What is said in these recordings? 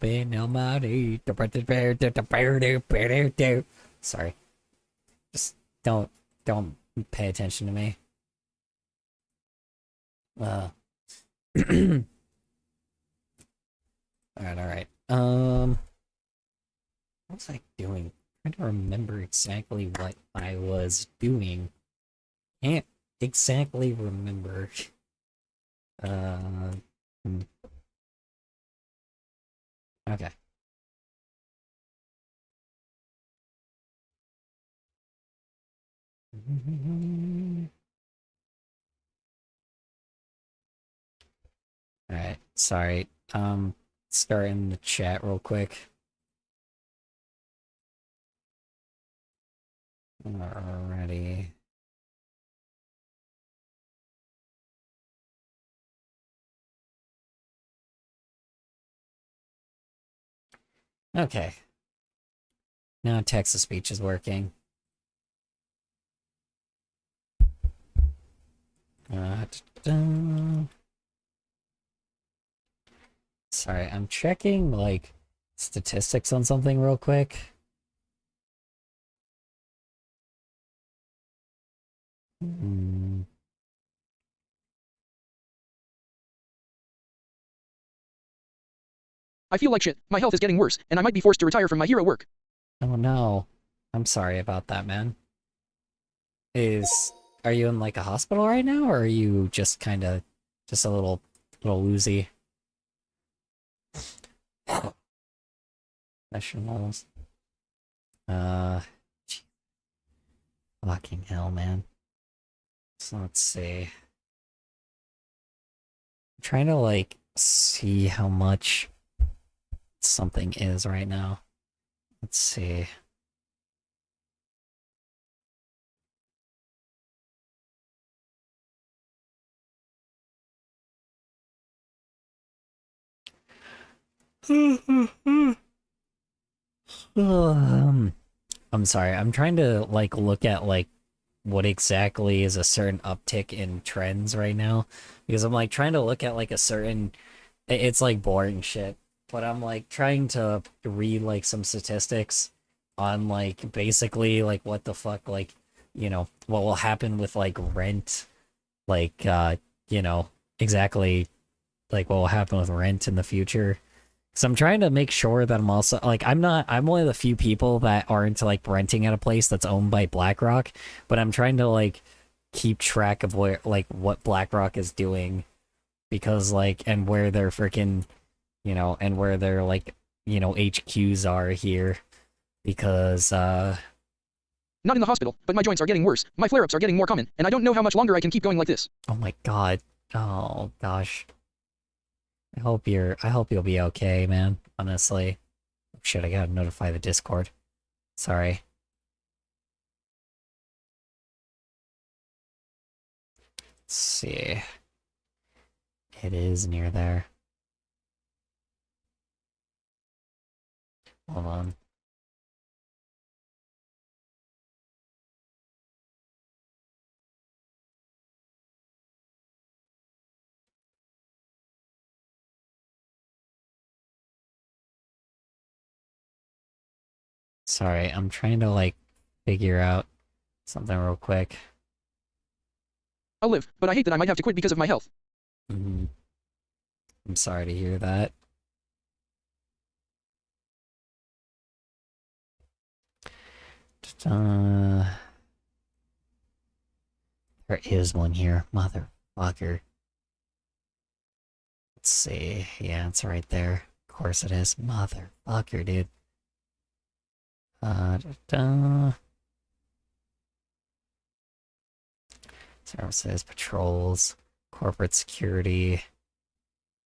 open Almighty. Sorry. Just don't pay attention to me. Uh alright. What was I doing? I'm trying to remember exactly what I was doing. Can't exactly remember. Uh, hmm, okay. Alright, sorry. Starting the chat real quick. Alrighty. Okay. Now text-to-speech is working. Da-da. Sorry, I'm checking, like, statistics on something real quick. Hmm. I feel like shit. My health is getting worse, and I might be forced to retire from my hero work. Oh no. I'm sorry about that, man. Is are you in like a hospital right now, or are you just kind of just a little woozy? Professionals. Uh, fucking hell, man. So let's see. I'm trying to like see how much something is right now. Let's see. um, I'm sorry. I'm trying to like look at like what exactly is a certain uptick in trends right now because I'm like trying to look at like a certain it's like boring shit, but I'm like trying to read like some statistics on like basically like what the fuck like what will happen with like rent like you know exactly like what will happen with rent in the future. So I'm trying to make sure that I'm also like I'm one of the few people that are into like renting at a place that's owned by BlackRock, but I'm trying to like keep track of where like what BlackRock is doing because like and where their freaking and where their like HQs are here because Not in the hospital, but my joints are getting worse. My flare-ups are getting more common, and I don't know how much longer I can keep going like this. oh my god. Oh gosh. I hope you'll be okay, man. Honestly. Shit, I gotta notify the Discord. Sorry. Let's see. It is near there. Hold on. Sorry, I'm trying to like figure out something real quick. I'll live, but I hate that I might have to quit because of my health. Mhm. I'm sorry to hear that. Uh, there is one here. Motherfucker. Let's see. Yeah, it's right there. Of course it is. Motherfucker, dude. Da, da. Services, patrols, corporate security.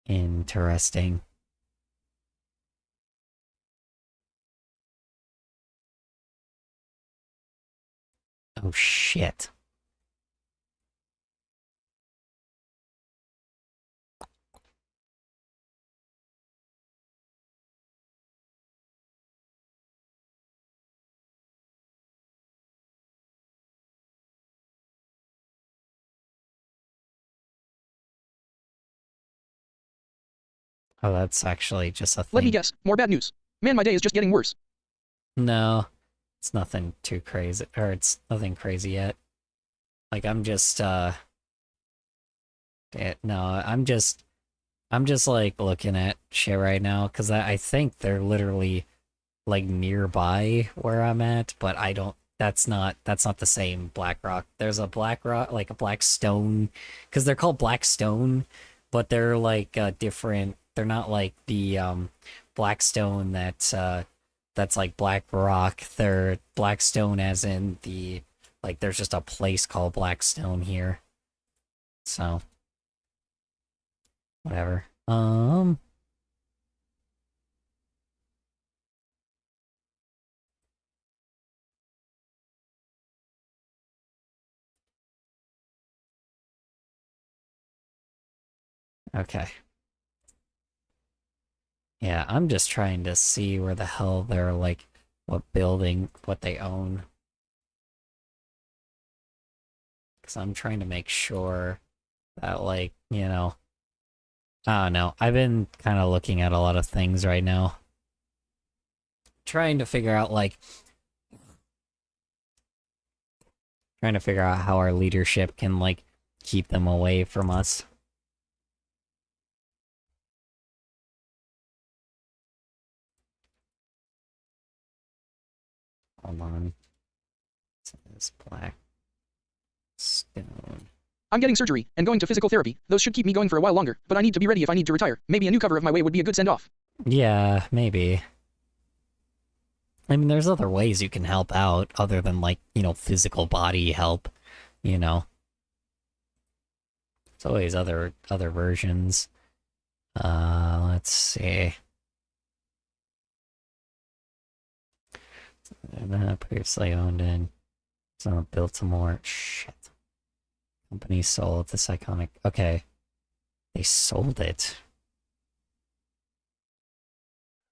Interesting. Oh shit. Oh, that's actually just a Let me thing. guess. More bad news. Man, my day is just getting worse. No, it's nothing too crazy, or it's nothing crazy yet. Like, I'm just, no, I'm just like looking at shit right now, because I think they're literally like nearby where I'm at, but I don't, that's not the same Black Rock. There's a Black Rock, like a Black Stone, because they're called Black Stone, but they're like different. They're not like the Black Stone that's like Black Rock. They're Black Stone as in the, like, there's just a place called Black Stone here. So whatever. Okay. Yeah, I'm just trying to see where the hell they're like, what building, what they own. Because I'm trying to make sure that, like, you know, I don't know. I've been kind of looking at a lot of things right now. Trying to figure out, like, trying to figure out how our leadership can, like, keep them away from us. Hold on. This Black Stone. I'm getting surgery and going to physical therapy. Those should keep me going for a while longer, but I need to be ready if I need to retire. Maybe a new cover of my way would be a good send-off. Yeah, maybe. I mean, there's other ways you can help out other than, like, you know, physical body help, you know. There's always other versions. Let's see. Previously owned in. So built some more. Shit. Company sold this iconic. Okay. They sold it.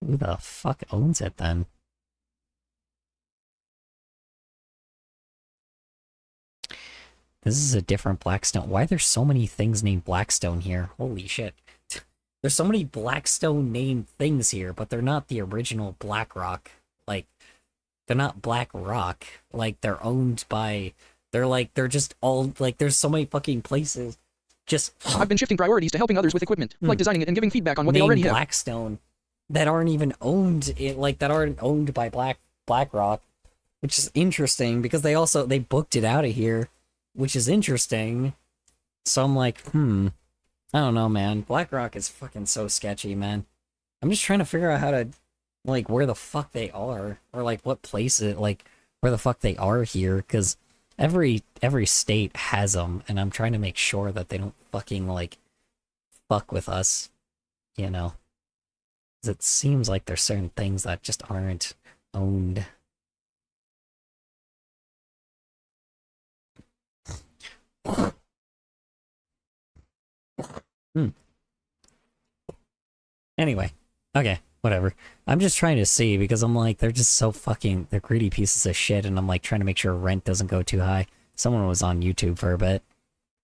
Who the fuck owns it then? This is a different Blackstone. Why are there so many things named Blackstone here? Holy shit. There's so many Blackstone named things here, but they're not the original BlackRock. Like, they're not BlackRock. Like, they're owned by... they're just all... Like, there's so many fucking places. Just... I've been shifting priorities to helping others with equipment, like designing it and giving feedback on what they named already have. Blackstone that aren't even owned... that aren't owned by BlackRock. Which is interesting, because they booked it out of here. Which is interesting. So I'm like, I don't know, man. BlackRock is fucking so sketchy, man. I'm just trying to figure out how to, like, where the fuck they are, or like what place it, like, where the fuck they are here, because every state has them, and I'm trying to make sure that they don't fucking, like, fuck with us, you know. 'Cause it seems like there's certain things that just aren't owned. Anyway, okay, whatever. I'm just trying to see, because I'm like, they're just so fucking, they're greedy pieces of shit, and I'm like trying to make sure rent doesn't go too high. Someone was on YouTube for a bit,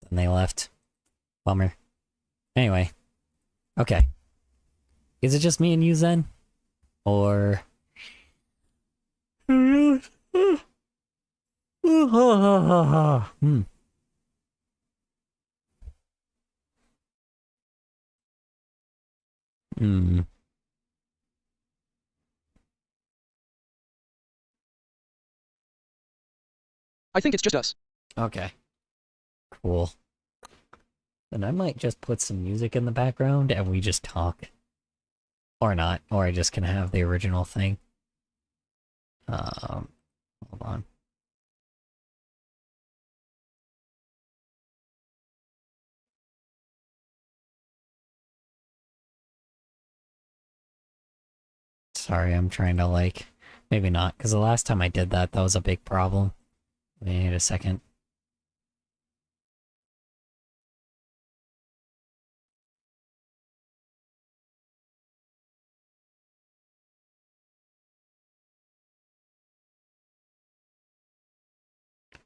and they left. Bummer. Anyway, okay. Is it just me and you, Zen? Or... Hmm. Hmm. I think it's just us. Okay. Cool. Then I might just put some music in the background and we just talk. Or not. Or I just can have the original thing. Hold on. Sorry, I'm trying to, like... Maybe not, because the last time I did that, that was a big problem. Wait a second.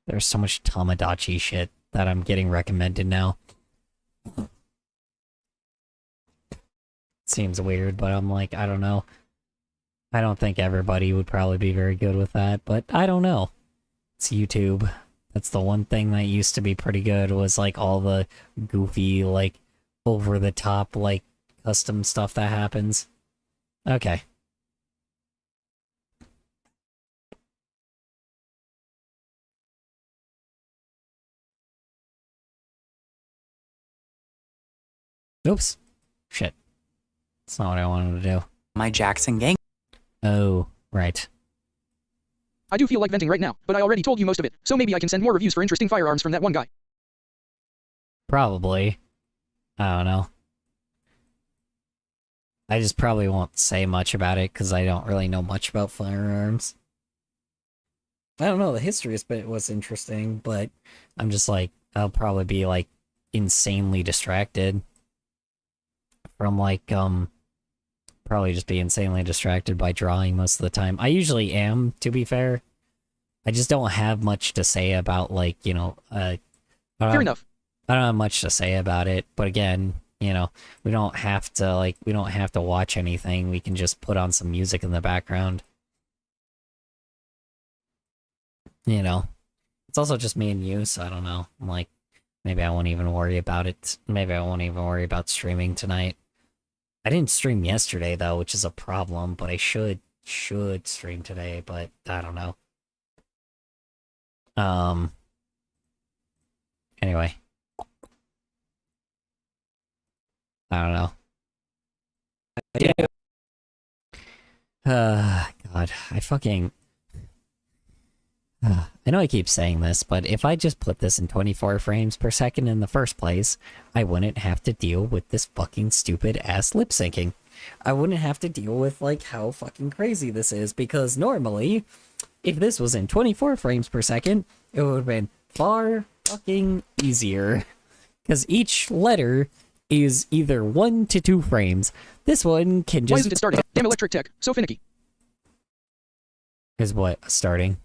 There's so much Tamagotchi shit that I'm getting recommended now. seems weird, but I'm like, I don't know. I don't think everybody would probably be very good with that, but I don't know. It's YouTube. That's the one thing that used to be pretty good, was like all the goofy, like over the top, like custom stuff that happens. Okay. Oops. Shit. That's not what I wanted to do. My Jackson gang. Oh, right. I do feel like venting right now, but I already told you most of it, so maybe I can send more reviews for interesting firearms from that one guy. Probably. I don't know. I just probably won't say much about it because I don't really know much about firearms. I don't know, the history was interesting, but I'm just like, I'll probably be like insanely distracted from like, probably just be insanely distracted by drawing most of the time. I usually am, to be fair. I just don't have much to say about, like, you know, Fair enough. I don't have much to say about it, but again, you know, we don't have to watch anything. We can just put on some music in the background. You know, it's also just me and you, so I don't know. I'm like, maybe I won't even worry about it. Maybe I won't even worry about streaming tonight. I didn't stream yesterday though, which is a problem, but I should stream today, but I don't know. Anyway. I don't know. God, I fucking... I know I keep saying this, but if I just put this in 24 frames per second in the first place, I wouldn't have to deal with this fucking stupid ass lip syncing. I wouldn't have to deal with, like, how fucking crazy this is, because normally, if this was in 24 frames per second, it would have been far fucking easier. Because each letter is either 1 to 2 frames. This one can just... Why isn't it starting? Damn electric tech, so finicky. Is what? Starting?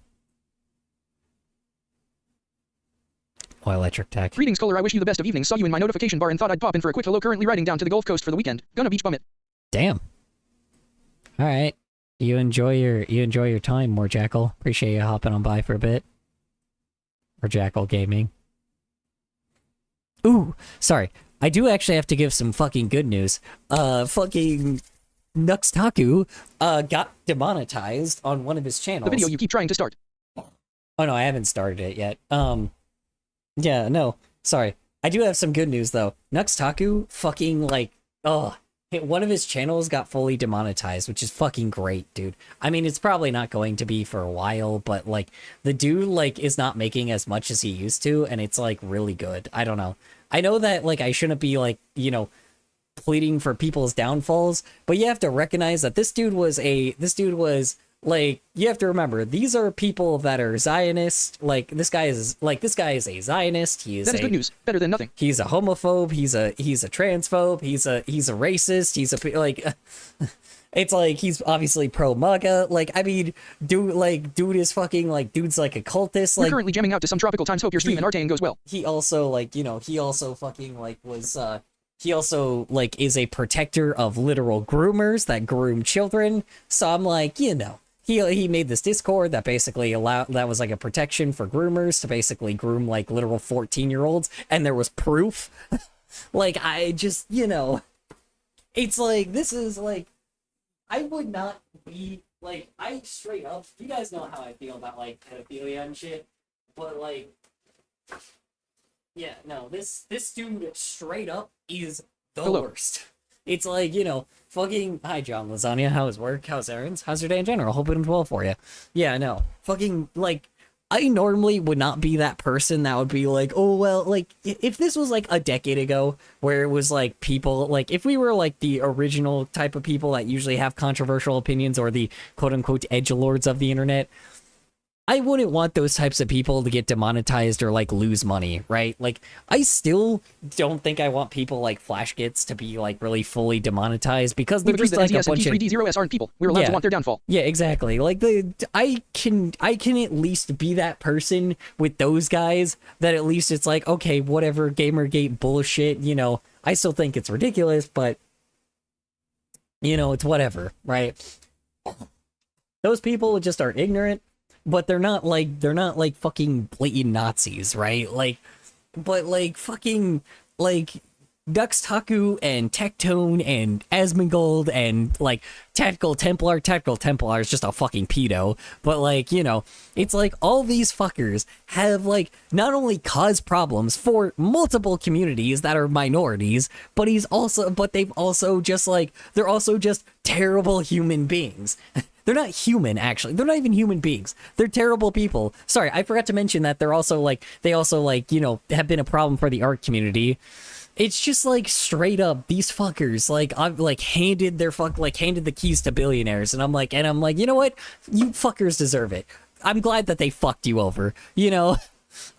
What electric tech? Greetings, caller. I wish you the best of evenings. Saw you in my notification bar and thought I'd pop in for a quick hello. Currently riding down to the Gulf Coast for the weekend. Gonna beach bum it. Damn. All right. You enjoy your time, more Jackal. Appreciate you hopping on by for a bit. Or Jackal Gaming. Ooh, sorry. I do actually have to give some fucking good news. Fucking Nuxtaku got demonetized on one of his channels. The video you keep trying to start. Oh no, I haven't started it yet. Yeah, no, sorry. I do have some good news though. Nuxtaku fucking like, one of his channels got fully demonetized, which is fucking great, dude. I mean, it's probably not going to be for a while, but like the dude like is not making as much as he used to, and it's like really good. I don't know. I know that like I shouldn't be like, you know, pleading for people's downfalls, but you have to recognize that this dude was like, you have to remember, these are people that are Zionist. Like this guy is a Zionist. That is good news. Better than nothing. He's a homophobe. He's a transphobe. He's a racist. He's a like. It's like he's obviously pro MAGA. Like, I mean, dude is fucking like, dude's like a cultist. We're Like, currently jamming out to some tropical times. Hope your stream and Artane goes well. he also like, you know, he also fucking like was he also like is a protector of literal groomers that groom children. So I'm like, you know. He made this Discord that basically that was like a protection for groomers to basically groom like literal 14-year-olds, and there was proof. Like, I just, you know, it's like, this is like, I would not be like, I straight up, you guys know how I feel about like pedophilia and shit, but like, yeah, no, this dude straight up is the Hello. worst. It's like, you know, fucking, hi John Lasagna, how's work, how's errands, how's your day in general, hope it went well for you. Yeah, no, fucking, like, I normally would not be that person that would be like, oh, well, like, if this was like a decade ago, where it was like people, like, if we were like the original type of people that usually have controversial opinions, or the quote-unquote edgelords of the internet, I wouldn't want those types of people to get demonetized or like lose money, right? Like, I still don't think I want people like Flashgits to be like really fully demonetized, because they're We've agreed just that like a NTS and bunch of... P3D0S aren't people. We're allowed Yeah. to want their downfall. Yeah, exactly. Like, I can at least be that person with those guys that at least it's like, okay, whatever, Gamergate bullshit, you know, I still think it's ridiculous, but You know, it's whatever, right? Those people just are ignorant, but they're not like fucking blatant Nazis, right? Like, but like fucking like Duxtaku and Tectone and Asmongold and like Tactical Templar is just a fucking pedo. But like, you know, it's like all these fuckers have like not only caused problems for multiple communities that are minorities, but they've also just like they're also just terrible human beings. They're not human, actually. They're not even human beings. They're terrible people. Sorry, I forgot to mention that they also like, you know, have been a problem for the art community. It's just like straight up these fuckers I've like handed the keys to billionaires, and I'm like, you know what? You fuckers deserve it. I'm glad that they fucked you over, you know?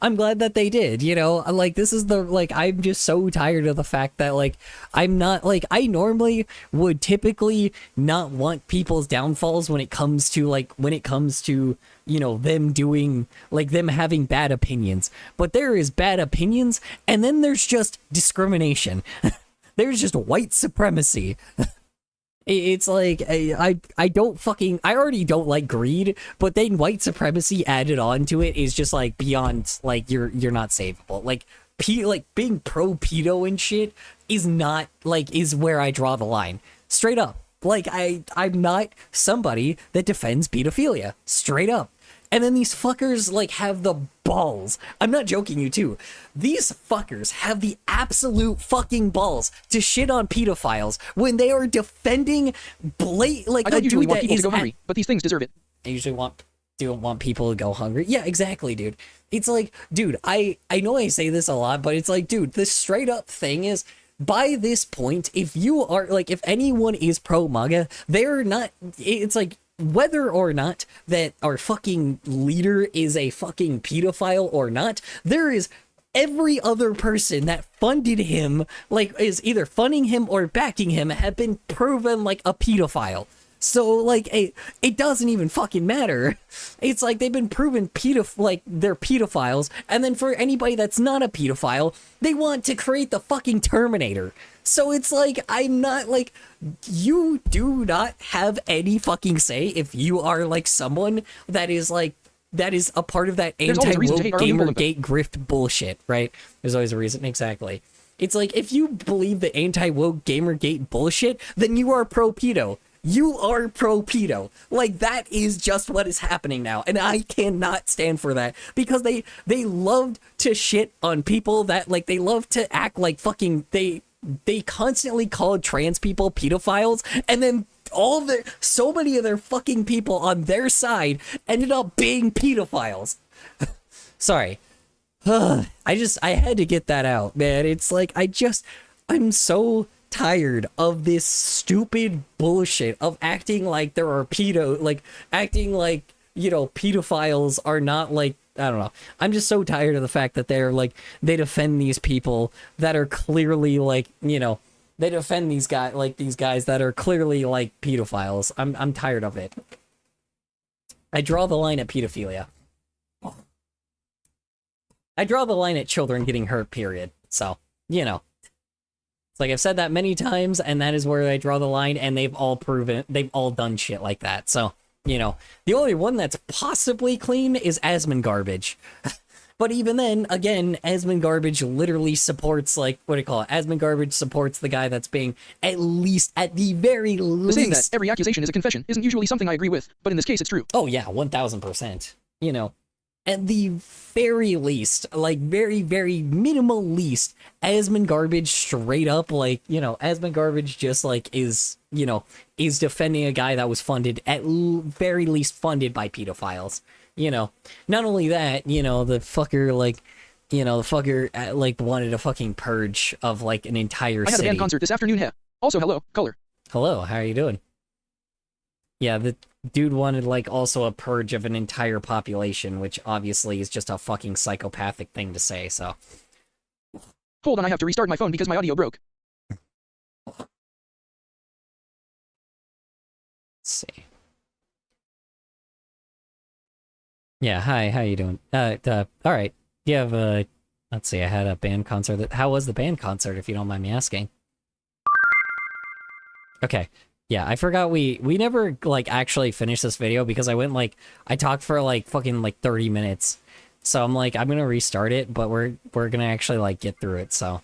I'm glad that they did, you know? Like, this is I'm just so tired of the fact that, like, I'm not, like, I normally would typically not want people's downfalls when it comes to, you know, them having bad opinions. But there is bad opinions, and then there's just discrimination. There's just white supremacy. It's like I don't fucking I already don't like greed, but then white supremacy added on to it is just like beyond, like you're not savable. Like being pro pedo and shit is where I draw the line. Straight up. Like I'm not somebody that defends pedophilia. Straight up. And then these fuckers like have the balls. I'm not joking you too. These fuckers have the absolute fucking balls to shit on pedophiles when they are defending I don't usually want people to go hungry, but these things deserve it. I usually don't want people to go hungry. Yeah, exactly, dude. It's like, dude, I know I say this a lot, but it's like, dude, the straight up thing is, by this point, if anyone is pro MAGA, they're not, it's like, whether or not that our fucking leader is a fucking pedophile or not, there is every other person that funded him, like, is either funding him or backing him, have been proven like a pedophile. So, like, it doesn't even fucking matter. It's like they've been proven they're pedophiles, and then for anybody that's not a pedophile, they want to create the fucking Terminator. So it's like, I'm not, like, you do not have any fucking say if you are, like, someone that is a part of that anti-woke Gamergate grift bullshit, right? There's always a reason, exactly. It's like, if you believe the anti-woke Gamergate bullshit, then you are pro-pedo. You are pro-pedo. Like, that is just what is happening now, and I cannot stand for that, because they loved to shit on people that, like, they love to act like fucking, they constantly called trans people pedophiles, and then so many of their fucking people on their side ended up being pedophiles. Sorry. I had to get that out, man. It's like, I'm so tired of this stupid bullshit of acting like there are acting like, you know, pedophiles are not, like, I don't know. I'm just so tired of the fact that they defend these people that are clearly, like, you know, they defend these guys that are clearly like pedophiles. I'm tired of it. I draw the line at pedophilia. I draw the line at children getting hurt, period. So, you know. It's like, I've said that many times, and that is where I draw the line, and they've all done shit like that. So, you know, the only one that's possibly clean is Asmon But even then, again, Asmon literally supports, like, what do you call it? Asmon supports the guy that's being, at the very least... Saying that every accusation is a confession isn't usually something I agree with, but in this case it's true. Oh yeah, 1000%. You know, at the very least, like, very, very minimal least, Asmon straight up, like, you know, Asmon just, like, is defending a guy that was funded, very least funded by pedophiles. You know, not only that, you know, the fucker, like, wanted a fucking purge of, like, an entire city. I had a band concert this afternoon, heh. Also, hello, Color. Hello, how are you doing? Yeah, the dude wanted, like, also a purge of an entire population, which obviously is just a fucking psychopathic thing to say, so. Hold on, I have to restart my phone because my audio broke. Let's see. Yeah, hi, how you doing? Alright. You have, let's see, I had a band concert. How was the band concert, if you don't mind me asking? Okay. Yeah, I forgot we never like actually finished this video because I talked for like fucking like 30 minutes. So I'm like I'm gonna restart it, but we're gonna actually like get through it, so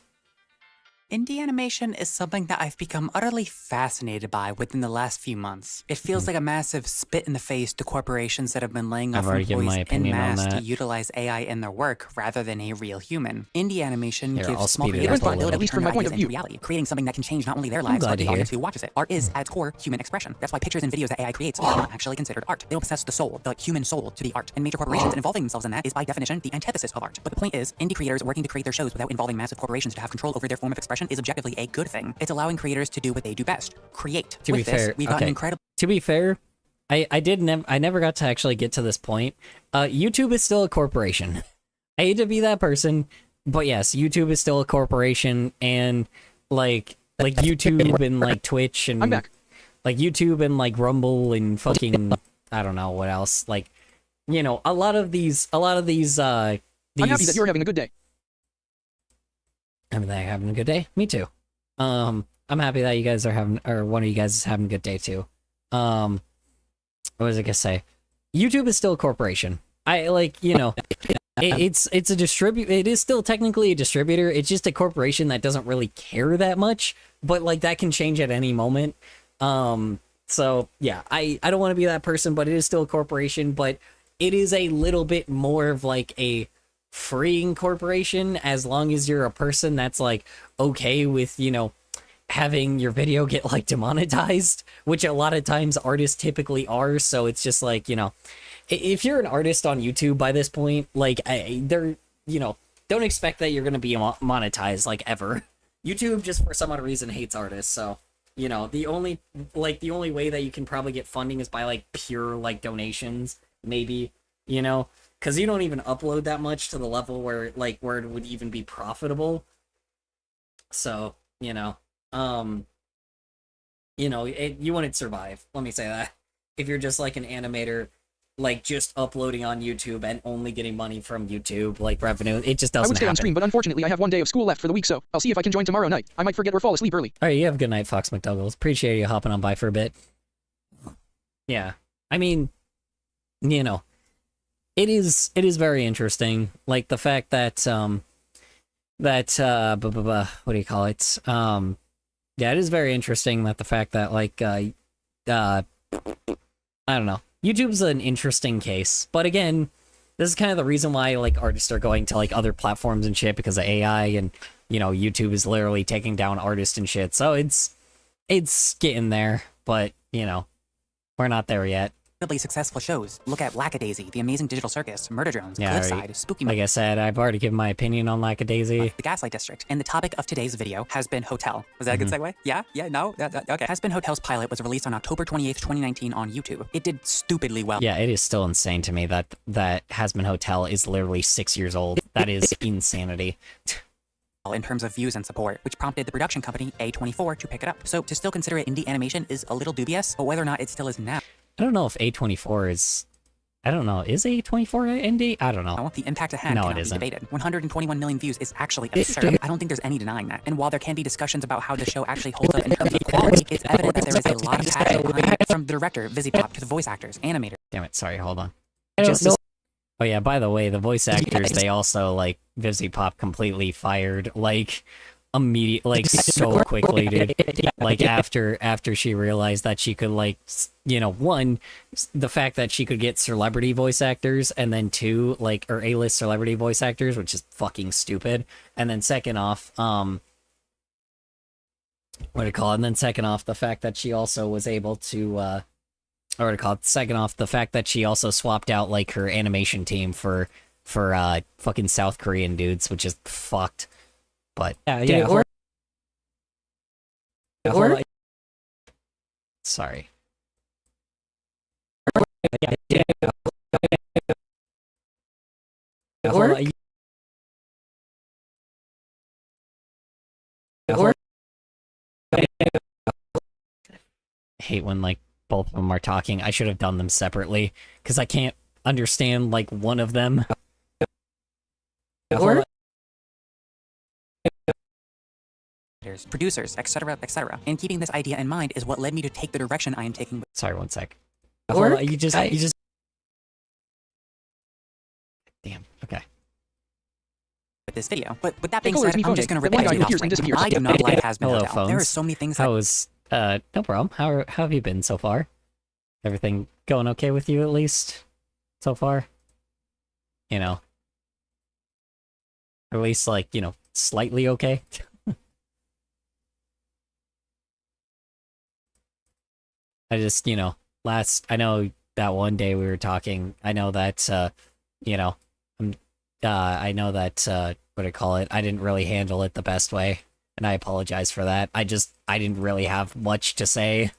Indie animation is something that I've become utterly fascinated by within the last few months. It feels like a massive spit in the face to corporations that have been laying I've off already given my employees en opinion on masse to that. utilize AI in their work rather than a real human. Indie animation Here, I'll gives small speed it creators up a the ability little. to At least turn from their my point ideas of into view. reality, creating something that can change not only their lives glad but to the hear. audience who watches it. Art is, at its core, human expression. That's why pictures and videos that AI creates are not actually considered art. They don't possess the soul, the human soul, to be art. And major corporations involving themselves in that is by definition the antithesis of art. But the point is, indie creators working to create their shows without involving massive corporations to have control over their form of expression is objectively a good thing. It's allowing creators to do what they do best: create. To With be this, fair, we've got an okay. incredible. To be fair, I never got to actually get to this point. YouTube is still a corporation. I hate to be that person, but yes, YouTube is still a corporation, and like YouTube and like Twitch I'm and back. like YouTube and like Rumble and fucking I don't know what else. Like, you know, a lot of these I'm happy that you're having a good day. I'm having a good day. Me too. I'm happy that you guys are having, or one of you guys is having a good day too. What was I gonna say? YouTube is still a corporation. I like, you know, it's a distribute. It is still technically a distributor. It's just a corporation that doesn't really care that much. But like that can change at any moment. So yeah, I don't want to be that person, but it is still a corporation. But it is a little bit more of like a freeing corporation, as long as you're a person that's like okay with, you know, having your video get like demonetized, which a lot of times artists typically are. So it's just like, you know, if you're an artist on YouTube by this point, like they're, you know, don't expect that you're gonna be monetized like ever. YouTube just for some odd reason hates artists, so you know the only way that you can probably get funding is by like pure like donations, maybe, you know, because you don't even upload that much to the level where it would even be profitable. So um, you wouldn't survive. Let me say that if you're just like an animator, like just uploading on YouTube and only getting money from YouTube, like revenue, it just I doesn't would stay on happen. stream, but unfortunately I have one day of school left for the week, so I'll see if I can join tomorrow night. I might forget or fall asleep early. All right, you have a good night, Fox McDougall. Appreciate you hopping on by for a bit. Yeah, I mean, you know, it is very interesting, like the fact that what do you call it? Yeah, it is very interesting that the fact that like I don't know, YouTube's an interesting case, but again, this is kind of the reason why like artists are going to like other platforms and shit, because of AI, and you know, YouTube is literally taking down artists and shit. So it's getting there, but you know, we're not there yet. Successful shows. Look at Lackadaisy, The Amazing Digital Circus, Murder Drones, Yeah, Cliffside, Spooky Like I said, I've already given my opinion on Lackadaisy. The Gaslight District. And the topic of today's video has been Hotel. Was that a good segue? Yeah? Yeah? No? Okay. Has Been Hotel's pilot was released on October 28th, 2019 on YouTube. It did stupidly well. Yeah, it is still insane to me that Has Been Hotel is literally 6 years old. That is insanity. In terms of views and support, which prompted the production company A24 to pick it up. So to still consider it indie animation is a little dubious, but whether or not it still is now. I don't know if A24 is... I don't know. Is A24 indie? I don't know. The impact it had No, cannot it be isn't. debated. 121 million views is actually absurd. I don't think there's any denying that. And while there can be discussions about how the show actually holds up in terms of quality, it's evident that there is a lot of passion behind it, from the director, VisiPop, to the voice actors, animators. Damn it, sorry, hold on. I don't know. Oh yeah, by the way, the voice actors, they also, like, VisiPop completely fired, like, like, so quickly, dude. Like, after she realized that she could, like, you know, one, the fact that she could get celebrity voice actors, and then two, like, or A-list celebrity voice actors, which is fucking stupid. And then second off, what do you call it? And then second off, the fact that she also was able to, or what do you call it? Second off, the fact that she also swapped out, like, her animation team for fucking South Korean dudes, which is fucked. But yeah, sorry. I hate when like both of them are talking. I should have done them separately because I can't understand like one of them. creators, producers, etc., etc. And keeping this idea in mind is what led me to take the direction I am taking Sorry, one sec. Hold on, you just damn. Okay. with this video. But with that being Caller, it's said, me, I'm Phone just Jake. going to rip That one guy everything who off appears right and disappears. now. I do not like Hazbin Hello, Hotel. There are phones. so many things How was no problem. How have you been so far? Everything going okay with you at least so far? You know. At least like, you know, slightly okay. I just, you know, I know that one day we were talking, I know that you know, I know that what do I call it? I didn't really handle it the best way, and I apologize for that. I didn't really have much to say.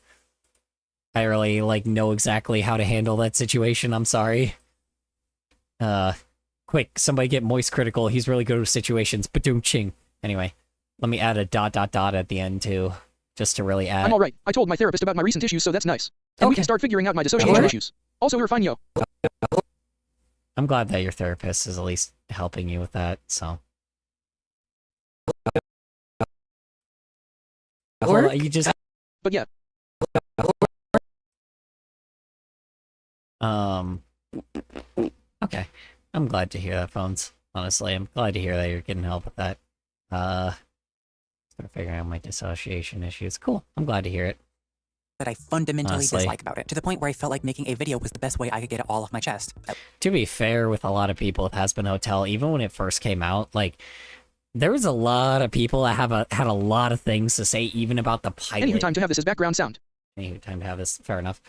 I really like know exactly how to handle that situation. I'm sorry. Quick, somebody get Moist Critical. He's really good with situations. Badoom ching. Anyway, let me add a ... at the end too, just to really add. I'm alright. I told my therapist about my recent issues, so that's nice. And we can Okay. start figuring out my dissociation Alright. issues. Also, we're fine, yo. I'm glad that your therapist is at least helping you with that. So. Hold on, you just But yeah, Okay. I'm glad to hear that, Phones. Honestly, I'm glad to hear that you're getting help with that. Start figuring out my dissociation issues. Cool. I'm glad to hear it. that I fundamentally Honestly. dislike about it, to the point where I felt like making a video was the best way I could get it all off my chest. To be fair with a lot of people with Hazbin Hotel, even when it first came out, like there was a lot of people that had a lot of things to say, even about the pilot. anywho, time to have this as background sound. Anywho, time to have this. Fair enough.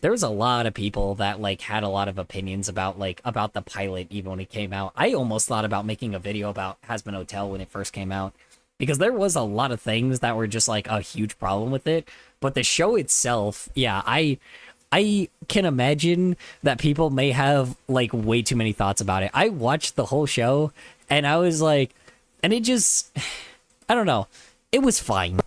There was a lot of people that like had a lot of opinions about the pilot, even when it came out. I almost thought about making a video about Hazbin Hotel when it first came out, because there was a lot of things that were just like a huge problem with it. But the show itself, yeah, I can imagine that people may have like way too many thoughts about it. I watched the whole show and I was like, and it just, I don't know, it was fine.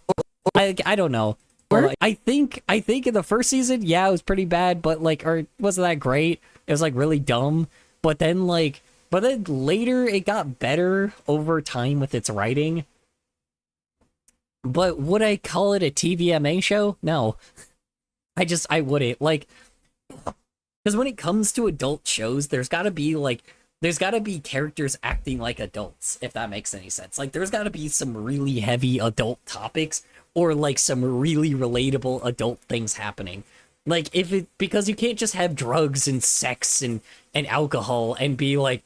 I don't know. I think in the first season, yeah, it was pretty bad, but like, or wasn't that great? It was like really dumb. But then later it got better over time with its writing. But would I call it a TVMA show? No. I wouldn't. Like, because when it comes to adult shows, there's gotta be characters acting like adults, if that makes any sense. Like, there's gotta be some really heavy adult topics, or like some really relatable adult things happening. Like, because you can't just have drugs and sex and alcohol and be like,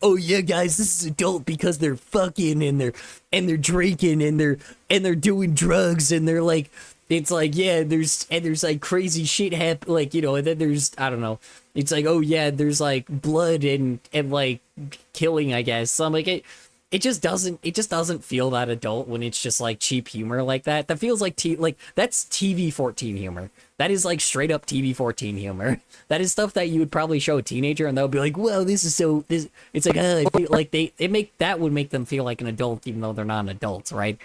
oh yeah, guys, this is adult because they're fucking and they're drinking and they're doing drugs and they're like, it's like, yeah, there's like crazy shit happen, like, you know, and then there's, I don't know, it's like, oh yeah, there's like blood and like killing, I guess. So I'm like, it just doesn't feel that adult when it's just like cheap humor like that. That feels like that's TV-14 humor. That is like straight up TV-14 humor. That is stuff that you would probably show a teenager and they'll be like, "Whoa, this is so this." It's like, I feel like that would make them feel like an adult even though they're not an adult, right?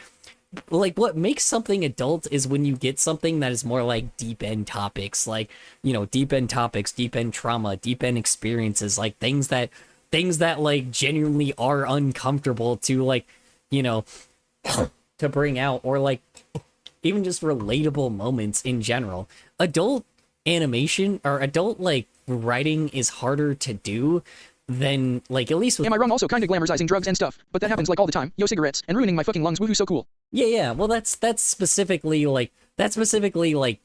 Like, what makes something adult is when you get something that is more like deep end topics, like, you know, deep end topics, deep end trauma, deep end experiences, like things that like genuinely are uncomfortable to, like, you know, to bring out, or like even just relatable moments in general. Adult animation or adult like writing is harder to do than, like, at least with Am I wrong? Also kinda glamorizing drugs and stuff, but that happens like all the time. Yo, cigarettes, and ruining my fucking lungs, woohoo, so cool. Yeah, well, that's specifically like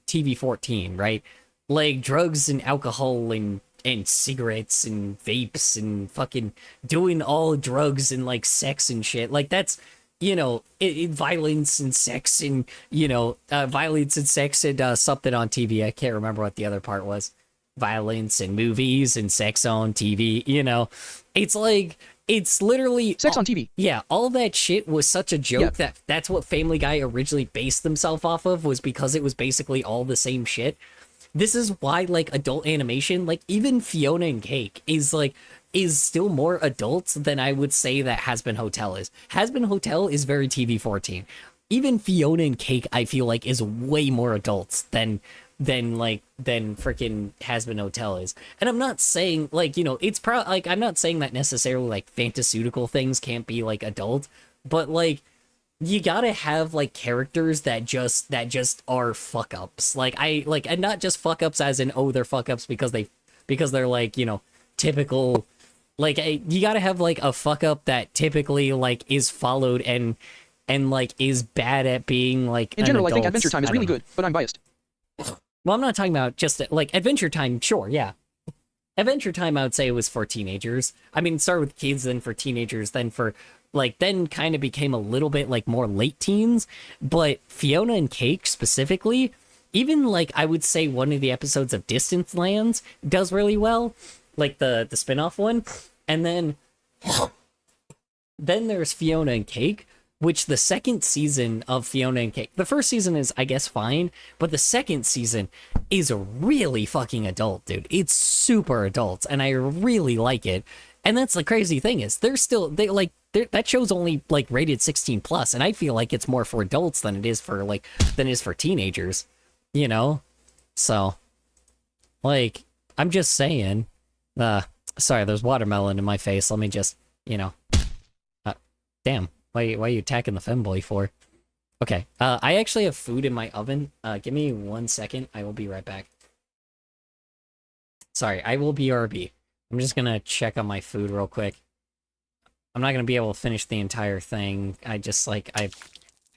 TV-14, right? Like drugs and alcohol and cigarettes and vapes and fucking doing all drugs and like sex and shit. Like, that's, you know, violence and sex and, you know, violence and sex and something on TV. I can't remember what the other part was. Violence and movies and sex on TV, you know. It's like, it's literally Sex on TV. Yeah, all that shit was such a joke Yeah. that's what Family Guy originally based themselves off of, was because it was basically all the same shit. This is why, like, adult animation, like even Fiona and Cake is still more adults than I would say that Hazbin Hotel is. Hazbin Hotel is very TV-14. Even Fiona and Cake, I feel like, is way more adults than freaking Hazbin Hotel is. And I'm not saying, like, you know, it's I'm not saying that necessarily like fantastical things can't be like adult, but like you gotta have like characters that just are fuck ups. Like I like, and not just fuck ups as in, oh, they're fuck ups because they're like, typical. Like you gotta have like a fuck up that typically like is followed and like is bad at being like In an general, I think adult. Adventure Time is I really don't know. good, but I'm biased. Well, I'm not talking about just like Adventure Time. Sure, yeah. Adventure Time, I would say, was for teenagers. I mean, it started with kids, then for teenagers, then kind of became a little bit like more late teens. But Fiona and Cake specifically, even like I would say one of the episodes of Distance Lands does really well, like the spin-off one. And then there's Fiona and Cake, which the second season of Fiona and Cake, the first season is, I guess, fine, but the second season is really fucking adult, dude. It's super adult, and I really like it. And that's the crazy thing is, that show's only like rated 16 plus, and I feel like it's more for adults than it is for teenagers, you know? So, like, I'm just saying, sorry, there's watermelon in my face. Let me just, damn. Why are you attacking the femboy for? Okay, I actually have food in my oven. Give me 1 second. I will be right back. Sorry, I will BRB. I'm just gonna check on my food real quick. I'm not gonna be able to finish the entire thing. I'm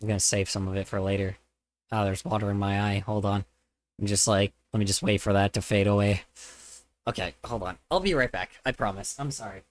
gonna save some of it for later. Oh, there's water in my eye. Hold on. Let me just wait for that to fade away. Okay, hold on. I'll be right back. I promise. I'm sorry.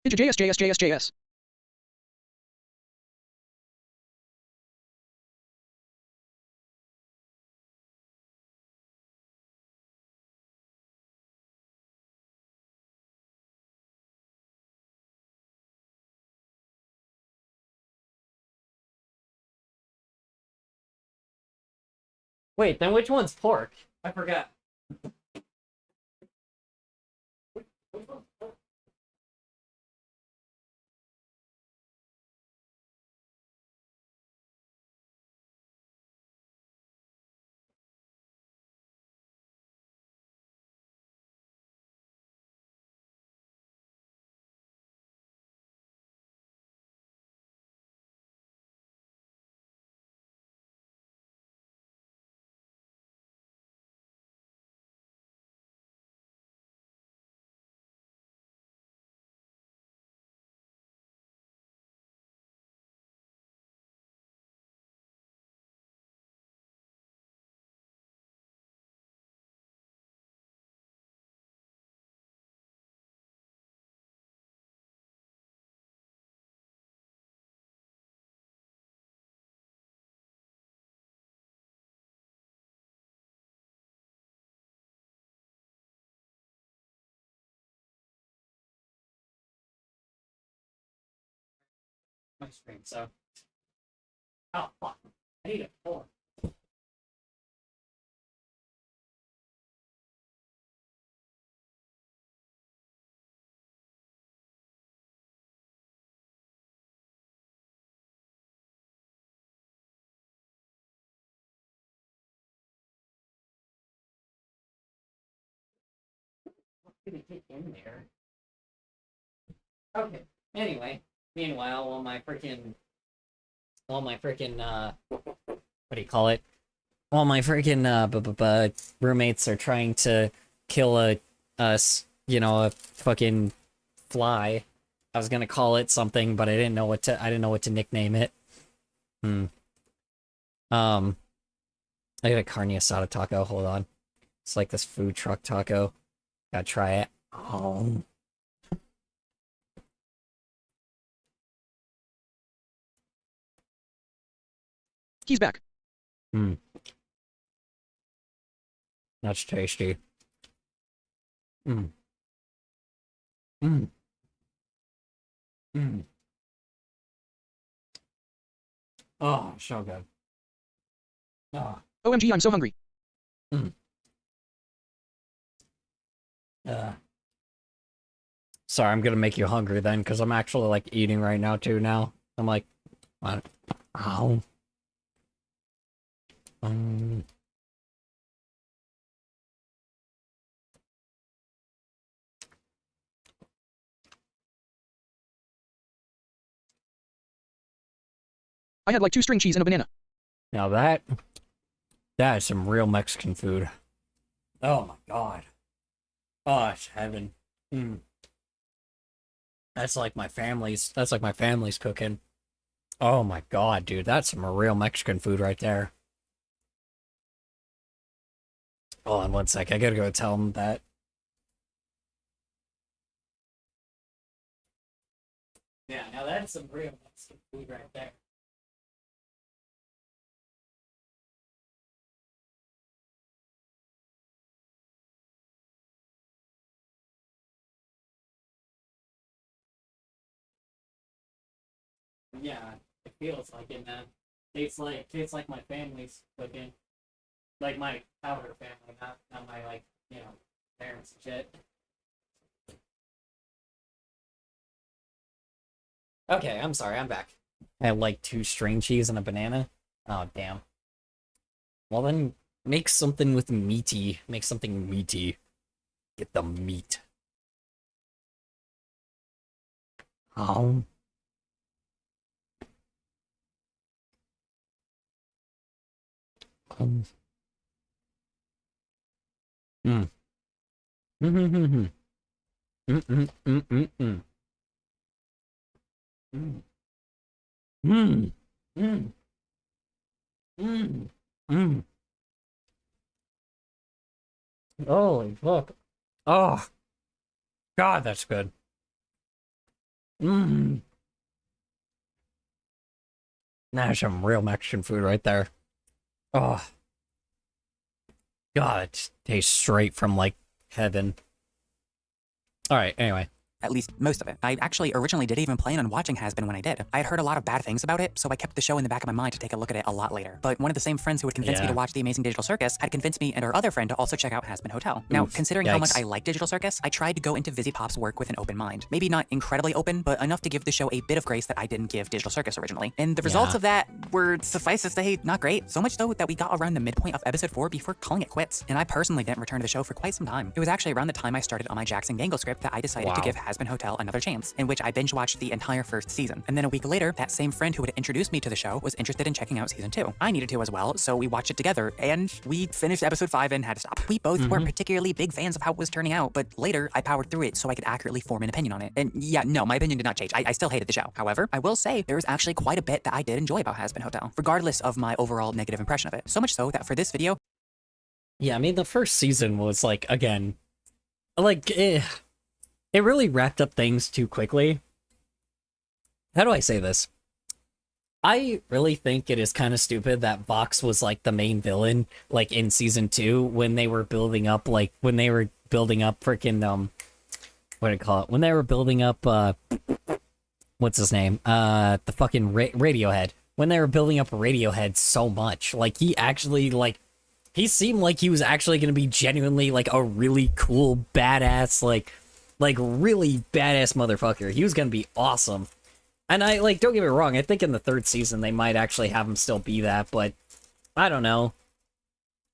JS, JS, JS, JS. Wait, then which one's pork? I forgot. my stream, so. Oh, fuck. I need a fork. What's gonna get in there? Okay. Anyway, meanwhile, while my freaking what do you call it? While my freaking roommates are trying to kill a fucking fly. I was gonna call it something, but I didn't know what to nickname it. I got a carne asada taco. Hold on. It's like this food truck taco. Gotta try it. Oh. He's back. That's tasty. Mm. Mm. Mm. Oh, so good. Oh. OMG, I'm so hungry. Sorry, I'm gonna make you hungry then, because I'm actually like eating right now too. Now I'm like, what? Ow. I had like 2 string cheese and a banana. Now that is some real Mexican food. Oh my god. Oh, it's heaven. That's like my family's cooking. Oh my god, dude, that's some real Mexican food right there. Hold on one sec, I gotta go tell them that. Yeah, now that's some real Mexican food right there. Yeah, it feels like it, man. Tastes like my family's cooking. Like my outer family, not my like, parents and shit. Okay, I'm sorry, I'm back. I had like 2 string cheese and a banana. Oh damn. Well then make something with meaty. Make something meaty. Get the meat. Oh. Mm. Mm. Mm. Mm. Mm. Mm. Mm. Mm. Mm. Mm. Mm. Mm. Holy fuck. Oh. God, that's good. Mmm. That's some real Mexican food right there. Oh. God, it tastes straight from, like, heaven. Alright, anyway. At least most of it. I actually originally didn't even plan on watching Has Been when I did. I had heard a lot of bad things about it, so I kept the show in the back of my mind to take a look at it a lot later. But one of the same friends who had convinced me to watch The Amazing Digital Circus had convinced me and our other friend to also check out Has Been Hotel. Now, considering how much I like Digital Circus, I tried to go into Vizzy Pop's work with an open mind. Maybe not incredibly open, but enough to give the show a bit of grace that I didn't give Digital Circus originally. And the results of that were, suffice to say, not great. So much so that we got around the midpoint of episode 4 before calling it quits. And I personally didn't return to the show for quite some time. It was actually around the time I started on my Jackson Gangle script that I decided to give Has Been Hotel another chance, in which I binge watched the entire first season. And then a week later, that same friend who had introduced me to the show was interested in checking out season 2. I needed to as well, so we watched it together, and we finished episode 5 and had to stop. We both weren't particularly big fans of how it was turning out, but later I powered through it so I could accurately form an opinion on it. And yeah, no, my opinion did not change. I still hated the show. However, I will say there was actually quite a bit that I did enjoy about Has Been Hotel, regardless of my overall negative impression of it. So much so that for this video, Yeah, I mean, the first season was, like, again, like, it really wrapped up things too quickly. How do I say this? I really think it is kind of stupid that Vox was, like, the main villain, like, in season 2, when they were building up, freaking, what do you call it? When they were building up, what's his name? The fucking Radiohead. When they were building up Radiohead so much, like he actually he seemed like he was actually gonna be genuinely like a really cool badass like really badass motherfucker. He was gonna be awesome. And I like, don't get me wrong, I think in the third season they might actually have him still be that, but I don't know.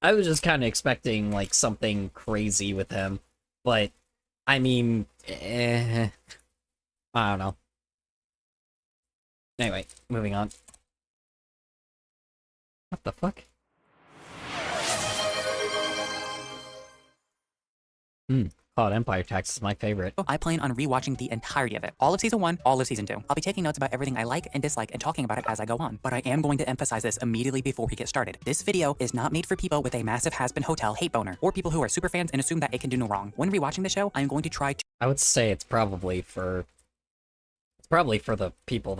I was just kind of expecting like something crazy with him, but I mean, I don't know. Anyway, moving on. What the fuck? Cloud Empire Tax is my favorite. I plan on rewatching the entirety of it. All of season 1, all of season 2. I'll be taking notes about everything I like and dislike and talking about it as I go on. But I am going to emphasize this immediately before we get started. This video is not made for people with a massive Has-Been Hotel hate boner, or people who are super fans and assume that it can do no wrong. When rewatching the show, I am going to try to I would say it's probably for the people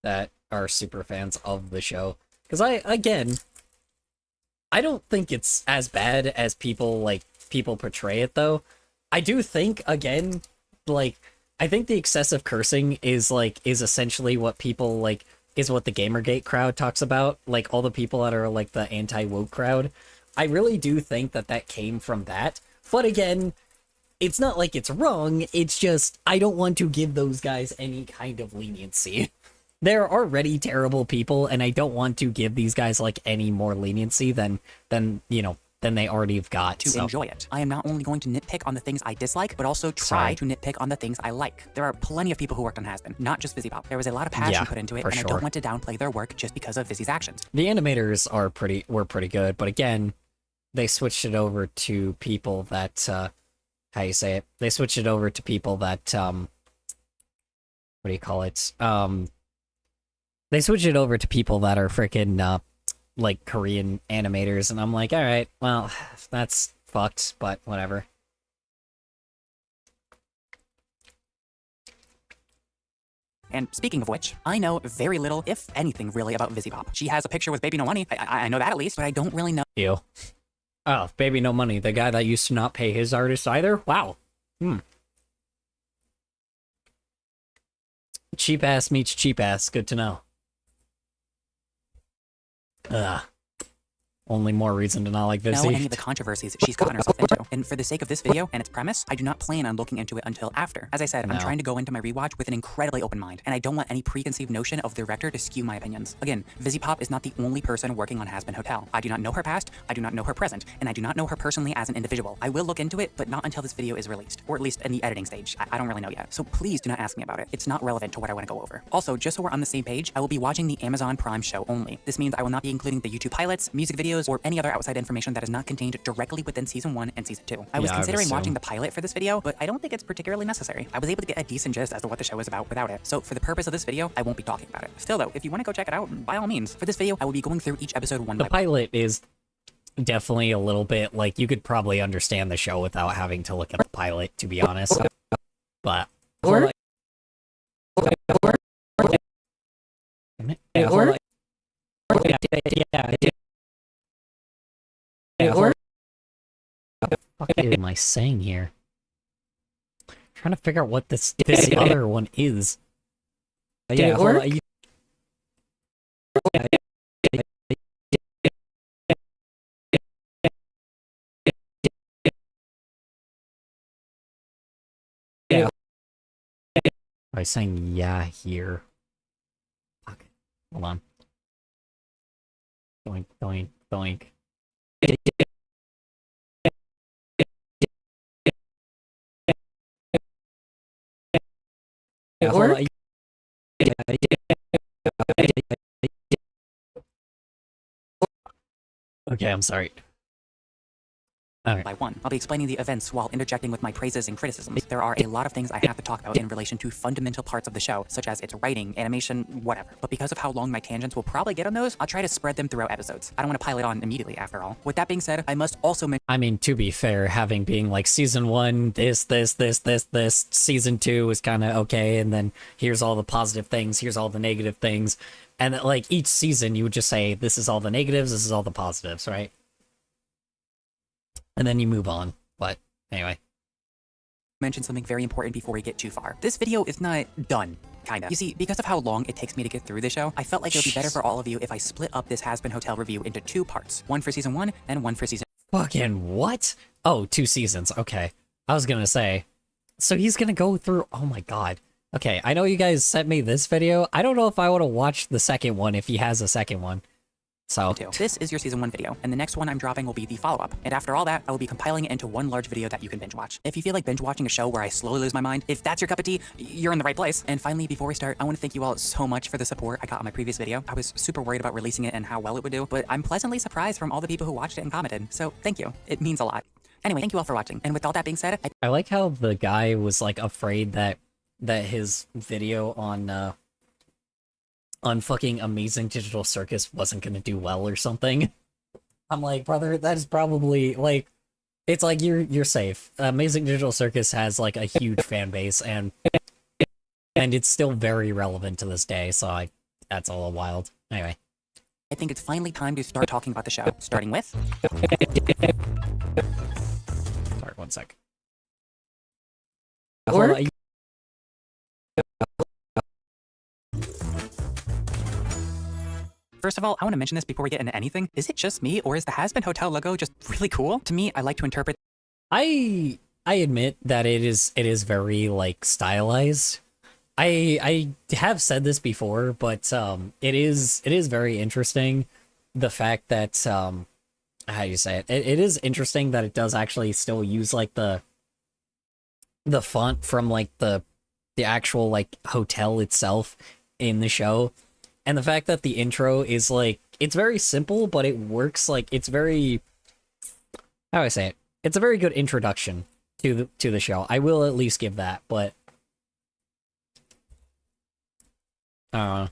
that are super fans of the show. Because I don't think it's as bad as people portray it though. I do think, again, like, I think the excessive cursing is essentially what people, is what the Gamergate crowd talks about. Like, all the people that are, like, the anti-woke crowd. I really do think that came from that. But again, it's not like it's wrong, it's just, I don't want to give those guys any kind of leniency. They're already terrible people, and I don't want to give these guys, like, any more leniency than they already have got. to enjoy it. I am not only going to nitpick on the things I dislike, but also try to nitpick on the things I like. There are plenty of people who worked on Has-Been, not just VisiPop. There was a lot of passion put into it, and I don't want to downplay their work just because of Vizzy's actions. The animators were pretty good, but again, they switched it over to people that how you say it? They switched it over to people that what do you call it? They switched it over to people that are freaking like Korean animators, and I'm like, all right, well, that's fucked, but whatever. And speaking of which, I know very little, if anything, really about VisiPop. She has a picture with Baby No Money. I know that at least, but I don't really know. Ew. Oh, Baby No Money, the guy that used to not pay his artists either? Wow. Cheap ass meets cheap ass, good to know. Ugh. Only more reason to not like Know Vizzy. any of the controversies she's gotten herself into. And for the sake of this video and its premise, I do not plan on looking into it until after. As I said, I'm trying to go into my rewatch with an incredibly open mind, and I don't want any preconceived notion of the director to skew my opinions. Again, VisiPop is not the only person working on Has-Been Hotel. I do not know her past, I do not know her present, and I do not know her personally as an individual. I will look into it, but not until this video is released, or at least in the editing stage. I don't really know yet. So please do not ask me about it. It's not relevant to what I want to go over. Also, just so we're on the same page, I will be watching the Amazon Prime show only. This means I will not be including the YouTube pilots, music videos, or any other outside information that is not contained directly within season 1 and season 2. I was considering watching the pilot for this video, but I don't think it's particularly necessary. I was able to get a decent gist as to what the show is about without it. So for the purpose of this video, I won't be talking about it. Still though, if you want to go check it out, by all means. For this video, I will be going through each episode one by one. The pilot is definitely a little bit, like, you could probably understand the show without having to look at the pilot, to be honest. But... What am I saying here? I'm trying to figure out what this other one is. Yeah, hold on. I was saying yeah here. Fuck. Hold on. Doink, doink, doink. Okay, I'm sorry. By one. I'll be explaining the events while interjecting with my praises and criticisms. There are a lot of things I have to talk about in relation to fundamental parts of the show, such as its writing, animation, whatever. But because of how long my tangents will probably get on those, I'll try to spread them throughout episodes. I don't want to pile it on immediately, after all. With that being said, I must also mention... I mean, to be fair, having being like season 1, this, season 2 is kind of okay, and then here's all the positive things, here's all the negative things, and like each season you would just say, this is all the negatives, this is all the positives, right? And then you move on. But anyway. mention something very important before we get too far. This video is not done. Kinda. You see, because of how long it takes me to get through the show, I felt like it would be better for all of you if I split up this Hazbin Hotel review into 2 parts. One for season 1 and one for season Fucking what? Oh, 2 seasons. Okay. I was gonna say. So he's gonna go through. Oh my god. Okay, I know you guys sent me this video. I don't know if I want to watch the second one if he has a second one. So. 2. This is your season 1 video, and the next one I'm dropping will be the follow-up. And after all that, I will be compiling it into one large video that you can binge watch. If you feel like binge watching a show where I slowly lose my mind, if that's your cup of tea, you're in the right place. And finally, before we start, I want to thank you all so much for the support I got on my previous video. I was super worried about releasing it and how well it would do, but I'm pleasantly surprised from all the people who watched it and commented. So thank you. It means a lot. Anyway, thank you all for watching. And with all that being said, I like how the guy was like afraid that his video on fucking Amazing Digital Circus wasn't gonna do well or something. I'm like, brother, that is probably like, it's like you're safe. Amazing Digital Circus has like a huge fan base, and it's still very relevant to this day. So that's all wild. Anyway, I think it's finally time to start talking about the show, starting with. sorry, one sec. Or- Hold on. First of all, I want to mention this before we get into anything. Is it just me, or is the Hazbin Hotel logo just really cool? To me, I like to interpret I admit that it is very like stylized. I have said this before, but it is very interesting the fact that how do you say it? It is interesting that it does actually still use like the font from like the actual like hotel itself in the show. And the fact that the intro is like, it's very simple, but it works. Like, it's very, how do I say it? It's a very good introduction to the show. I will at least give that, but I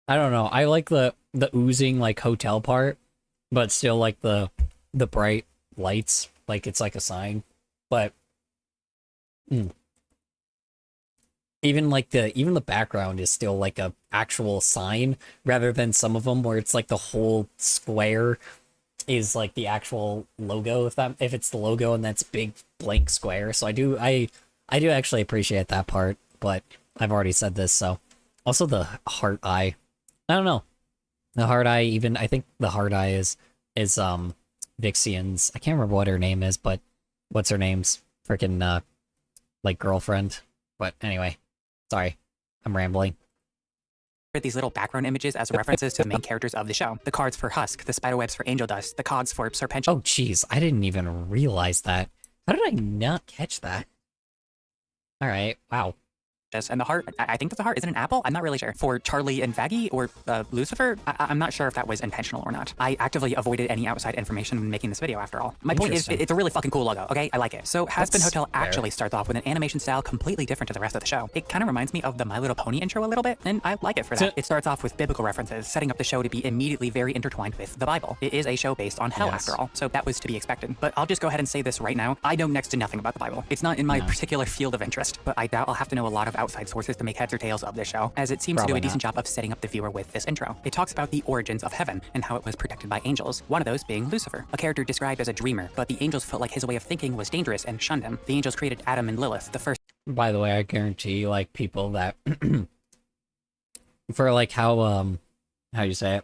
don't know. I like the oozing like hotel part, but still like the bright lights, like it's like a sign. But even the background is still like a actual sign rather than some of them where it's like the whole square is like the actual logo, if it's the logo and that's big blank square. So I do actually appreciate that part, but I've already said this. So also the heart eye, I don't know, the heart eye, even I think the heart eye is Vixian's, I can't remember what her name is, but what's her name's freaking like girlfriend. But anyway, sorry, I'm rambling. these little background images as references to the main characters of the show. The cards for Husk, the spiderwebs for Angel Dust, the cogs for Serpential. Oh, jeez, I didn't even realize that. How did I not catch that? All right, wow. And the heart, I think that's a heart. Is it an apple? I'm not really sure. For Charlie and Vaggie or Lucifer, I'm not sure if that was intentional or not. I actively avoided any outside information when making this video after all. My point is, it's a really fucking cool logo, okay? I like it. So Hazbin Hotel actually starts off with an animation style completely different to the rest of the show. It kind of reminds me of the My Little Pony intro a little bit, and I like it for that. It starts off with biblical references, setting up the show to be immediately very intertwined with the Bible. It is a show based on hell after all, so that was to be expected. But I'll just go ahead and say this right now. I know next to nothing about the Bible. It's not in my particular field of interest, but I doubt I'll have to know a lot of outside sources to make heads or tails of this show, as it seems to do a decent job of setting up the viewer with this intro. It talks about the origins of heaven and how it was protected by angels, one of those being Lucifer, a character described as a dreamer, but the angels felt like his way of thinking was dangerous and shunned him. The angels created Adam and Lilith, the first. By the way, I guarantee, like, people that for like how you say it?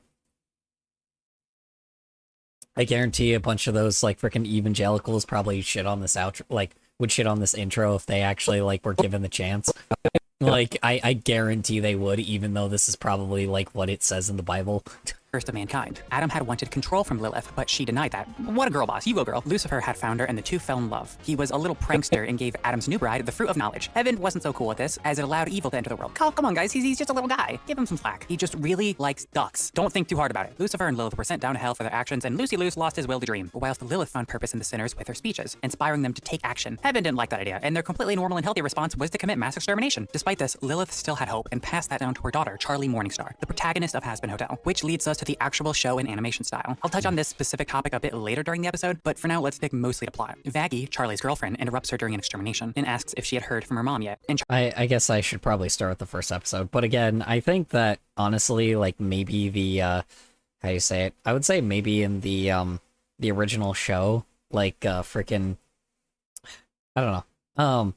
I guarantee a bunch of those like freaking evangelicals probably shit on this outro, like would shit on this intro if they actually like were given the chance. Like, I guarantee they would, even though this is probably like what it says in the Bible. First of mankind. Adam had wanted control from Lilith, but she denied that. What a girl boss, you go girl. Lucifer had found her and the two fell in love. He was a little prankster and gave Adam's new bride the fruit of knowledge. Heaven wasn't so cool with this, as it allowed evil to enter the world. Come on guys, he's just a little guy. Give him some slack. He just really likes ducks. Don't think too hard about it. Lucifer and Lilith were sent down to hell for their actions, and Lucy Luce lost his will to dream, whilst Lilith found purpose in the sinners with her speeches, inspiring them to take action. Heaven didn't like that idea, and their completely normal and healthy response was to commit mass extermination. Despite this, Lilith still had hope and passed that down to her daughter, Charlie Morningstar, the protagonist of Hazbin Hotel, which leads us to the actual show in animation style. I'll touch on this specific topic a bit later during the episode, but for now, let's stick mostly to plot. Vaggie, Charlie's girlfriend, interrupts her during an extermination and asks if she had heard from her mom yet. And I guess I should probably start with the first episode, but again, I think that honestly, like maybe the how do you say it? I would say maybe in the original show, like freaking I don't know.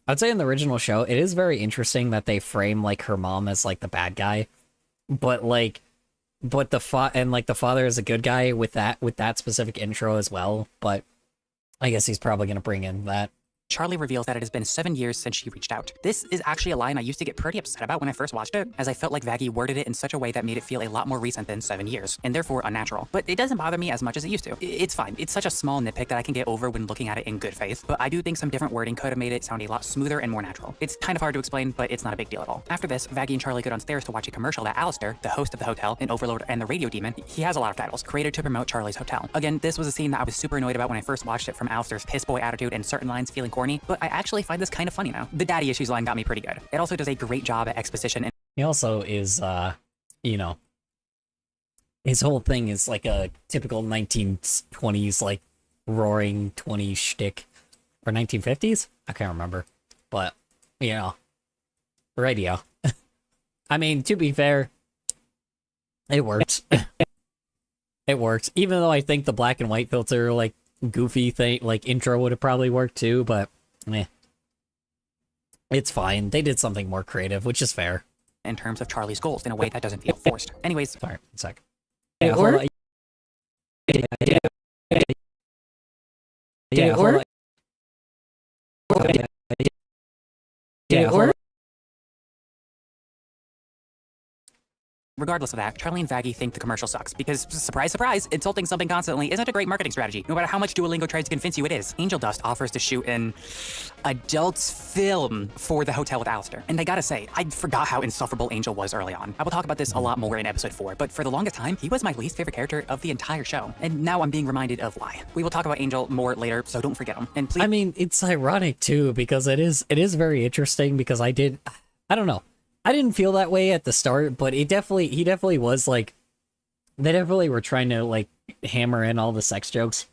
I'd say in the original show, it is very interesting that they frame like her mom as like the bad guy, but like, but the the father is a good guy with that specific intro as well. But I guess he's probably gonna bring in that. Charlie reveals that it has been 7 years since she reached out. This is actually a line I used to get pretty upset about when I first watched it, as I felt like Vaggie worded it in such a way that made it feel a lot more recent than 7 years, and therefore unnatural. But it doesn't bother me as much as it used to. It's fine. It's such a small nitpick that I can get over when looking at it in good faith, but I do think some different wording could have made it sound a lot smoother and more natural. It's kind of hard to explain, but it's not a big deal at all. After this, Vaggie and Charlie go downstairs to watch a commercial that Alistair, the host of the hotel, an overlord, and the radio demon, he has a lot of titles, created to promote Charlie's hotel. Again, this was a scene that I was super annoyed about when I first watched it, from Alistair's piss boy attitude and certain lines feeling corny, but I actually find this kind of funny now. The daddy issues line got me pretty good. It also does a great job at exposition, and He also is, you know, his whole thing is like a typical 1920s, like, roaring 20s shtick. Or 1950s? I can't remember. But, you know, radio. I mean, to be fair, it works. It works. Even though I think the black and white filter, like, goofy thing, like, intro would have probably worked too, but, eh. It's fine. They did something more creative, which is fair. in terms of Charlie's goals in a way that doesn't feel forced. Anyways, Sorry, one sec. Did it hold work? on. Did it hold work? on. Did Yeah, it hold work? regardless of that, Charlie and Vaggie think the commercial sucks because, surprise, surprise, insulting something constantly isn't a great marketing strategy, no matter how much Duolingo tries to convince you it is. Angel Dust offers to shoot an adults film for the hotel with Alistair. And I gotta say, I forgot how insufferable Angel was early on. I will talk about this a lot more in episode 4, but for the longest time, he was my least favorite character of the entire show. And now I'm being reminded of why. We will talk about Angel more later, so don't forget him. And please— I mean, it's ironic too, because it is very interesting, because I don't know. I didn't feel that way at the start, but he definitely was like, they definitely were trying to like hammer in all the sex jokes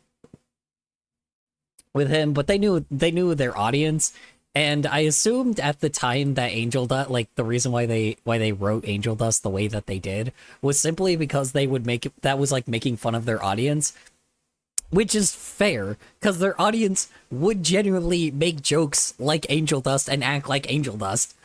with him, but they knew their audience, and I assumed at the time that Angel Dust, like the reason why they wrote Angel Dust the way that they did was simply because they would make it, that was like making fun of their audience, which is fair, because their audience would genuinely make jokes like Angel Dust and act like Angel Dust.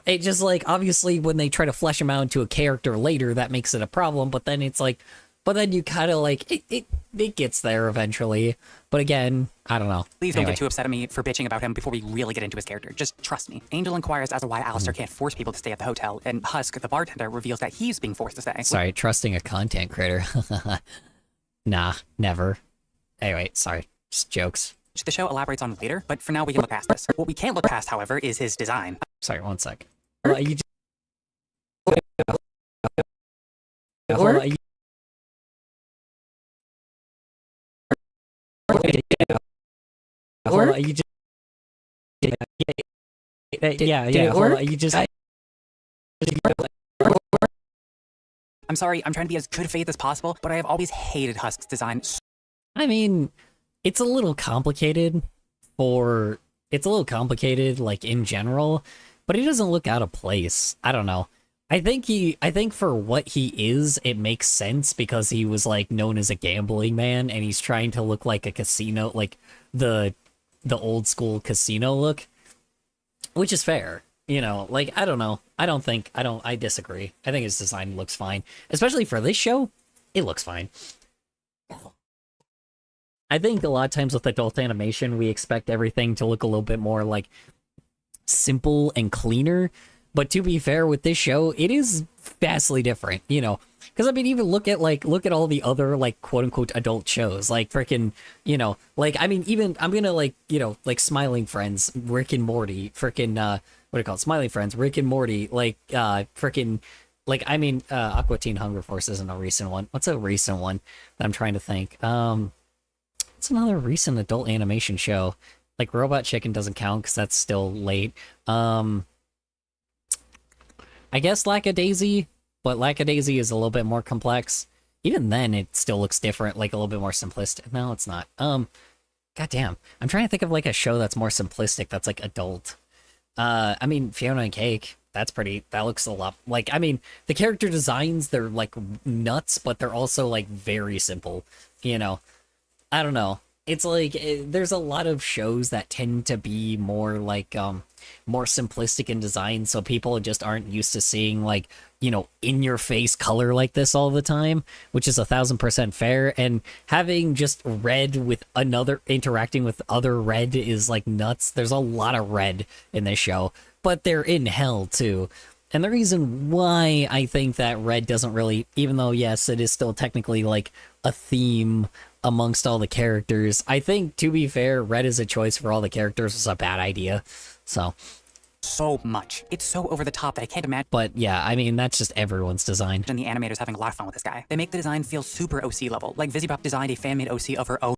It just, like, obviously when they try to flesh him out into a character later, that makes it a problem, but then it's like, but then you kind of like, it gets there eventually. But again, I don't know. Please don't Anyway. get too upset at me for bitching about him before we really get into his character. Just trust me. Angel inquires as to why Alistair can't force people to stay at the hotel, and Husk, the bartender, reveals that he's being forced to stay. Sorry, trusting a content creator. Nah, never. Anyway, sorry, just jokes. Which the show elaborates on later, but for now we can look past this. What we can't look past, however, is his design. Sorry, one sec. Or- You just, Or- Or- you just, yeah, Did it hold work? on, you just, I'm sorry, I'm trying to be as good faith as possible, but I have always hated Husk's design. I mean, it's a little complicated like in general, but he doesn't look out of place. I don't know. I think for what he is, it makes sense, because he was like known as a gambling man, and he's trying to look like a casino, like the old school casino look, which is fair. You know, like, I don't know. I disagree. I think his design looks fine. Especially for this show, it looks fine. I think a lot of times with adult animation, we expect everything to look a little bit more, like, simple and cleaner. But to be fair, with this show, it is vastly different, you know? Because, I mean, even look at all the other, like, quote-unquote adult shows. Like, freaking, you know, like, I mean, even, I'm gonna, like, you know, like, Smiling Friends, Rick and Morty, freaking, what do you call it? Smiling Friends, Rick and Morty, like, freaking, like, I mean, Aqua Teen Hunger Force isn't a recent one. What's a recent one that I'm trying to think? What's another recent adult animation show? Like, Robot Chicken doesn't count because that's still late. I guess Lackadaisy, but Lackadaisy is a little bit more complex. Even then, it still looks different, like a little bit more simplistic. No, it's not. Goddamn. I'm trying to think of like a show that's more simplistic, that's like adult. I mean, Fiona and Cake, that looks a lot, like, I mean, the character designs, they're like nuts, but they're also like very simple, you know? I don't know. it's like there's a lot of shows that tend to be more like more simplistic in design, so people just aren't used to seeing like, you know, in your face color like this all the time, which is 1000% fair. And having just red with another interacting with other red is like nuts. There's a lot of red in this show, but they're in hell too. And the reason why I think that red doesn't really, even though yes, it is still technically like a theme amongst all the characters, I think, to be fair, red is a choice for all the characters was a bad idea. So, So much. It's so over the top that I can't imagine but yeah, I mean, that's just everyone's design. the animators having a lot of fun with this guy. They make the design feel super OC level, like Vizibop designed a fan-made OC of her own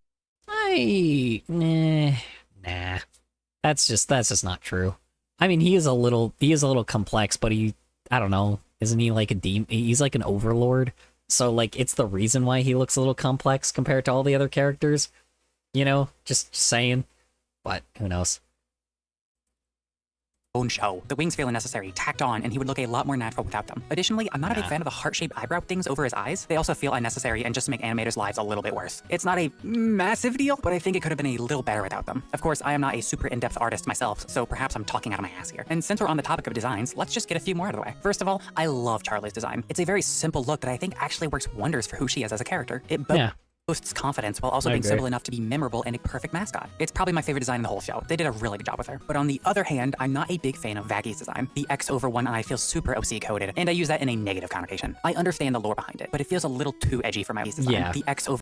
Nah. That's just not true. I mean, he is a little complex, but I don't know, isn't he like a demon? He's like an overlord. So like, it's the reason why he looks a little complex compared to all the other characters. You know, just saying. But who knows? own show. The wings feel unnecessary, tacked on, and he would look a lot more natural without them. Additionally, I'm not a big fan of the heart-shaped eyebrow things over his eyes. They also feel unnecessary and just make animators' lives a little bit worse. It's not a massive deal, but I think it could have been a little better without them. Of course, I am not a super in-depth artist myself, so perhaps I'm talking out of my ass here. And since we're on the topic of designs, let's just get a few more out of the way. First of all, I love Charlie's design. It's a very simple look that I think actually works wonders for who she is as a character. It boasts confidence while also I being agree. simple enough to be memorable and a perfect mascot. It's probably my favorite design in the whole show. They did a really good job with her. But on the other hand, I'm not a big fan of Vaggy's design. The X over one eye feels super OC coded, and I use that in a negative connotation. I understand the lore behind it, but it feels a little too edgy for my design. Yeah. The X over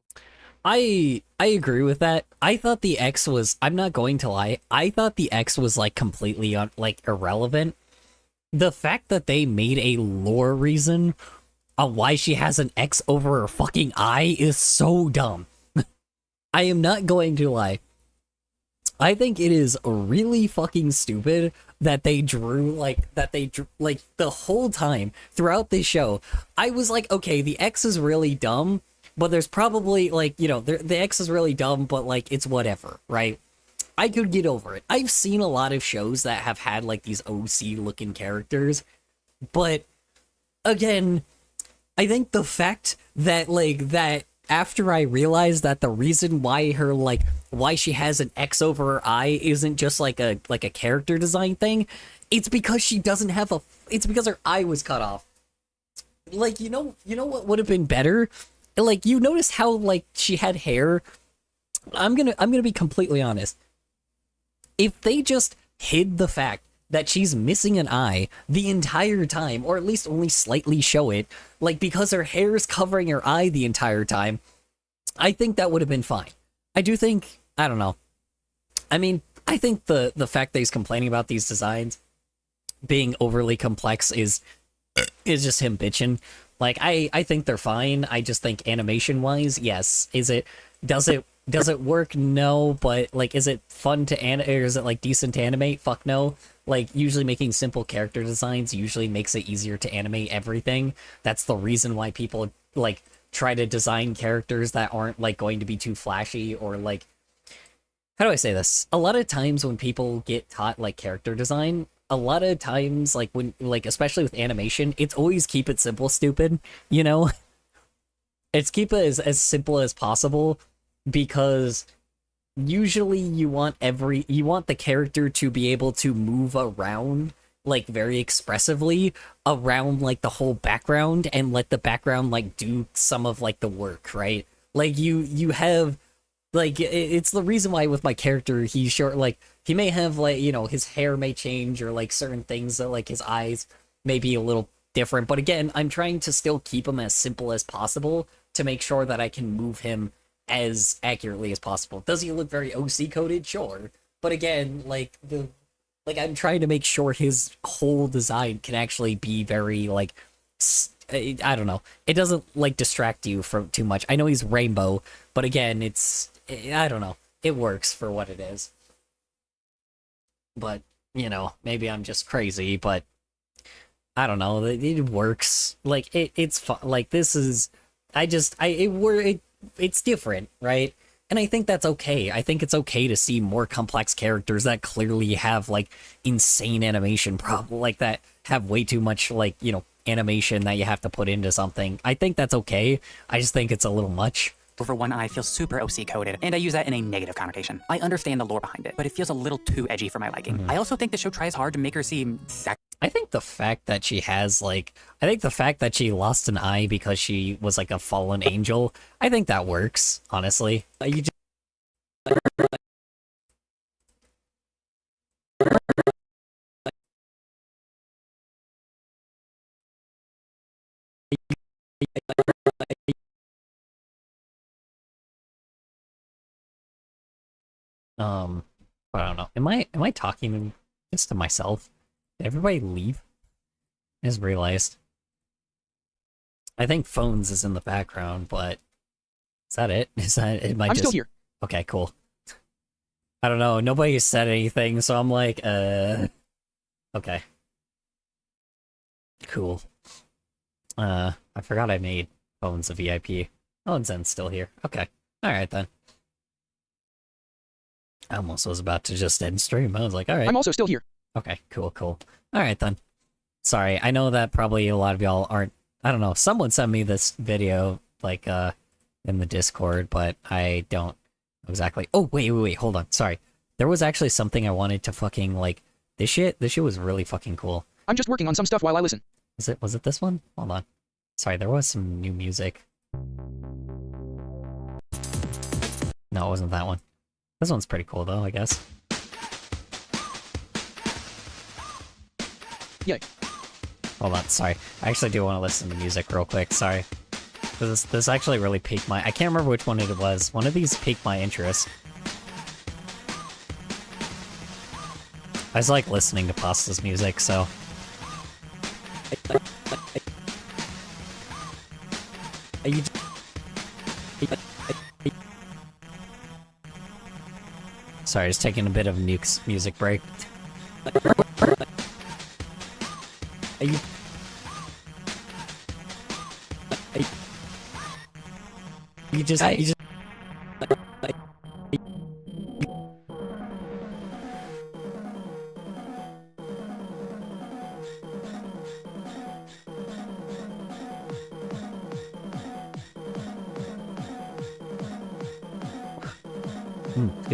I agree with that. I thought the X was, I'm not going to lie, I thought the X was like completely like irrelevant. The fact that they made a lore reason on why she has an X over her fucking eye is so dumb. I am not going to lie. I think it is really fucking stupid that they drew like the whole time throughout this show. I was like, okay, the X is really dumb, but there's probably like, you know, the X is really dumb, but like it's whatever, right? I could get over it. I've seen a lot of shows that have had like these OC looking characters, but again, I think the fact that like that after I realized that the reason why her like why she has an X over her eye isn't just like a character design thing, it's because she doesn't have it's because her eye was cut off. Like, you know what would have been better? Like, you notice how like she had hair? I'm gonna be completely honest. If they just hid the fact that she's missing an eye the entire time, or at least only slightly show it, like because her hair is covering her eye the entire time, I think that would have been fine. I do think, I don't know. I mean, I think the fact that he's complaining about these designs being overly complex is just him bitching. Like, I think they're fine. I just think animation-wise, yes. Does it work? No, but like, is it fun to animate, or is it like decent to animate? Fuck no. Like, usually making simple character designs usually makes it easier to animate everything. That's the reason why people like try to design characters that aren't like going to be too flashy, or like, how do I say this? A lot of times when people get taught like character design, a lot of times like when like especially with animation, it's always keep it simple, stupid, you know? It's keep it as simple as possible, because usually you want the character to be able to move around like very expressively around like the whole background, and let the background like do some of like the work, right? Like you have like it's the reason why with my character he's short, like he may have like, you know, his hair may change, or like certain things that like his eyes may be a little different, but again, I'm trying to still keep him as simple as possible to make sure that I can move him as accurately as possible. Does he look very OC coded? Sure. But again, like I'm trying to make sure his whole design can actually be very like I don't know. It doesn't like distract you from too much. I know he's rainbow, but again, I don't know. It works for what it is. But, you know, maybe I'm just crazy, but I don't know. It works. Like it's fun. Like this is it's different, right? And I think that's okay. I think it's okay to see more complex characters that clearly have like insane animation problem, like that have way too much like, you know, animation that you have to put into something. I think that's okay. I just think it's a little much, over one eye feels super OC coded, and I use that in a negative connotation. I understand the lore behind it, but it feels a little too edgy for my liking. I also think the show tries hard to make her seem I think the fact that she has like, I think the fact that she lost an eye because she was like a fallen angel, I think that works, honestly. You just, I don't know. Am I talking just to myself? Did everybody leave? I just realized. I think phones is in the background, but is that it? Is that it? Might I'm just... still here. Okay, cool. I don't know. Nobody said anything, so I'm like, okay. Cool. I forgot I made phones a VIP. Oh, and Zen's still here. Okay. Alright then. I almost was about to just end stream. I was like, alright. I'm also still here. Okay, cool, cool. Alright then. Sorry, I know that probably a lot of y'all aren't... I don't know, someone sent me this video, like, in the Discord, but I don't exactly... Oh, wait, hold on, sorry. There was actually something I wanted to fucking, like... This shit was really fucking cool. I'm just working on some stuff while I listen. Was it this one? Hold on. Sorry, there was some new music. No, it wasn't that one. This one's pretty cool though, I guess. Yay. Hold on, sorry. I actually do want to listen to music real quick, sorry. This actually really piqued my... I can't remember which one it was. One of these piqued my interest. I just like listening to Pasta's music, so... Sorry, just taking a bit of Nuke's music break. You just... excuse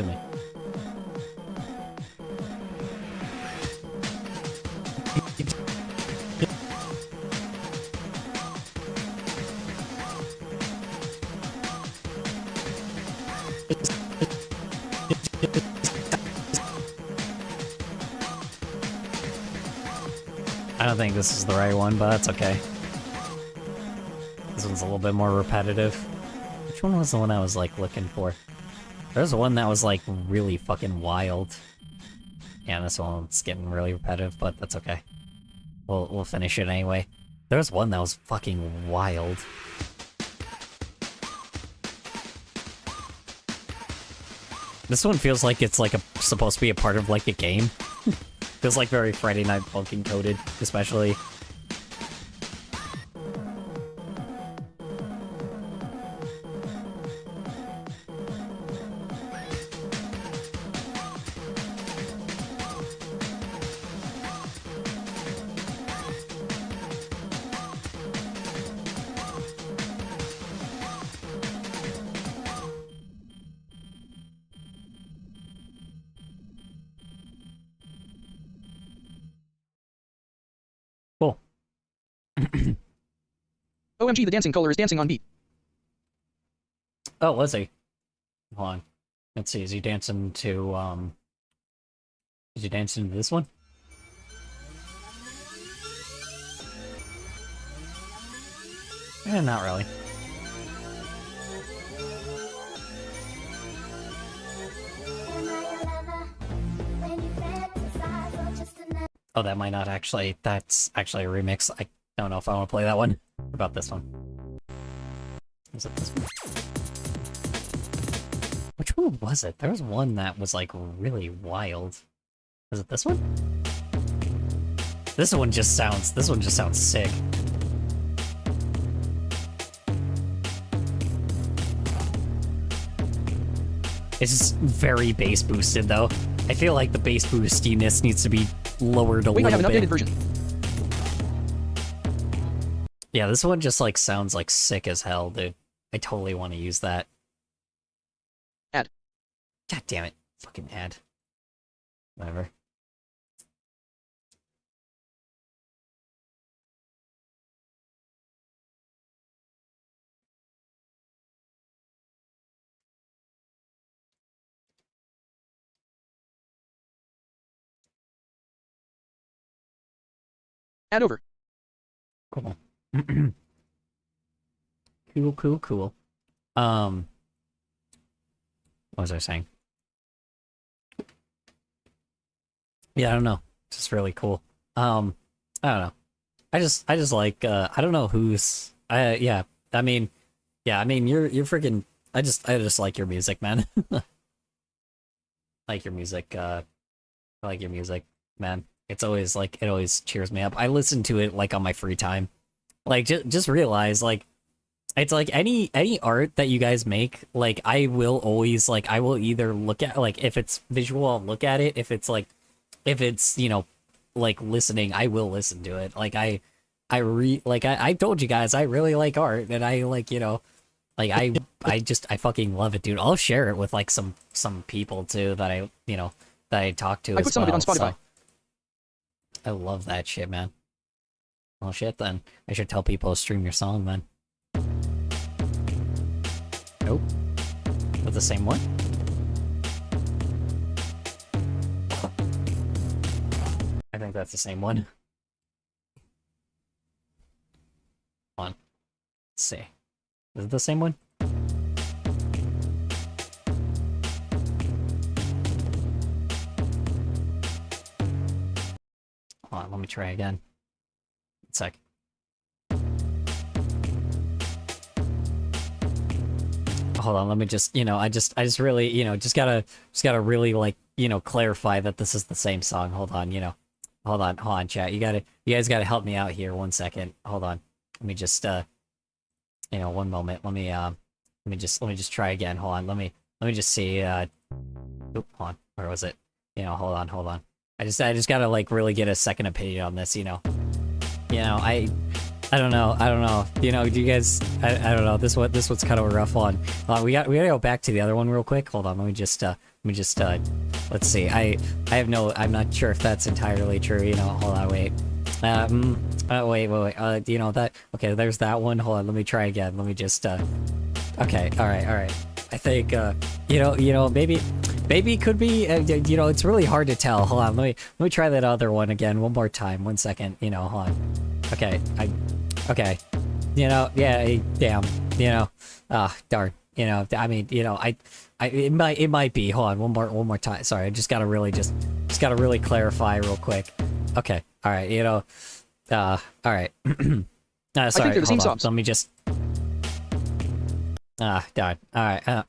me. I don't think this is the right one, but that's okay. This one's a little bit more repetitive. Which one was the one I was, like, looking for? There's one that was, like, really fucking wild. Yeah, this one's getting really repetitive, but that's okay. We'll finish it anyway. There's one that was fucking wild. This one feels like it's, like, supposed to be a part of, like, a game. Feels like very Friday Night Funkin' coded, especially. Cool. OMG, the dancing color is dancing on beat. Oh, was he? Hold on. Let's see, is he dancing to, is he dancing to this one? Not really. Oh, that might not actually... That's actually a remix. I don't know if I want to play that one. What about this one? Is it this one? Which one was it? There was one that was, like, really wild. Was it this one? This one just sounds sick. It's just very bass boosted, though. I feel like the bass boostiness needs to be lowered a Wait, I little have an bit. updated version. Yeah, this one just, like, sounds, like, sick as hell, dude. I totally want to use that. God damn it. Fucking ad. Whatever. Ad over. Cool. Cool. What was I saying? Yeah, I don't know. It's just really cool. I don't know. I just like I don't know who's yeah. I mean you're freaking I just like your music, man. Like your music, I like your music, man. It's always like it always cheers me up. I listen to it like on my free time. Like just realize like it's like any art that you guys make, like I will always like I will either look at like if it's visual, I'll look at it. If it's like if it's, you know, like listening, I will listen to it. Like I told you guys I really like art and I like, you know, like I fucking love it, dude. I'll share it with like some people too that I, you know, that I talk to. I put some of it on Spotify. So I love that shit, man. Well, shit, then I should tell people to stream your song, then. Nope. With the same one? I think that's the same one. Hold on. Let's see. Is it the same one? Hold on, let me try again. 1 sec. Hold on, let me just, you know, I just really, you know, just gotta really like, you know, clarify that this is the same song. Hold on, you know. Hold on, chat. You guys gotta help me out here 1 second. Hold on. Let me just you know, one moment. Let me just try again. Hold on. Let me just see oop, hold on. Where was it? You know, hold on. I just gotta like really get a second opinion on this, you know. You know, I don't know. You know, do you guys I don't know. This one's kind of a rough one. We gotta go back to the other one real quick. Hold on. Let me just let's see. I'm not sure if that's entirely true, you know. Hold on, wait. Wait. You know that? Okay, there's that one. Hold on, let me try again. Let me just, okay, all right. I think, you know, maybe it could be, you know, it's really hard to tell. Hold on, let me try that other one again one more time. 1 second, you know, hold on. Okay, okay. You know, yeah, damn, you know, darn. You know, I mean, you know, it might be. Hold on, one more time. Sorry, I just gotta really clarify real quick. Okay, all right, you know, all right. Sorry, I think they're the same songs. Let me just. Darn. All right.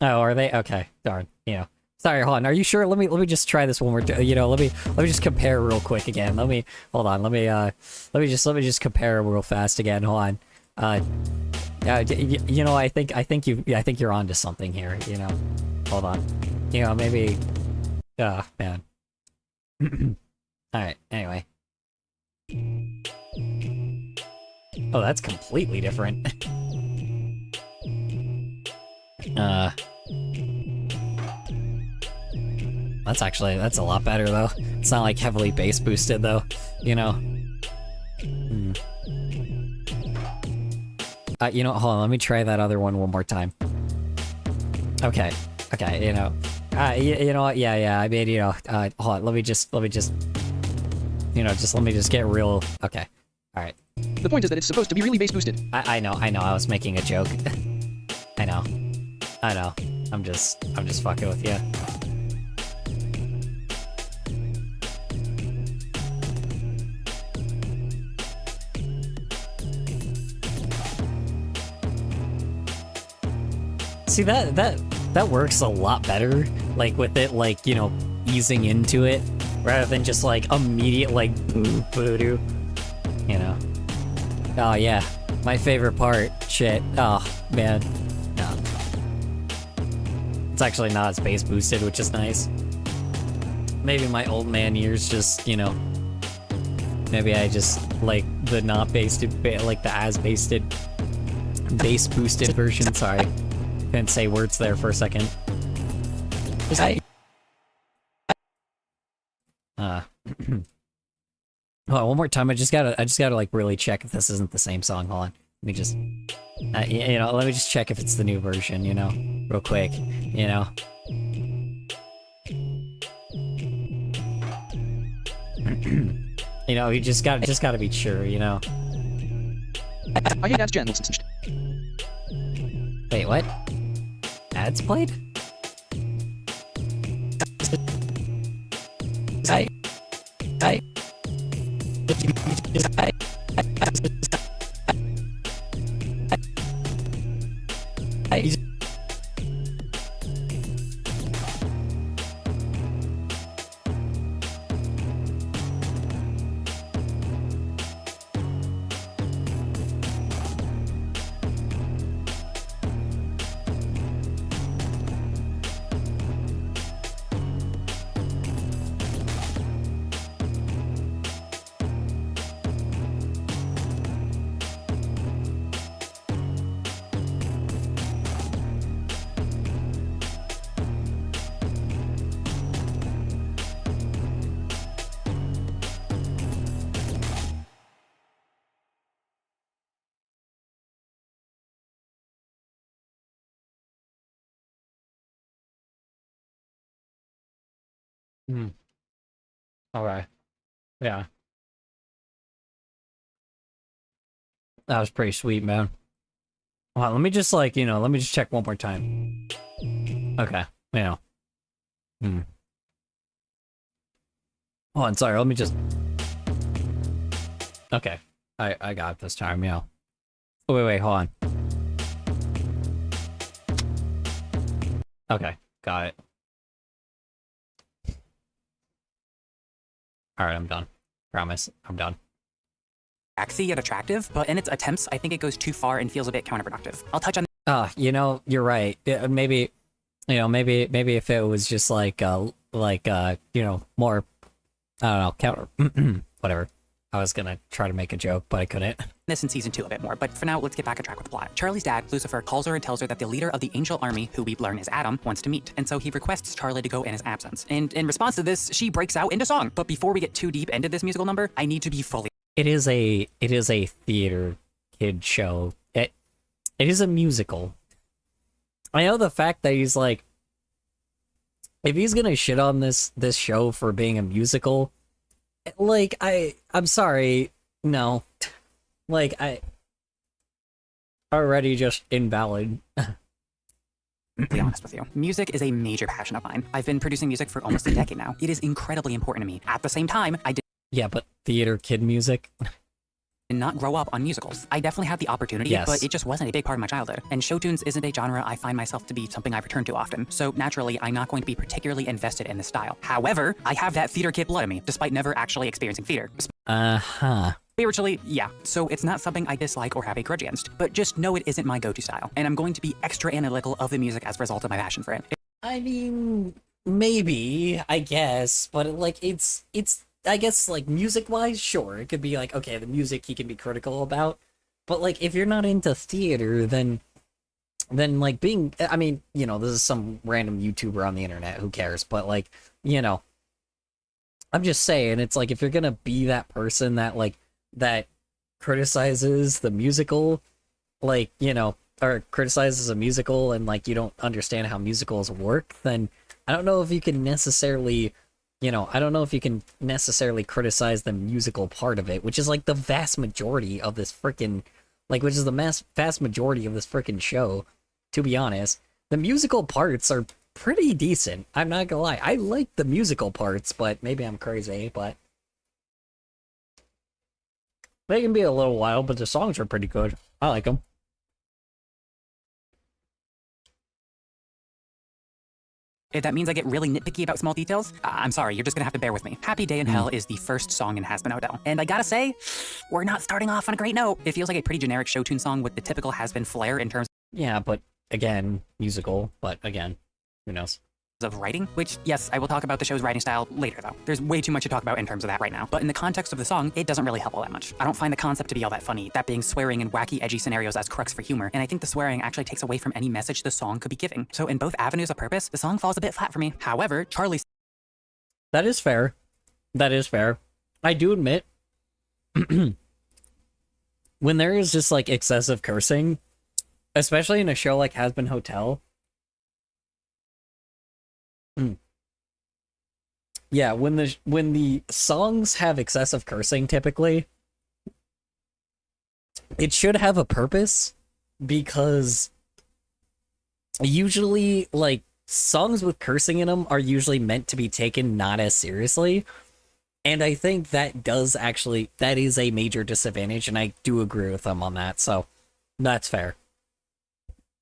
Oh, are they? Okay, darn. You know. Sorry, hold on. Are you sure? Let me just try this one more. You know, let me just compare real quick again. Hold on. Let me just compare real fast again. Hold on. You know, I think you're onto something here. You know, hold on. You know, maybe. Man. All right. Anyway. Oh, that's completely different. That's a lot better though. It's not like heavily bass boosted though, you know. You know, hold on, let me try that other one more time. Okay, you know. You know what, yeah, I mean, you know, hold on, let me just, you know, let me just get real, okay, alright. The point is that it's supposed to be really bass boosted. I know, I was making a joke. I know. I'm just fucking with you. See, that works a lot better, like with it, like, you know, easing into it, rather than just like immediate like boo-doo, you know. Oh yeah, my favorite part. Shit. Oh man. No. It's actually not as bass boosted, which is nice. Maybe my old man years just, you know. Maybe I just like the not basted, like the as basted, bass boosted version. Sorry. Couldn't say words there for a second. I Hold on, one more time. I just gotta like really check if this isn't the same song. Hold on. Let me just, let me just check if it's the new version, real quick, you just gotta be sure, I hate ads gen. Wait, what? Ads played? I Okay. Yeah. That was pretty sweet, man. Hold on, let me just let me just check one more time. Okay. Hold on, sorry, let me just... Okay. I got it this time, Oh, wait, hold on. Okay, got it. Alright, I'm done. Promise, I'm done. Sexy yet attractive, but in its attempts, I think it goes too far and feels a bit counterproductive. I'll touch on You're right. Maybe, maybe if it was just more, I don't know, counter, whatever. I was gonna try to make a joke, but I couldn't. this in season 2 a bit more, but for now, let's get back on track with the plot. Charlie's dad, Lucifer, calls her and tells her that the leader of the angel army, who we learn is Adam, wants to meet, and so he requests Charlie to go in his absence. And in response to this, she breaks out into song. But before we get too deep into this musical number, I need to be fully It is a theater kid show. It is a musical. I know the fact that he's like, if he's gonna shit on this show for being a musical, like I'm sorry, no, like I already just invalid. be honest with you. Music is a major passion of mine. I've been producing music for almost a decade now. It is incredibly important to me. At the same time, I did Yeah, but theater kid music. not grow up on musicals. I definitely had the opportunity, Yes. but it just wasn't a big part of my childhood. And showtunes isn't a genre I find myself to be something I return to often. So naturally, I'm not going to be particularly invested in this style. However, I have that theater kid blood in me, despite never actually experiencing theater. Spiritually, yeah. So it's not something I dislike or have a grudge against, but just know it isn't my go-to style. And I'm going to be extra analytical of the music as a result of my passion for it. I mean, maybe, I guess, but it's I guess music wise, sure, it could be okay, the music he can be critical about, but if you're not into theater, then being, I mean, this is some random YouTuber on the internet, who cares, but I'm just saying, it's if you're gonna be that person that that criticizes the musical, or criticizes a musical and you don't understand how musicals work, then I don't know if you can necessarily criticize the musical part of it, which is the vast majority of this freaking vast majority of this freaking show, to be honest. The musical parts are pretty decent. I'm not gonna lie. I like the musical parts, but maybe I'm crazy, but they can be a little wild, but the songs are pretty good. I like them. If that means I get really nitpicky about small details, I'm sorry, you're just gonna have to bear with me. Happy Day in Hell is the first song in Has Been Odell. And I gotta say, we're not starting off on a great note. It feels like a pretty generic show tune song with the typical Has Been flair in terms Yeah, but again, musical, but again, who knows? of writing, which, yes, I will talk about the show's writing style later, though. There's way too much to talk about in terms of that right now. But in the context of the song, it doesn't really help all that much. I don't find the concept to be all that funny, that being swearing and wacky, edgy scenarios as crux for humor, and I think the swearing actually takes away from any message the song could be giving. So in both avenues of purpose, the song falls a bit flat for me. However, Charlie That is fair. That is fair. I do admit, when there is just like excessive cursing, especially in a show like Hazbin Hotel. Yeah, when the songs have excessive cursing, typically, it should have a purpose, because usually, like, songs with cursing in them are usually meant to be taken not as seriously. And I think that is a major disadvantage, and I do agree with them on that, so that's fair.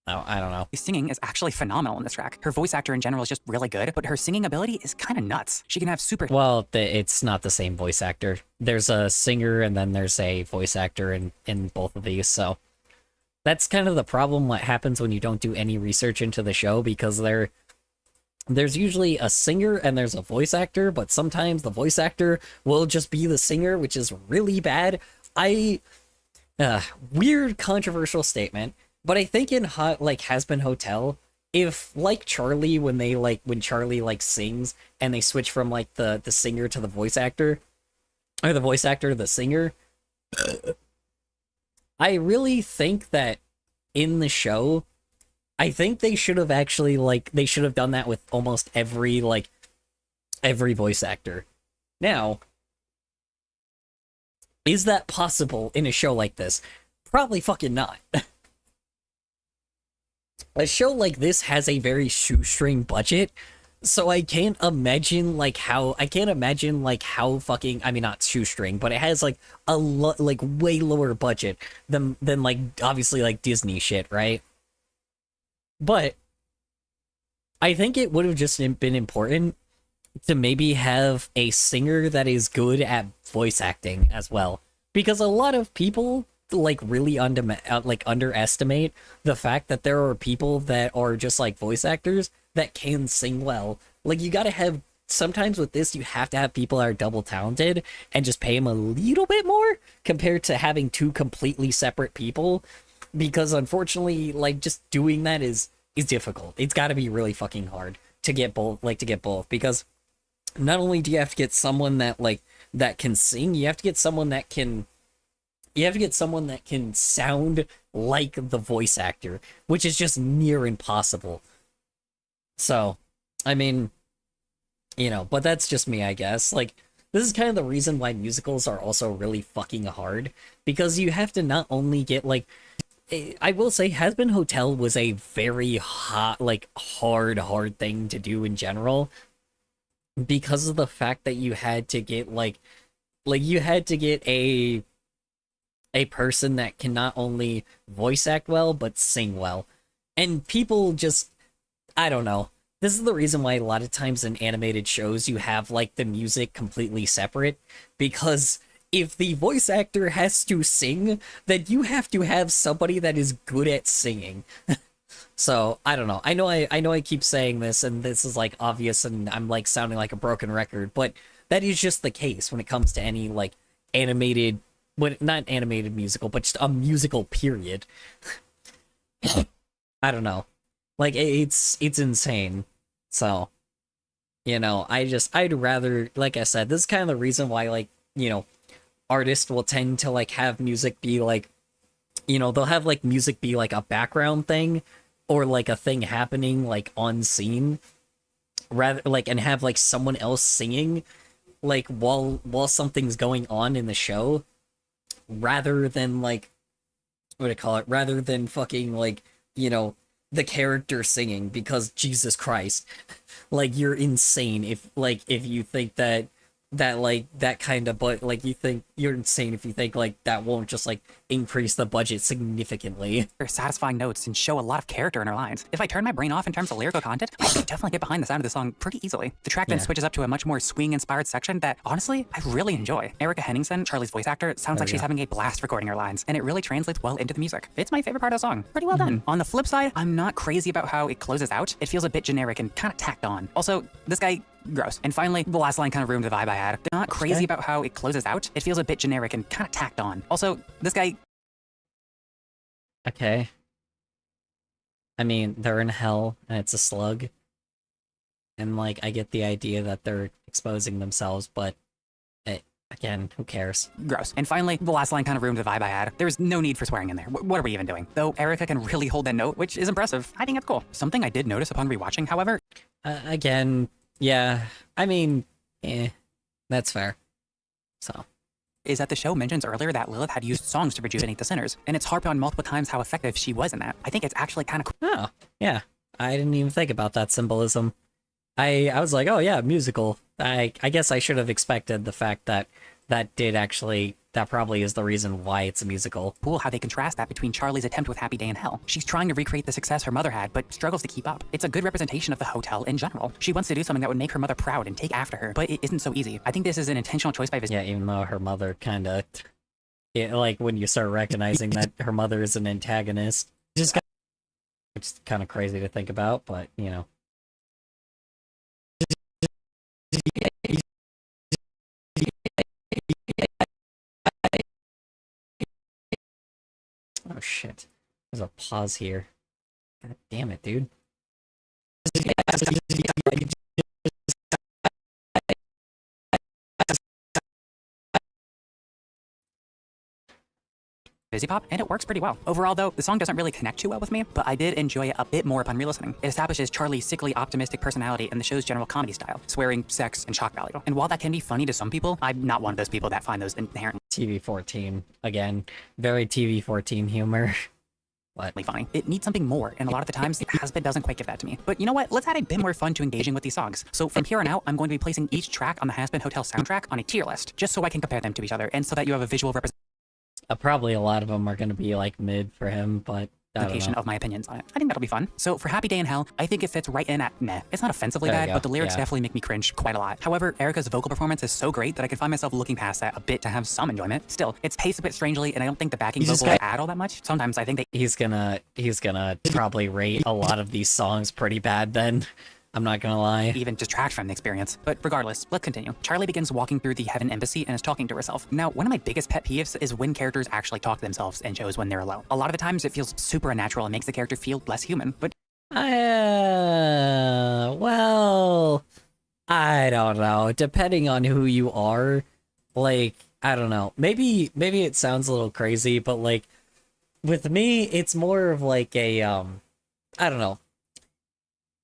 Oh, I don't know. singing is actually phenomenal in this track. Her voice actor in general is just really good, but her singing ability is kind of nuts. She can have super Well, it's not the same voice actor. There's a singer and then there's a voice actor in both of these, so that's kind of the problem what happens when you don't do any research into the show, because there's usually a singer and there's a voice actor, but sometimes the voice actor will just be the singer, which is really bad. Weird controversial statement, but I think in Hazbin Hotel, if like Charlie, when Charlie like sings and they switch from like the singer to the voice actor, or the voice actor to the singer, I really think that in the show, I think they should have actually they should have done that with almost every voice actor. Now, is that possible in a show like this? Probably fucking not. A show like this has a very shoestring budget, so I can't imagine how fucking, I mean, not shoestring, but it has like way lower budget than like obviously like Disney shit, right? But I think it would have just been important to maybe have a singer that is good at voice acting as well, because a lot of people really underestimate the fact that there are people that are just like voice actors that can sing well. Like, you gotta have, sometimes with this, you have to have people that are double talented and just pay them a little bit more compared to having two completely separate people, because unfortunately, just doing that is difficult. It's gotta be really fucking hard to get both, because not only do you have to get someone that that can sing, you have to get someone that can sound like the voice actor, which is just near impossible. So, I mean, but that's just me, I guess. This is kind of the reason why musicals are also really fucking hard, because you have to not only get, I will say Hazbin Hotel was a very hard thing to do in general, because of the fact that you had to get, you had to get a person that can not only voice act well, but sing well. And people just, I don't know. This is the reason why a lot of times in animated shows you have the music completely separate, because if the voice actor has to sing, then you have to have somebody that is good at singing. So, I don't know. I know I keep saying this, and this is obvious, and I'm sounding like a broken record, but that is just the case when it comes to any animated, not animated musical, but just a musical period. I don't know. It's insane. So, I'd rather, like I said, this is kind of the reason why, artists will tend to, have music be, they'll have, music be, a background thing, or, a thing happening, on scene, rather, and have, someone else singing, while something's going on in the show, rather than, what do I call it, rather than fucking, the character singing, because Jesus Christ, you're insane if you think that like that kind of, but like you think you're insane if you think like that won't just like increase the budget significantly. satisfying notes and show a lot of character in her lines. If I turn my brain off in terms of lyrical content, I could definitely get behind the sound of the song pretty easily. The track then Yeah. switches up to a much more swing-inspired section that, honestly, I really enjoy. Erica Henningsen, Charlie's voice actor, sounds like we she's go. having a blast recording her lines, and it really translates well into the music. It's my favorite part of the song. Pretty well done. On the flip side, I'm not crazy about how it closes out. It feels a bit generic and kind of tacked on. Also, this guy, gross. And finally, the last line kind of ruined the vibe I had. Not crazy about how it closes out. It feels a bit generic and kind of tacked on. Also, this guy, Okay. I mean, they're in hell and it's a slug. And like I get the idea that they're exposing themselves, but again, who cares? gross. And finally, the last line kind of ruined the vibe I had. There's no need for swearing in there. What are we even doing? Though Erica can really hold that note, which is impressive. I think it's cool. Something I did notice upon rewatching, however, Again, yeah. I mean, that's fair. So, is that the show mentions earlier that Lilith had used songs to rejuvenate the sinners, and it's harped on multiple times how effective she was in that. I think it's actually kind of cool. oh, yeah. I didn't even think about that symbolism. I was like, oh yeah, musical. I guess I should have expected the fact that that probably is the reason why it's a musical. Cool how they contrast that between Charlie's attempt with Happy Day in Hell. She's trying to recreate the success her mother had, but struggles to keep up. It's a good representation of the hotel in general. She wants to do something that would make her mother proud and take after her, but it isn't so easy. I think this is an intentional choice by Viz. Yeah, even though her mother kind of, like when you start recognizing that her mother is an antagonist, just which is kind of crazy to think about, but you know. Oh shit. There's a pause here. God damn it, dude. Busy Pop, and it works pretty well. Overall, though, the song doesn't really connect too well with me, but I did enjoy it a bit more upon re-listening. It establishes Charlie's sickly, optimistic personality and the show's general comedy style, swearing, sex, and shock value. And while that can be funny to some people, I'm not one of those people that find those inherently TV-14. Again, very TV-14 humor. What? funny. It needs something more, and a lot of the times, Hazbin doesn't quite give that to me. But you know what? Let's add a bit more fun to engaging with these songs. So from here on out, I'm going to be placing each track on the Hazbin Hotel soundtrack on a tier list, just so I can compare them to each other, and so that you have a visual Probably a lot of them are going to be like mid for him, but I don't representation know. of my opinions on it. I think that'll be fun. So for Happy Day in Hell, I think it fits right in at meh. It's not offensively There you bad, go. but the lyrics Yeah. definitely make me cringe quite a lot. However, Erica's vocal performance is so great that I can find myself looking past that a bit to have some enjoyment. Still, it's paced a bit strangely, and I don't think the backing You just vocals got- add all that much. Sometimes I think they He's gonna probably rate a lot of these songs pretty bad then. I'm not gonna lie. even detract from the experience. But regardless, let's continue. Charlie begins walking through the Heaven Embassy and is talking to herself. Now, one of my biggest pet peeves is when characters actually talk to themselves in shows when they're alone. A lot of the times it feels super unnatural and makes the character feel less human. But Well, I don't know. Depending on who you are, like, I don't know. Maybe it sounds a little crazy, but like, with me, it's more of like a, I don't know.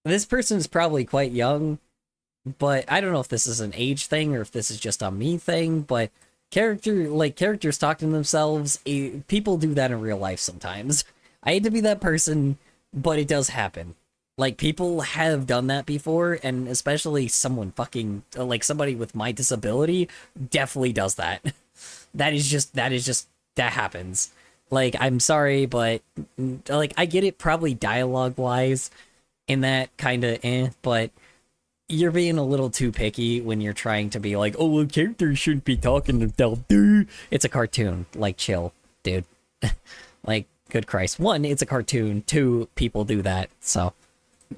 This person's probably quite young, but I don't know if this is an age thing or if this is just a me thing, but characters talking to themselves, people do that in real life sometimes. I hate to be that person, but it does happen. Like, people have done that before, and especially someone fucking, like, somebody with my disability definitely does that. That happens. Like, I'm sorry, but, like, I get it probably dialogue-wise, in that kind of but you're being a little too picky when you're trying to be like, oh, well, characters shouldn't be talking to themselves, dude. It's a cartoon. Like, chill, dude. Like, good Christ. One, it's a cartoon. Two, people do that, so.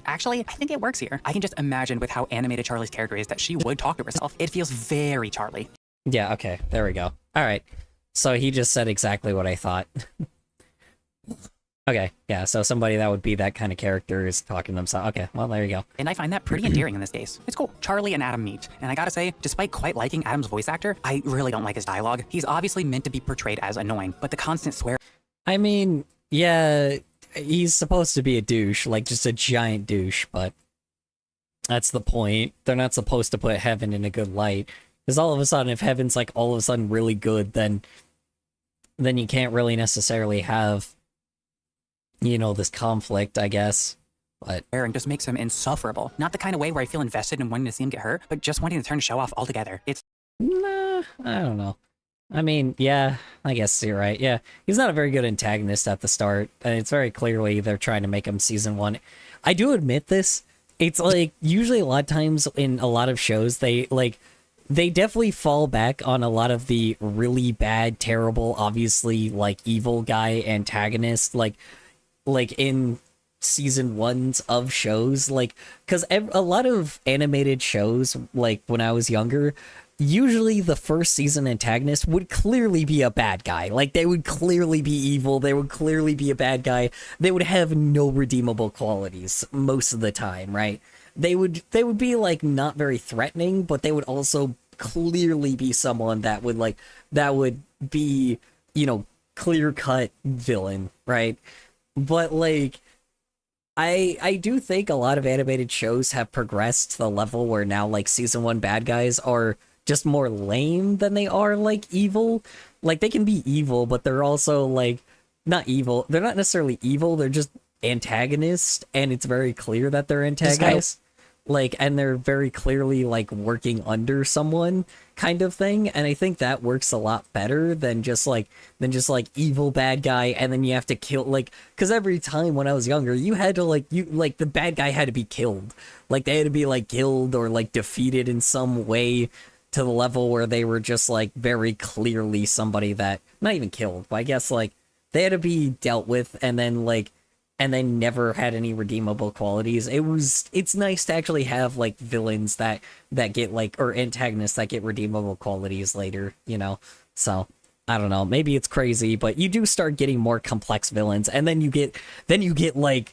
actually, I think it works here. I can just imagine with how animated Charlie's character is that she would talk to herself. It feels very Charlie. Yeah, okay, there we go. All right. So he just said exactly what I thought. Okay, yeah, so somebody that would be that kind of character is talking to themselves. Okay, well, there you go. And I find that pretty endearing in this case. It's cool. Charlie and Adam meet. And I gotta say, despite quite liking Adam's voice actor, I really don't like his dialogue. He's obviously meant to be portrayed as annoying, but the constant swear I mean, yeah, he's supposed to be a douche, like just a giant douche, but that's the point. They're not supposed to put Heaven in a good light. Because all of a sudden, if Heaven's like all of a sudden really good, then you can't really necessarily have, you know, this conflict, I guess. But and just makes him insufferable. Not the kind of way where I feel invested in wanting to see him get hurt, but just wanting to turn the show off altogether. It's Nah, I don't know. I mean, yeah, I guess you're right. Yeah, he's not a very good antagonist at the start, and it's very clearly they're trying to make him season one. I do admit this. It's like usually a lot of times in a lot of shows they definitely fall back on a lot of the really bad, terrible, obviously like evil guy antagonist, like in season ones of shows, like because a lot of animated shows, like when I was younger, usually the first season antagonist would clearly be a bad guy. Like they would clearly be evil, they would clearly be a bad guy, they would have no redeemable qualities most of the time, right? They would be like not very threatening, but they would also clearly be someone that would be, clear cut villain, right? But like I do think a lot of animated shows have progressed to the level where now like season one bad guys are just more lame than they are like evil. Like they can be evil, but they're also like not evil. They're not necessarily evil, they're just antagonists, and it's very clear that they're antagonists. Like, and they're very clearly like working under someone kind of thing, and I think that works a lot better than just like evil bad guy and then you have to kill, like, because every time when I was younger you had to like the bad guy had to be killed, like they had to be like killed or like defeated in some way to the level where they were just like very clearly somebody that, not even killed, but I guess like they had to be dealt with and then never had any redeemable qualities. It's nice to actually have like villains that get like, or antagonists that get redeemable qualities later, So I don't know, maybe it's crazy, but you do start getting more complex villains, and then you get like,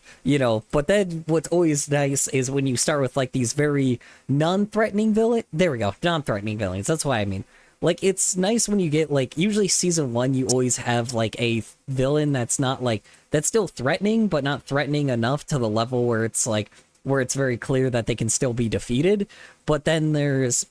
but then what's always nice is when you start with like these very non-threatening villain. There we go, non-threatening villains. That's what I mean. Like, it's nice when you get like, usually season one you always have like a villain that's not like, that's still threatening but not threatening enough to the level where it's like, where it's very clear that they can still be defeated. But then there's